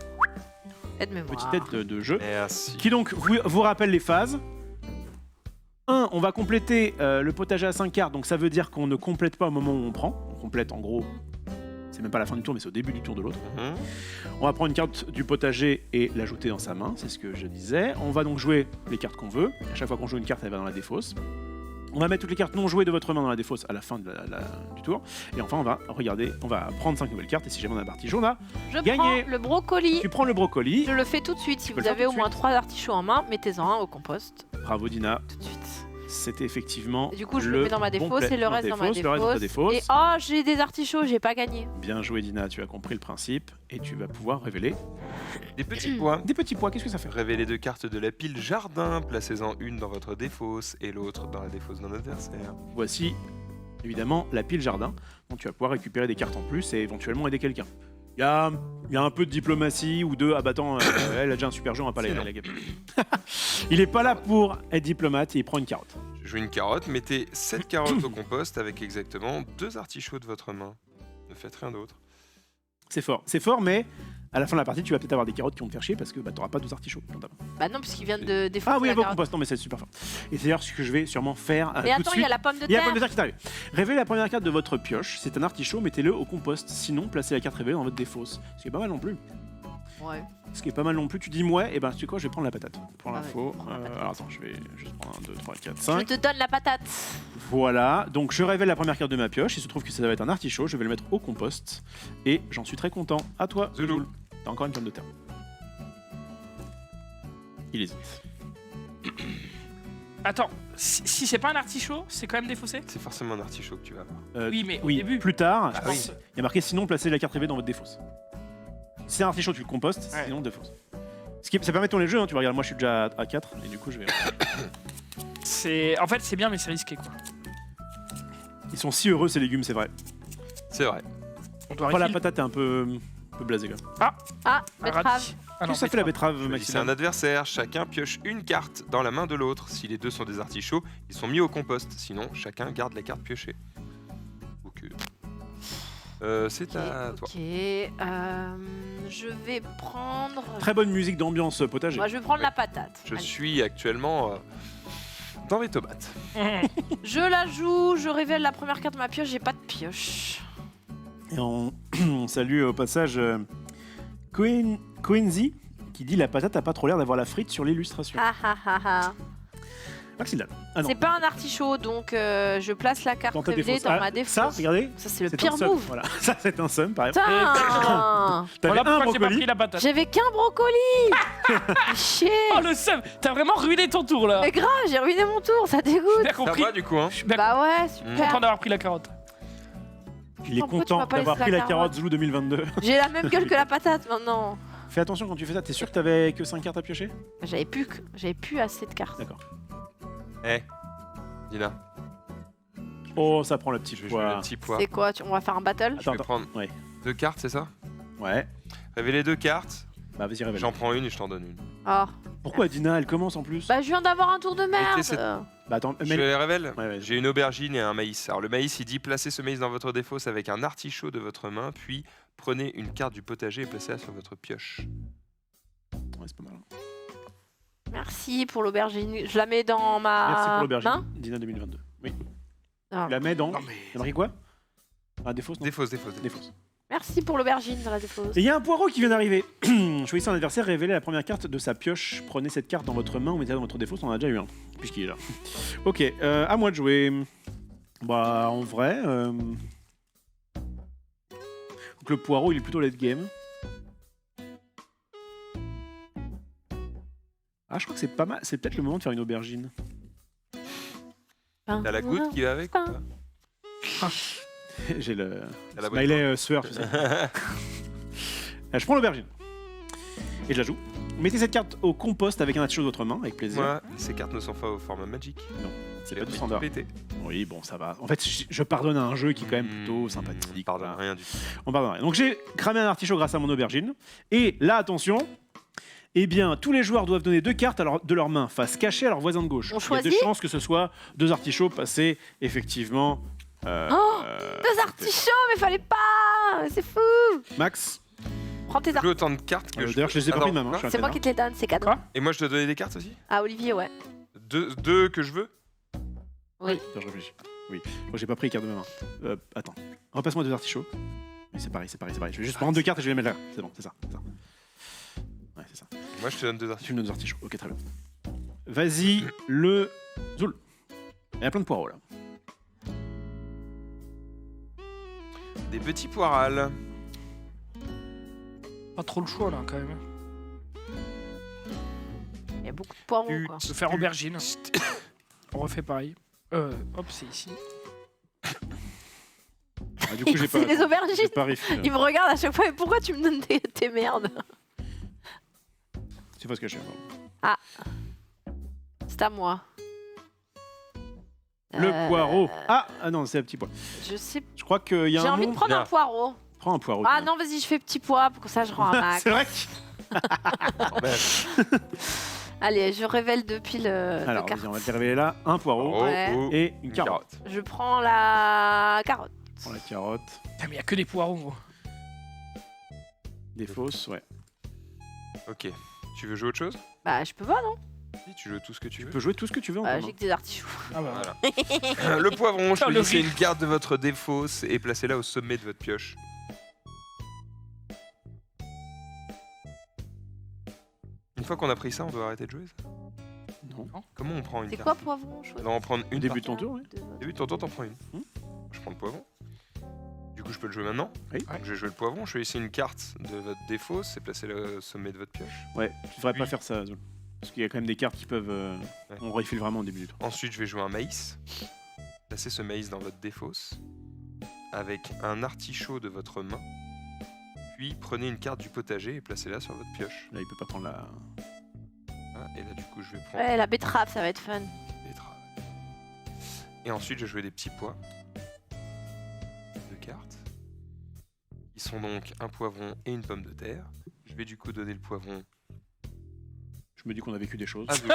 Aide-mémoire. petite tête de jeu Merci. qui donc vous rappelle les phases. 1, on va compléter le potager à 5 cartes, donc ça veut dire qu'on ne complète pas au moment où on prend. On complète en gros, c'est même pas la fin du tour, mais c'est au début du tour de l'autre. Mhm. On va prendre une carte du potager et l'ajouter dans sa main, c'est ce que je disais. On va donc jouer les cartes qu'on veut. À chaque fois qu'on joue une carte, elle va dans la défausse. On va mettre toutes les cartes non jouées de votre main dans la défausse à la fin du tour. Et enfin, on va prendre 5 nouvelles cartes. Et si jamais on a un artichaut, on a Je Gagné. prends le brocoli. tu prends le brocoli. Je le fais tout de suite. Si peux vous le faire avez tout au de moins suite. 3 artichauts en main, mettez-en un au compost. Bravo Dina, Tout de suite. c'était effectivement. Et du coup, je le mets dans ma bon défausse pla- et le reste dans ma le reste dans ta défausse. défausse. Et oh, j'ai des artichauts, j'ai pas gagné. Bien joué Dina, tu as compris le principe et tu vas pouvoir révéler Des petits points. des petits pois. Qu'est-ce que ça fait? Révélez 2 cartes de la pile jardin, placez-en une dans votre défausse et l'autre dans la défausse d'un adversaire. Voici évidemment la pile jardin, donc tu vas pouvoir récupérer des cartes en plus et éventuellement aider quelqu'un. Il y a un peu de diplomatie ou deux. Ah bah attends, elle a déjà un super jeu, on va pas C'est la gaper. Il est pas là pour être diplomate et il prend une carotte. Je joue une carotte, mettez 7 carottes au compost avec exactement 2 artichauts de votre main. Ne faites rien d'autre. C'est fort, mais à la fin de la partie, tu vas peut-être avoir des carottes qui vont te faire chier parce que bah, t'auras pas 2 artichauts dans ta main. Bah non, puisqu'il vient de défoncer Ah oui, la elle va au carotte. compost. Non, mais c'est super fort. Et c'est d'ailleurs ce que je vais sûrement faire Mais tout de attends, il suite. y a la pomme de Il y a la terre. pomme de terre qui t'arrive. Révélez la première carte de votre pioche. C'est un artichaut, mettez-le au compost. Sinon, placez la carte révélée dans votre défausse. Ce qui est pas mal non plus. Ouais. Ce qui est pas mal non plus. Tu dis ouais, et ben tu sais quoi, je vais prendre la patate. Pour Ah l'info. ouais, prends la patate. Alors attends, je vais juste prendre 1, 2, 3, 4, Je 5. te donne la patate. Voilà. Donc je révèle la première carte de ma pioche. Il se trouve que ça va être un artichaut. Je vais le mettre au compost. Et j'en suis très content. À toi, Zulu. Zulu. T'as encore une pomme de terre. Il hésite. Attends, si c'est pas un artichaut, c'est quand même défaussé. C'est forcément un artichaut que tu vas avoir. Oui, mais au début. Plus tard, Ah je pense, il y a marqué sinon placez la carte révélée dans votre défausse. Si c'est un artichaut, tu le compostes, Ouais. sinon défausse. Ça permet de tourner le jeu, hein. Tu vas regarder, moi je suis déjà à 4 et du coup je vais. En fait, c'est bien, mais c'est risqué quoi. Ils sont si heureux ces légumes, c'est vrai. C'est vrai. On doit Oh, la refiler. patate est un peu blasée quand même. Ah, Un betterave. radis. Ah non, Qu'est-ce que ça fait la betterave, C'est un Maxime? adversaire, chacun pioche une carte dans la main de l'autre. Si les deux sont des artichauts, ils sont mis au compost. Sinon, chacun garde la carte piochée. Ok. C'est à toi. Ok. Je vais prendre. Très bonne musique d'ambiance potager. Moi, je vais prendre la patate. Je Allez. suis actuellement dans les tomates. Je la joue, je révèle la première carte de ma pioche, j'ai pas de pioche. Et on salue au passage Quincy qui dit la patate a pas trop l'air d'avoir la frite sur l'illustration. Ah ah ah ah. Maxime. Ah non. C'est pas un artichaut, donc je place la carte Dans ta révélée défausse. dans Ah, ma défausse. Ça, regardez. Ça, c'est le c'est pire un somme. move. Voilà. Ça, c'est un somme, pareil. Putain. T'avais Voilà un pourquoi j'ai pas brocoli. pris la patate. J'avais qu'un brocoli. Chier. Oh le seum. T'as vraiment ruiné ton tour là. Mais grave, j'ai ruiné mon tour, ça Je suis dégoûte. bien C'est à compris. moi du coup. Hein. Je suis bien Bah ouais, content super. d'avoir pris la carotte. Il est Pourquoi tu content m'as pas d'avoir laissé pris la la carotte carotte Zulu 2022. J'ai la même gueule que la patate maintenant. Fais attention quand tu fais ça. T'es sûr que t'avais que 5 cartes à piocher? J'avais plus assez de cartes. D'accord. Eh, Dina, Oh, ça prend le petit je vais jouer le pois. petit pois. C'est quoi On va faire un battle. Je vais Attends, prendre ouais. 2 cartes, c'est ça? Ouais. Révéler 2 cartes. Bah vas-y, révèle. J'en prends une et je t'en donne une. Oh. Pourquoi Dina, elle commence en plus? Bah je viens d'avoir un tour de merde. cette- Bah attends, Je les révèle. Ouais, ouais. J'ai une aubergine et un maïs. Alors le maïs, il dit placez ce maïs dans votre défausse avec un artichaut de votre main, puis prenez une carte du potager et placez-la sur votre pioche. Ouais, c'est pas mal. Merci pour l'aubergine. Je la mets dans ma Merci pour l'aubergine. main. Dina 2022. Oui. Ah. Tu la mets dans. Non mais. T'as marqué quoi? Ah, défausse, non? Défausse. Défausse. Merci pour l'aubergine dans la défausse. Et il y a un poireau qui vient d'arriver. Choisissez un adversaire, révélez la première carte de sa pioche. Prenez cette carte dans votre main ou mettez-la dans votre défausse. On en a déjà eu un, puisqu'il est là. Ok, à moi de jouer. Bah, en vrai. Donc le poireau, il est plutôt late game. Ah, je crois que c'est pas mal. C'est peut-être le moment de faire une aubergine. T'as la goutte qui va avec ou pas J'ai le T'as la smiley sueur, tu sais. Je prends l'aubergine. Et je la joue. Mettez cette carte au compost avec un artichaut de votre main, avec plaisir. Moi, ces cartes ne sont pas au format Magic. C'est pas du standard. Pété. Oui, bon, ça va. En fait, je pardonne à un jeu qui est quand même plutôt sympathique. Pardon, Voilà. rien du tout. On pardonne rien. Donc j'ai cramé un artichaut grâce à mon aubergine. Et là, attention, eh bien, tous les joueurs doivent donner 2 cartes de leur main face cachée à leur voisin de gauche. On Il y a choisit 2 chances que ce soit 2 artichauts passés, effectivement. 2 artichauts, mais fallait pas. C'est fou. Max, Prends tes Je artichauts. joue autant de cartes que d'ailleurs, je les ai pas Attends, pris de ma main. quoi Je suis un C'est moi connard. qui te les donne, c'est cadeau. Quoi Et moi, je dois donner des cartes aussi Ah, Olivier, ouais. Deux que je veux Oui. Attends, je réfléchis. Oui, moi j'ai pas pris les cartes de ma main. Attends, repasse-moi 2 artichauts. Oui, c'est pareil. Je vais juste prendre 2 cartes et je vais les mettre là. C'est bon, c'est ça. Ouais, c'est ça. Moi, je te donne 2 Tu articles. me donnes 2 artichauts. Ok, très bien. Vas-y, le Zoul. Il y a plein de poireaux là. Des petits poirals. Pas trop le choix là quand même. Il y a beaucoup de poireaux, quoi. Je vais faire aubergine. On refait pareil. Hop, c'est ici. Ah, du coup, j'ai pas. C'est des J'ai aubergines. pas riffé, là. Il me regarde à chaque fois, mais pourquoi tu me donnes tes merdes? C'est pas ce que je sais. C'est à moi. Le poireau. Ah non, c'est un petit pois. Je sais. Je crois qu'il y a J'ai un envie de monde. prendre un Bien. poireau. Prends un poireau. Ah tiens. non, vas-y, je fais petit pois pour que ça je rends un max. C'est vrai. Allez, je révèle depuis le Alors, carte. vas-y, on va te révéler là un poireau Ouais. et une carotte. Je prends la carotte. Prends la carotte. Putain, mais il y a que des poireaux gros. Des fausses, ouais. Ok. Tu veux jouer autre chose Bah, je peux pas, non? Si, tu joues tout ce que tu Tu veux. peux jouer tout ce que tu veux en Bah, commun. j'ai que des artichauts. Ah bah. Voilà. Le poivron, Putain, le choisissez riz. une carte de votre défausse et placez-la au sommet de votre pioche. Une fois qu'on a pris ça, on doit arrêter de jouer ça Non. Comment on prend une C'est carte quoi, poivron chaud On va en prendre Au une début par de ton tour, oui. Au début de ton tour, t'en prends une. Je prends le poivron. Du coup, je peux le jouer maintenant. Oui. Donc, je vais jouer le poivron. Je vais essayer une carte de votre défausse et placer le sommet de votre pioche. Ouais, tu devrais pas Oui. faire ça, Zul. Parce qu'il y a quand même des cartes qui peuvent. On refill vraiment au début du tour. Ensuite, je vais jouer un maïs. Placez ce maïs dans votre défausse avec un artichaut de votre main. Puis prenez une carte du potager et placez-la sur votre pioche. Là, il peut pas prendre la. Ah, et là, du coup, je vais prendre Ouais, la betterave, ça va être fun. des betteraves. Et ensuite, je vais jouer des petits pois. 2 cartes. Ils sont donc un poivron et une pomme de terre. Je vais du coup donner le poivron Je me dis qu'on a vécu des choses. à Zul.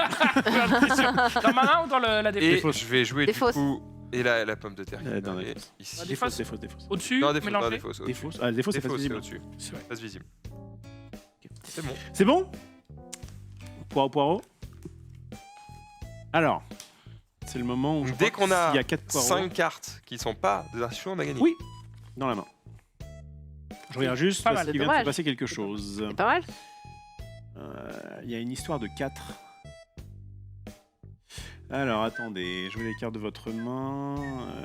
Dans ma main ou dans la Et défausse je vais jouer du Défausse. coup. Et la pomme de terre qui Dans va la aller défausse. ici. Ah, Des défausse. fausses, des fausses, des fausses. Au-dessus, Non, défausse, non, mélangé. défausse. Des au-dessus. fausses. Ah, des fausses, c'est pas Défausse, c'est visible. au-dessus. C'est vrai. Face visible. C'est bon. C'est bon Poireau. Alors, c'est le moment où. je Dès crois qu'on a il y a 4 poireaux. 5 cartes qui sont pas des artichauts, on a gagné. Oui, dans la main. Je regarde juste Pas parce mal. qu'il vient de se Dommage. passer quelque chose. C'est pas mal. Il y a une histoire de 4. Alors, attendez, jouez les cartes de votre main.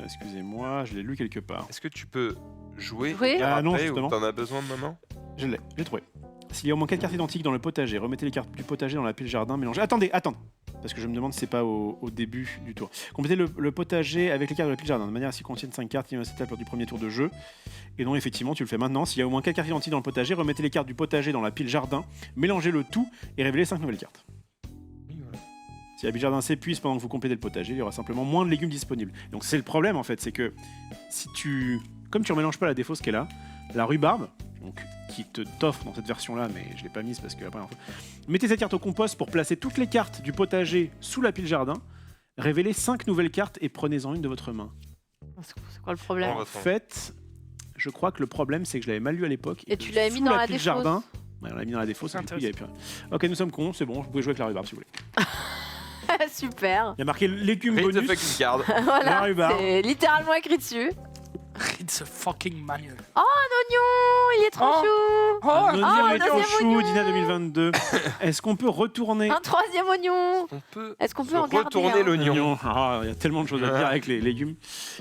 Excusez-moi, je l'ai lu quelque part. Est-ce que tu peux jouer Oui. et dire Ah non, après, justement. ou t'en as besoin de maman? Je l'ai, j'ai trouvé. S'il y a au moins 4 cartes identiques dans le potager, remettez les cartes du potager dans la pile jardin, mélangez. Attendez. Parce que je me demande si c'est pas au début du tour. Complétez le potager avec les cartes de la pile jardin, de manière à ce qu'ils contiennent 5 cartes qui vont s'établir lors du premier tour de jeu. Et donc, effectivement, tu le fais maintenant. S'il y a au moins 4 cartes identiques dans le potager, remettez les cartes du potager dans la pile jardin, mélangez le tout et révélez 5 nouvelles cartes. Oui, voilà. Si la pile jardin s'épuise pendant que vous complétez le potager, il y aura simplement moins de légumes disponibles. Donc, c'est le problème en fait, c'est que si tu. Comme tu ne mélanges pas la défausse qui est là, la rhubarbe, donc, qui t'offre dans cette version-là, mais je ne l'ai pas mise parce que la première fois. Mettez cette carte au compost pour placer toutes les cartes du potager sous la pile jardin. Révélez 5 nouvelles cartes et prenez-en une de votre main. C'est quoi le problème? Non, En votre fait, je crois que le problème, c'est que je l'avais mal lu à l'époque. Et que tu l'avais mis sous dans la pile défausse. jardin. Ouais, on l'a mis dans la défausse. C'est Et du coup, il y avait plus rien. Ok, nous sommes cons, c'est bon, vous pouvez jouer avec la rhubarbe si vous voulez. Super. Il y a marqué légumes Read the bonus. fucking card. La Voilà, rhubarbe. c'est littéralement écrit dessus. Read the fucking manual. Oignon, il est trop Oh. chou. Oh, Un un oignon avec un deuxième chou, oignon. Dina 2022. Est-ce qu'on peut retourner Un troisième oignon. On peut Est-ce qu'on peut en garder retourner un? l'oignon. Ah, il y a tellement de choses à dire avec les légumes.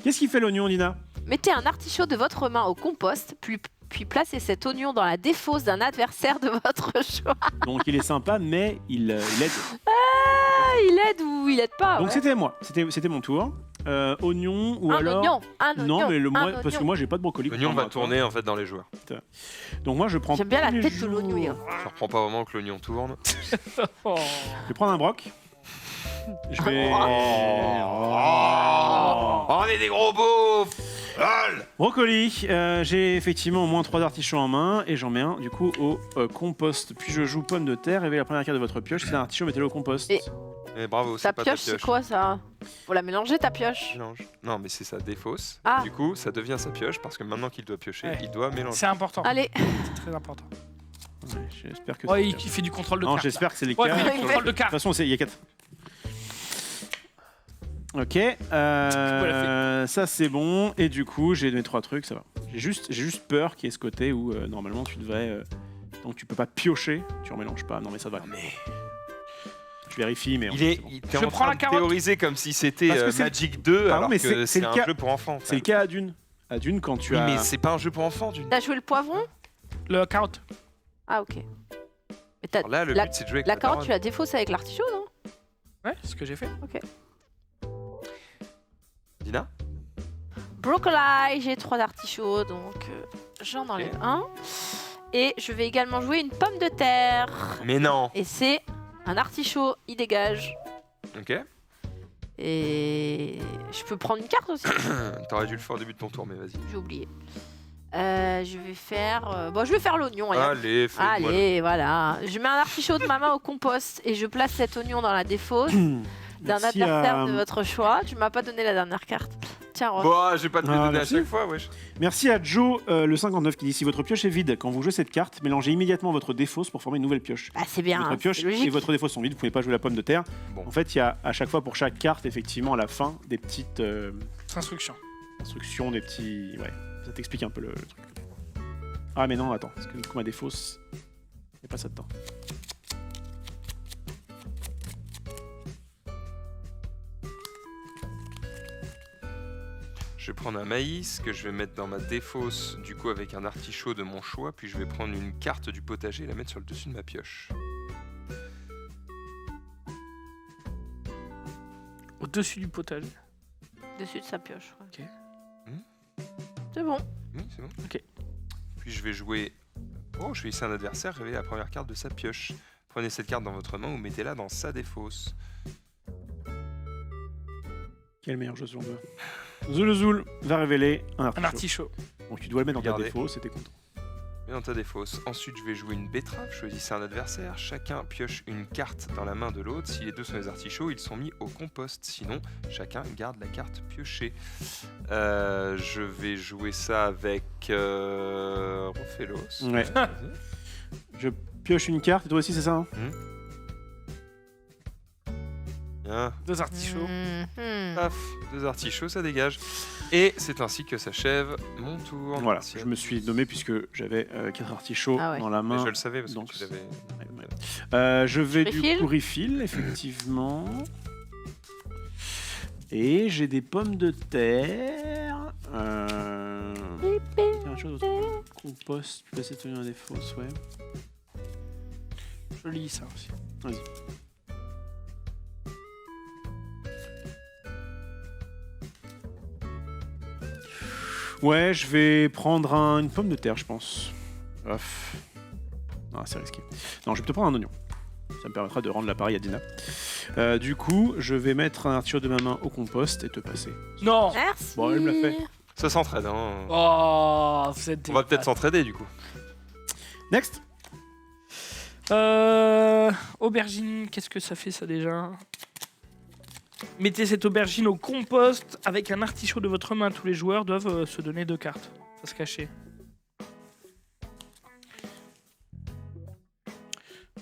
Qu'est-ce qui fait l'oignon, Dina? Mettez un artichaut de votre main au compost, puis placez cet oignon dans la défausse d'un adversaire de votre choix. Donc il est sympa, mais il aide. Ah, il aide ou il aide pas? Donc ouais. c'était moi, c'était mon tour. oignon ou Un alors. oignon, un Non, oignon, mais un parce que oignon. moi j'ai pas de brocoli. L'oignon va contrairement à tourner en fait dans les joueurs. toi. Donc moi je prends. J'aime bien la tous les tête de jours- l'oignon. Je reprends pas vraiment que l'oignon tourne. Oh. Je vais prendre un broc. Je vais. On est des gros beaufs. Lol. Brocoli. J'ai effectivement au moins 3 artichauts en main et j'en mets un du coup au compost. Puis je joue pomme de terre. Révélez la première carte de votre pioche. C'est un artichaut, mettez-le au compost. Et- Mais bravo, Ta c'est pas ta pioche, c'est pioche. quoi ça? Faut la mélanger ta pioche. Mélange. Non, mais c'est ça défausse. Ah. Du coup, ça devient sa pioche parce que maintenant qu'il doit piocher, Ouais. il doit mélanger. C'est important. Allez, C'est très important. Ouais, j'espère que. Ouais, c'est il le cas. fait du contrôle de Non, carte. j'espère que c'est les Ouais, cas. il fait De du il contrôle de toute carte. façon, il y a 4. Ok, ça c'est bon. Et du coup, j'ai mes 3 trucs, ça va. J'ai juste peur qu'il y ait ce côté où normalement tu devrais. Donc tu peux pas piocher, tu en mélanges pas. Non mais ça va. Non, mais Je vérifie, mais. il est, c'est bon. il t'es Je en prends train la de carotte. théoriser comme si c'était Parce que c'est- Magic 2 Pardon, alors mais que c'est c'est le un cas- jeu pour enfants. C'est le cas à Dune. À Dune, quand tu Oui, as. mais c'est pas un jeu pour enfants, d'une. t'as joué le poivron? Le carotte. Ah, ok. Mais t'as- Alors là, le la- but c'est de jouer avec la ta carotte, daronne. tu la défausses avec l'artichaut, non? Ouais, c'est ce que j'ai fait. Dina. Brocoli, j'ai 3 artichauts, donc j'en enlève un. Et je vais également jouer une pomme de terre. Mais non. Et c'est un artichaut, il dégage. Ok. Et je peux prendre une carte aussi. T'aurais dû le faire au début de ton tour, mais vas-y. J'ai oublié. Je vais faire. Bon, je vais faire l'oignon. allez. Allez, fais-moi le- Allez, voilà. Je mets un artichaut de ma main au compost et je place cet oignon dans la défausse d'un Merci adversaire à- de votre choix. Tu m'as pas donné la dernière carte. Tiens, Rob. Bon, je vais pas te le Ah, donner à merci. chaque fois, wesh. Merci à Joe le 59 qui dit si votre pioche est vide quand vous jouez cette carte, mélangez immédiatement votre défausse pour former une nouvelle pioche. Ah, c'est bien. Votre hein, pioche c'est et logique. votre défausse sont vides, vous pouvez pas jouer la pomme de terre. Bon. En fait, il y a à chaque fois pour chaque carte effectivement à la fin des petites Instruction. instructions, des petits. Ouais, ça t'explique un peu le truc. Ah mais non, attends, parce que du coup ma défausse, il n'y a pas ça dedans. Je vais prendre un maïs que je vais mettre dans ma défausse, du coup avec un artichaut de mon choix, puis je vais prendre une carte du potager et la mettre sur le dessus de ma pioche. Au-dessus du potage. Dessus de sa pioche. ouais. Ok. C'est bon. Oui, c'est bon. Ok. Puis je vais jouer. Oh, je vais hisser un adversaire, révéler la première carte de sa pioche. Prenez cette carte dans votre main ou mettez-la dans sa défausse. Quel meilleur jeu selon toi Zuluzul va révéler un Un artichaut. artichaut. Donc tu dois le mettre dans ta Regardez. défausse et t'es content. Mets dans ta défausse. Ensuite, je vais jouer une betterave. Choisissez un adversaire. Chacun pioche une carte dans la main de l'autre. Si les deux sont des artichauts, ils sont mis au compost. Sinon, chacun garde la carte piochée. Je vais jouer ça avec Rofelos. Ouais. Vas-y. Je pioche une carte et toi aussi c'est ça hein Bien. 2 artichauts. Mhm. Paf, 2 artichauts, ça dégage. Et c'est ainsi que s'achève mon tour. Voilà, Merci. je me suis nommé puisque j'avais 4 artichauts Ah ouais. dans la Mais main. je le savais parce Donc, que tu l'avais. Je vais du Refill coup refill, effectivement. Et j'ai des pommes de terre. Tiens, chose autre. Compost, placer tenir dans des fosses, ouais. Je lis ça aussi. Vas-y. Ouais, je vais prendre une pomme de terre, je pense. Ouf. Non, c'est risqué. Non, je vais te prendre un oignon. Ça me permettra de rendre l'appareil à Dina. Du coup, je vais mettre un artichaut de ma main au compost et te passer. Non. Merci. Bon, elle me l'a fait. Ça s'entraide, hein. Oh, vous êtes On va peut-être dégueulasse. s'entraider du coup. Next. Aubergine, qu'est-ce que ça fait ça déjà? Mettez cette aubergine au compost avec un artichaut de votre main. Tous les joueurs doivent se donner 2 cartes. Ça se cacher.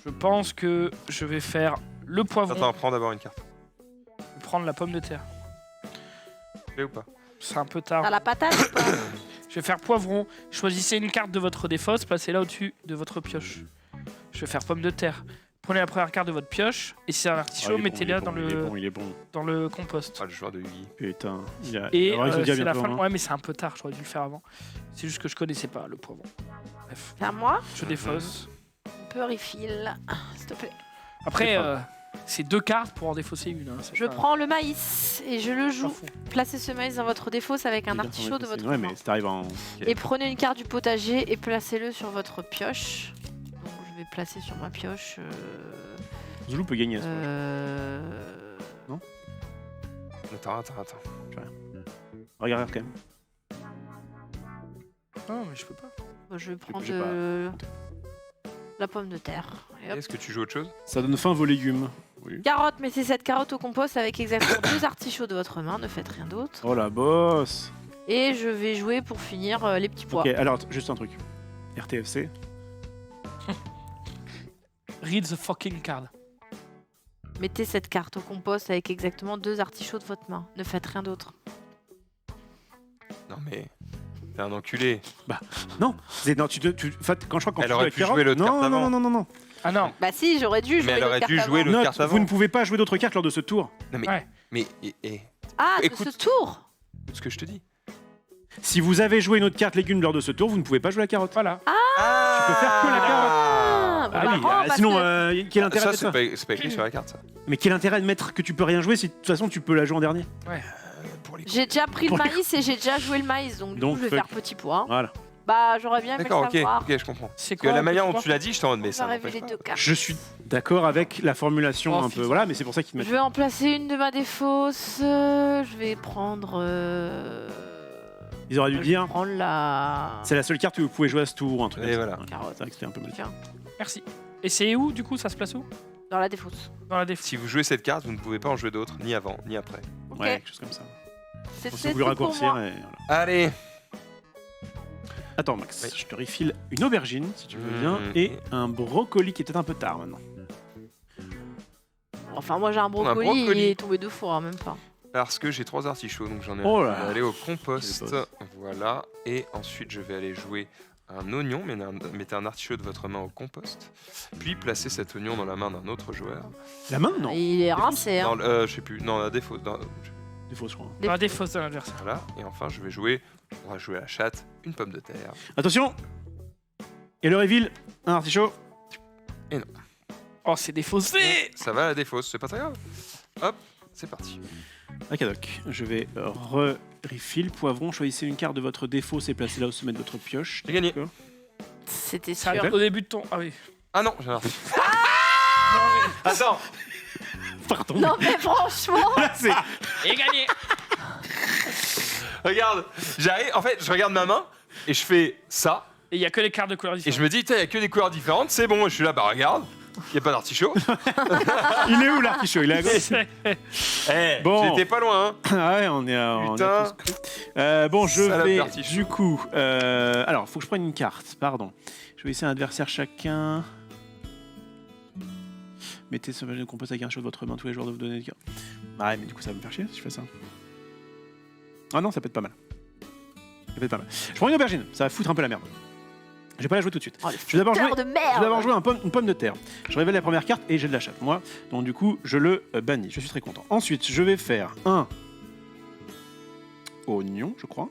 Je pense que je vais faire le poivron. Attends, prends d'abord une carte. Je vais prendre la pomme de terre. Fais ou pas? C'est un peu tard. T'as la patate ou pas? Je vais faire poivron. Choisissez une carte de votre défausse, placez-la au-dessus de votre pioche. Je vais faire pomme de terre. Prenez la première carte de votre pioche et si c'est un artichaut, mettez-la dans, Il est bon. dans le compost. Ah, le joueur de Yugi. Putain. Et Alors, il se dit à c'est la bientôt, fin. hein. Ouais, mais c'est un peu tard, j'aurais dû le faire avant. C'est juste que je connaissais pas le poivron. Bref, C'est à moi. je défausse. Un peu refill, s'il te plaît. Après, C'est C'est 2 cartes pour en défausser une. Hein. Je prends le maïs et je le M'en joue. fous. Placez ce maïs dans votre défausse avec un artichaut de votre Ouais, main. mais ça t'arrive en. Et prenez une carte du potager et placez-le sur votre pioche. Donc je vais placer sur ma pioche. Zulu peut gagner à ce match. Attends. Regarde quand même. Non, mais je peux pas. Je vais prendre j'ai pas. la pomme de terre. Et hop. Est-ce que tu joues autre chose? Ça donne faim vos légumes. Oui. Carotte, mettez cette carotte au compost avec exactement 2 artichauts de votre main. Ne faites rien d'autre. Oh la bosse. Et je vais jouer pour finir les petits pois. Ok, alors juste un truc. RTFC. Read the fucking card. Mettez cette carte au compost avec exactement 2 artichauts de votre main. Ne faites rien d'autre. Non mais... T'es un enculé. Non, quand je crois qu'on Elle joue aurait avec pu carotte- jouer l'autre carte avant. Non. Ah non. Bah si, j'aurais dû jouer Mais elle l'autre aurait carte dû jouer avant. l'autre Note, carte vous avant. ne pouvez pas jouer d'autres cartes lors de ce tour. Non mais... Ouais. Mais... Ah, de Écoute. ce tour. Écoute ce que je te dis. Si vous avez joué une autre carte légumes lors de ce tour, vous ne pouvez pas jouer la carotte. Voilà. Tu peux faire que la carotte. Ah, Ah oui, marrant, parce sinon, que- quel intérêt Ça, de ça c'est pas écrit sur la carte, ça. Mais quel intérêt de mettre que tu peux rien jouer si de toute façon tu peux la jouer en dernier. Pour les... J'ai déjà pris le Pour les- maïs et j'ai déjà joué le maïs, donc du Donc, coup je vais fuck. faire petit pois. Voilà. Bah j'aurais bien aimé le D'accord, ok, savoir. ok, je comprends. C'est Parce que quoi la manière le dont petit tu l'as dit, je t'en mais On ça va n'empêche révéler pas. 2 cartes. Je suis d'accord avec la formulation Oh, un peu. fils. Voilà, mais c'est pour ça qu'il te met. Je vais en placer une de ma défausse. Je vais prendre. Ils auraient dû je vais dire. prendre la C'est la seule carte que vous pouvez jouer à ce tour, un truc. Et comme ça. voilà. Ouais, carotte. C'est vrai que c'était un peu mal. Tiens, Merci. Et c'est où du coup? Ça se place où? dans la défausse. Dans la défense. Si vous jouez cette carte, vous ne pouvez pas en jouer d'autres, ni avant, ni après. Ok. Ouais, quelque chose comme ça. C'est On c'est s'est voulu tout pour raccourcir. moi. Et voilà. Allez. Attends, Max, Oui. je te refile une aubergine, si tu veux bien, et un brocoli qui est peut-être un peu tard maintenant. Enfin, moi j'ai un brocoli, brocoli. il est tombé 2 fois, hein, même pas. Parce que j'ai 3 artichauts, donc j'en ai Oh un. là Je vais aller au compost. Quelle bosse. Voilà. Et ensuite, je vais aller jouer un oignon. Mettez un artichaut de votre main au compost. Puis placez cet oignon dans la main d'un autre joueur. La main Non. Il est rincé, hein. Dans je sais plus. Non, la défaut. Des fausses, je crois. Dans la défense de l'adversaire. Voilà. Et enfin, je vais jouer. On va jouer à la chatte. Une pomme de terre. Attention. Et le reveal, un artichaut. Oh, c'est défaussé. Ça va la défausse, c'est pas très grave. Hop, c'est parti. Ok, doc. Je vais refill. Poivron, choisissez une carte de votre défausse et placez-la au sommet de votre pioche. J'ai gagné. D'accord. C'était Ça sûr. fait au début de ton. Ah oui. Ah non, j'ai un artichaut. Attends. Pardon. Non mais franchement, Là, c'est- Et gagné. Regarde, j'arrive. En fait, je regarde ma main et je fais ça. Et il y a que les cartes de couleur Et je différentes. me dis, il y a que des couleurs différentes, c'est bon. Et je suis là, bah regarde, il n'y a pas d'artichaut. Il est où l'artichaut Il est à gauche. Eh, Bon. j'étais pas loin. Hein. Ah ouais, on est à Putain. bon, je Salope vais d'artichaut. du coup. Alors, faut que je prenne une carte. Pardon. Je vais essayer un adversaire chacun. Mettez ce de compost avec un chaud de votre main. Tous les joueurs doivent vous donner des cartes. Ouais, mais du coup, ça va me faire chier si je fais ça. Ah non, ça peut être pas mal. Ça peut être pas mal. Je prends une aubergine. Ça va foutre un peu la merde. Je vais pas la jouer tout de suite. oh, le Je vais d'abord jouer. fouteur de Je vais d'abord merde. jouer une pomme de terre. Je révèle la première carte et j'ai de la chatte, moi. Donc du coup, je le bannis. Je suis très content. Ensuite, je vais faire un oignon, je crois.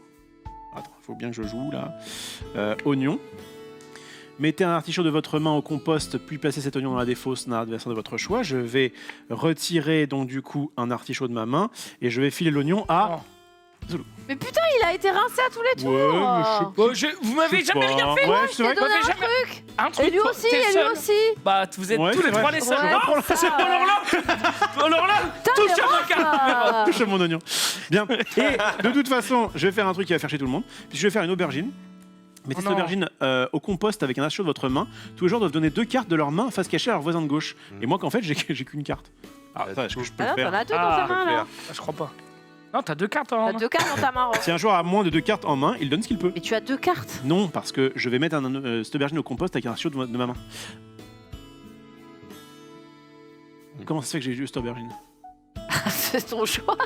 Attends, il faut bien que je joue là. Oignon. Mettez un artichaut de votre main au compost, puis placez cet oignon dans la défausse d'un adversaire de votre choix. Je vais retirer donc du coup un artichaut de ma main et je vais filer l'oignon à... Mais putain, il a été rincé à tous les tours. Ouais, mais je sais pas. Oh, vous m'avez Je sais jamais pas. rien fait. Ouais, c'est vrai. T'ai donné Moi, un j'ai jamais- truc. Un truc. Et lui toi, aussi, t'es et lui seul. aussi. Bah, vous êtes Ouais, tous c'est les vrai. trois les seuls. Ouais, Oh, c'est ça. alors là, touche mais à mon carte. Ah. Touche à mon oignon. Bien. Et de toute façon, je vais faire un truc qui va faire chier tout le monde. Puis je vais faire une aubergine. Mettez Oh cette non. aubergine au compost avec un artichaut de votre main. Tous les joueurs doivent donner 2 cartes de leur main face cachée à leur voisin de gauche. Et moi, qu'en fait, j'ai qu'une carte. Ah, ça, est-ce que je peux Ah le non, faire t'en as 2 Ah, dans ta main là. Ah, je crois pas. Non, t'as 2 cartes en T'as main. 2 cartes dans ta main, Ross. Si un joueur a moins de 2 cartes en main, il donne ce qu'il peut. Mais tu as 2 cartes. Non, parce que je vais mettre cette aubergine au compost avec un artichaut de ma main. Comment ça se fait que j'ai eu cette aubergine? C'est ton choix.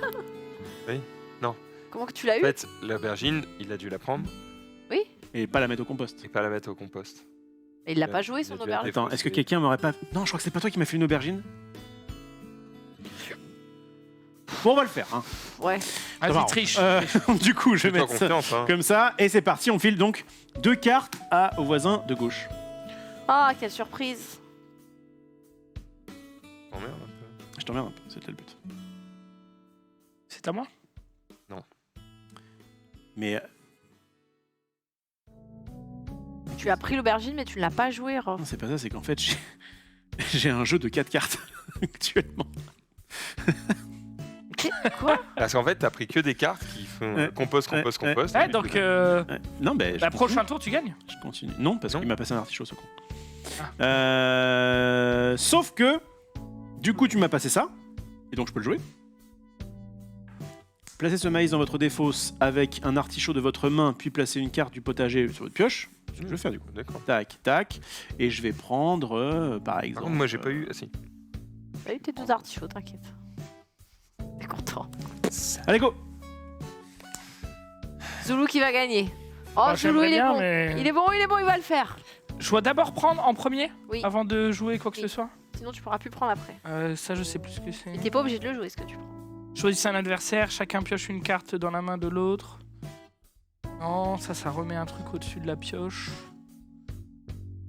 Oui. Non. Comment que tu l'as En eu? fait, l'aubergine, il a dû la prendre Et pas la mettre au compost. et pas la mettre au compost. Mais il l'a pas joué son Il a dû aubergine. Attends, est-ce que quelqu'un m'aurait pas... Non, je crois que c'est pas toi qui m'as fait une aubergine. Bon, on va le faire. Hein. Ouais. Ça va, Vas-y, triche. Du coup, je vais Fais-toi mettre ça confiance. Hein. comme ça. Et c'est parti, on file donc 2 cartes au voisin de gauche. Ah, quelle surprise. Oh, merde, un peu. Je t'emmerde un peu, c'était le but. C'est à moi. Mais Tu as pris l'aubergine, mais tu ne l'as pas joué, Rof. non, c'est pas ça, c'est qu'en fait, j'ai un jeu de 4 cartes actuellement. Quoi? Parce qu'en fait, t'as pris que des cartes qui font compose. Ouais, Ouais, donc Ouais. Non, ben, la prochain tour, tu gagnes. je continue. Non, parce Non. qu'il m'a passé un artichaut, ce con. Ah. Sauf que, du coup, tu m'as passé ça, et donc je peux le jouer. Placez ce maïs dans votre défausse avec un artichaut de votre main, puis placez une carte du potager sur votre pioche. C'est ce que je vais faire du coup. D'accord. Tac, tac. Et je vais prendre, par exemple. Par contre, moi, j'ai pas eu. Ah, si. T'as eu tes 2 artichauts, t'inquiète. T'es content. Allez, go! Zoulou qui va gagner. Oh, Bah, Zoulou, j'aimerais il est bien, bon. mais- Il est bon, il va le faire. Je dois d'abord prendre en premier Oui. avant de jouer quoi que Oui. ce soit. Sinon, tu pourras plus prendre après. Ça, je sais plus ce que c'est. Et t'es pas obligé de le jouer, ce que tu prends. Choisissez un adversaire, chacun pioche une carte dans la main de l'autre. Non, ça remet un truc au-dessus de la pioche.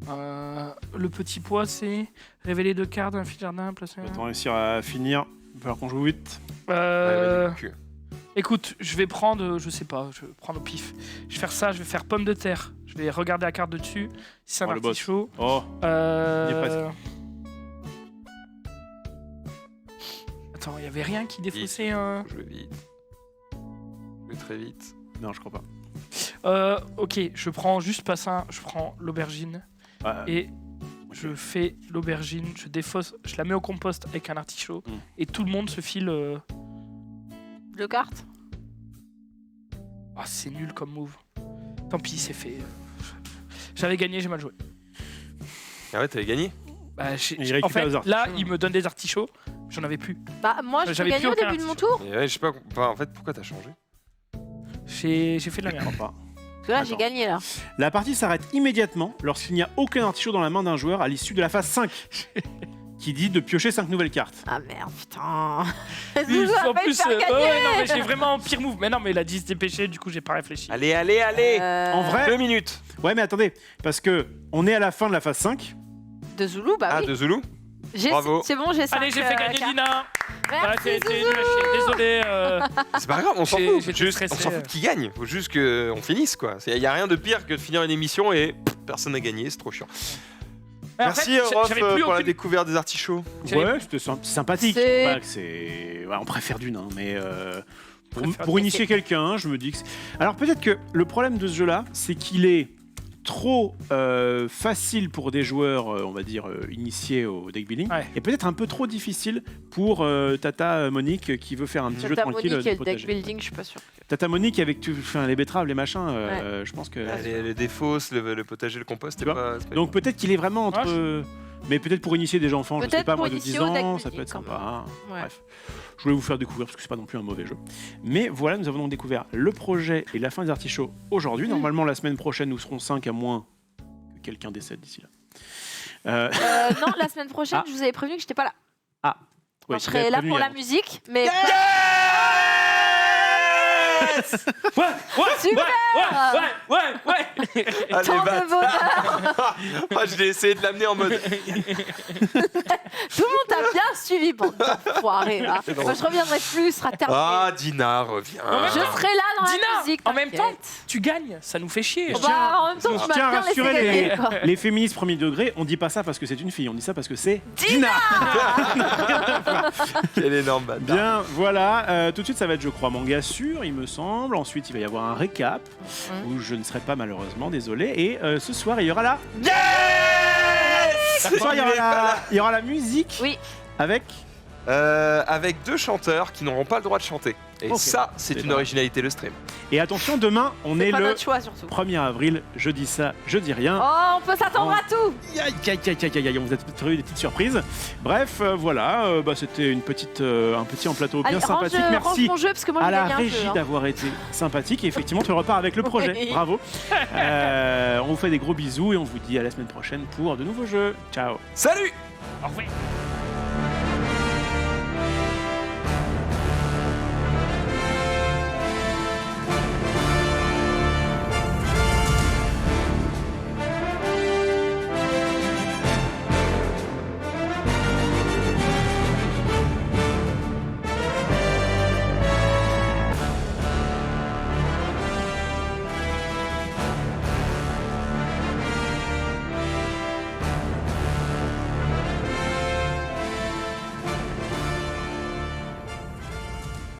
Le petit poids, c'est révéler 2 cartes d'un fil jardin, placer On va réussir à finir. Il va falloir qu'on joue vite. Ouais, vas-y, cul. Écoute, je vais prendre, je sais pas, je vais prendre au pif. Je vais faire ça, je vais faire pomme de terre. Je vais regarder la carte de dessus. Si c'est un Oh, le boss. artichaut. Oh, Il est presque. Attends, il y avait rien qui défaussait un. Je vais vite. Je vais très vite. non, je crois pas. Ok, je prends juste pas ça, je prends l'aubergine Ouais, et je fais l'aubergine, je défausse, je la mets au compost avec un artichaut et tout le monde se file. 2 cartes. Ah, c'est nul comme move. Tant pis, c'est fait. J'avais gagné, j'ai mal joué. Ah ouais, t'avais gagné. Bah, Il récupère en fait, les artichauts. là, il me donne des artichauts, j'en avais plus. Bah, moi, je peux J'avais gagner plus au aucun début de mon artichaut. tour. Et ouais, je sais pas. Enfin, en fait, pourquoi t'as changé? J'ai fait de la je merde. crois pas. Parce que là, j'ai Attends. gagné, là. La partie s'arrête immédiatement lorsqu'il n'y a aucun artichaut dans la main d'un joueur à l'issue de la phase 5. Qui dit de piocher 5 nouvelles cartes. Ah merde, putain. Oui, Zoulou a en failli plus, faire gagner. ouais, non, mais j'ai vraiment pire move. Mais non, mais il a dit se dépêcher, du coup, j'ai pas réfléchi. Allez, allez, allez. En vrai, 2 minutes. ouais, mais attendez, parce que on est à la fin de la phase 5. De Zoulou, bah Ah, oui. de Zoulou. Bravo. C'est bon, j'ai 5 Allez, j'ai fait gagner Dina. Voilà, Merci, t'es nul Zoulou. à chier. Désolé. C'est pas grave, on s'en J'ai- fout. j'étais Juste, stressé. on s'en fout qui gagne. Faut juste qu'on finisse, quoi. Il y a rien de pire que de finir une émission et personne n'a gagné. C'est trop chiant. En Merci, fait, Rof, j'avais pour plus la aucune- découverte des artichauts. J'avais- Ouais, c'était sympathique. C'est- Pas que c'est. Ouais, on préfère du nain, mais Préfère pour du- initier quelqu'un, je me dis que. Alors peut-être que le problème de ce jeu-là, c'est qu'il est trop facile pour des joueurs, on va dire, initiés au deck building, Ouais. et peut-être un peu trop difficile pour Tata Monique qui veut faire un petit jeu Tata tranquille Monique de et le deck potager. building, je suis pas sûre. Tata Monique avec enfin, les betteraves, les machins, je pense que. Les défausses, le potager, le compost, Tu c'est vois pas. c'est pas Donc peut-être qu'il est vraiment entre. Mais peut-être pour initier des enfants, je sais Peut-être pas, pour moi de 10 initier au deck ans, ça building, peut être quand sympa. Hein. Ouais. Bref, je voulais vous faire découvrir parce que c'est pas non plus un mauvais jeu. Mais voilà, nous avons donc découvert le projet et la fin des artichauts aujourd'hui. Normalement, la semaine prochaine, nous serons 5 à moins que quelqu'un décède d'ici là. Non, la semaine prochaine, Ah. je vous avais prévenu que j'étais pas là. Ouais, Je serai là pour la musique, mais Ouais, super. Ouais. Allez, Tant va. de bonheur. Ah, je l'ai essayé de l'amener en mode. Tout le monde t'a bien suivi, bande d'enfoirés, là. Moi, je reviendrai plus, ce sera terminé. Ah, Dina, reviens. Je serai là dans Dina, la musique. en même temps, t'inquiète. tu gagnes, ça nous fait chier. Oh, bah, en même temps, Je tu m'as tiens à bien laissé rassurer gagner, quoi. les féministes premier degré, on dit pas ça parce que c'est une fille, on dit ça parce que c'est Dina. Quel énorme bâtard. Bien, voilà. Tout de suite, ça va être, je crois, manga sûr, il me semble. Ensuite, il va y avoir un récap où je ne serai pas malheureusement, désolé. Et ce soir, il y aura la. Ce soir, il y aura la musique. Oui. Avec. Avec 2 chanteurs qui n'auront pas le droit de chanter. Et Ok. ça, c'est C'est une pas originalité de stream. Et attention, demain, on C'est est pas le notre choix, surtout. 1er avril. Je dis ça, je dis rien. Oh, on peut s'attendre à tout. Aïe, aïe, aïe, aïe, aïe, aïe, on vous a prévu des petites surprises. Bref, voilà, c'était un petit en plateau bien Allez, sympathique. range Merci mon jeu, parce que moi, à je la gagne un régie peu. hein. d'avoir été sympathique. Et effectivement, tu repars avec le projet. Oui. Bravo. On vous fait des gros bisous et on vous dit à la semaine prochaine pour de nouveaux jeux. Ciao. Salut! Au revoir.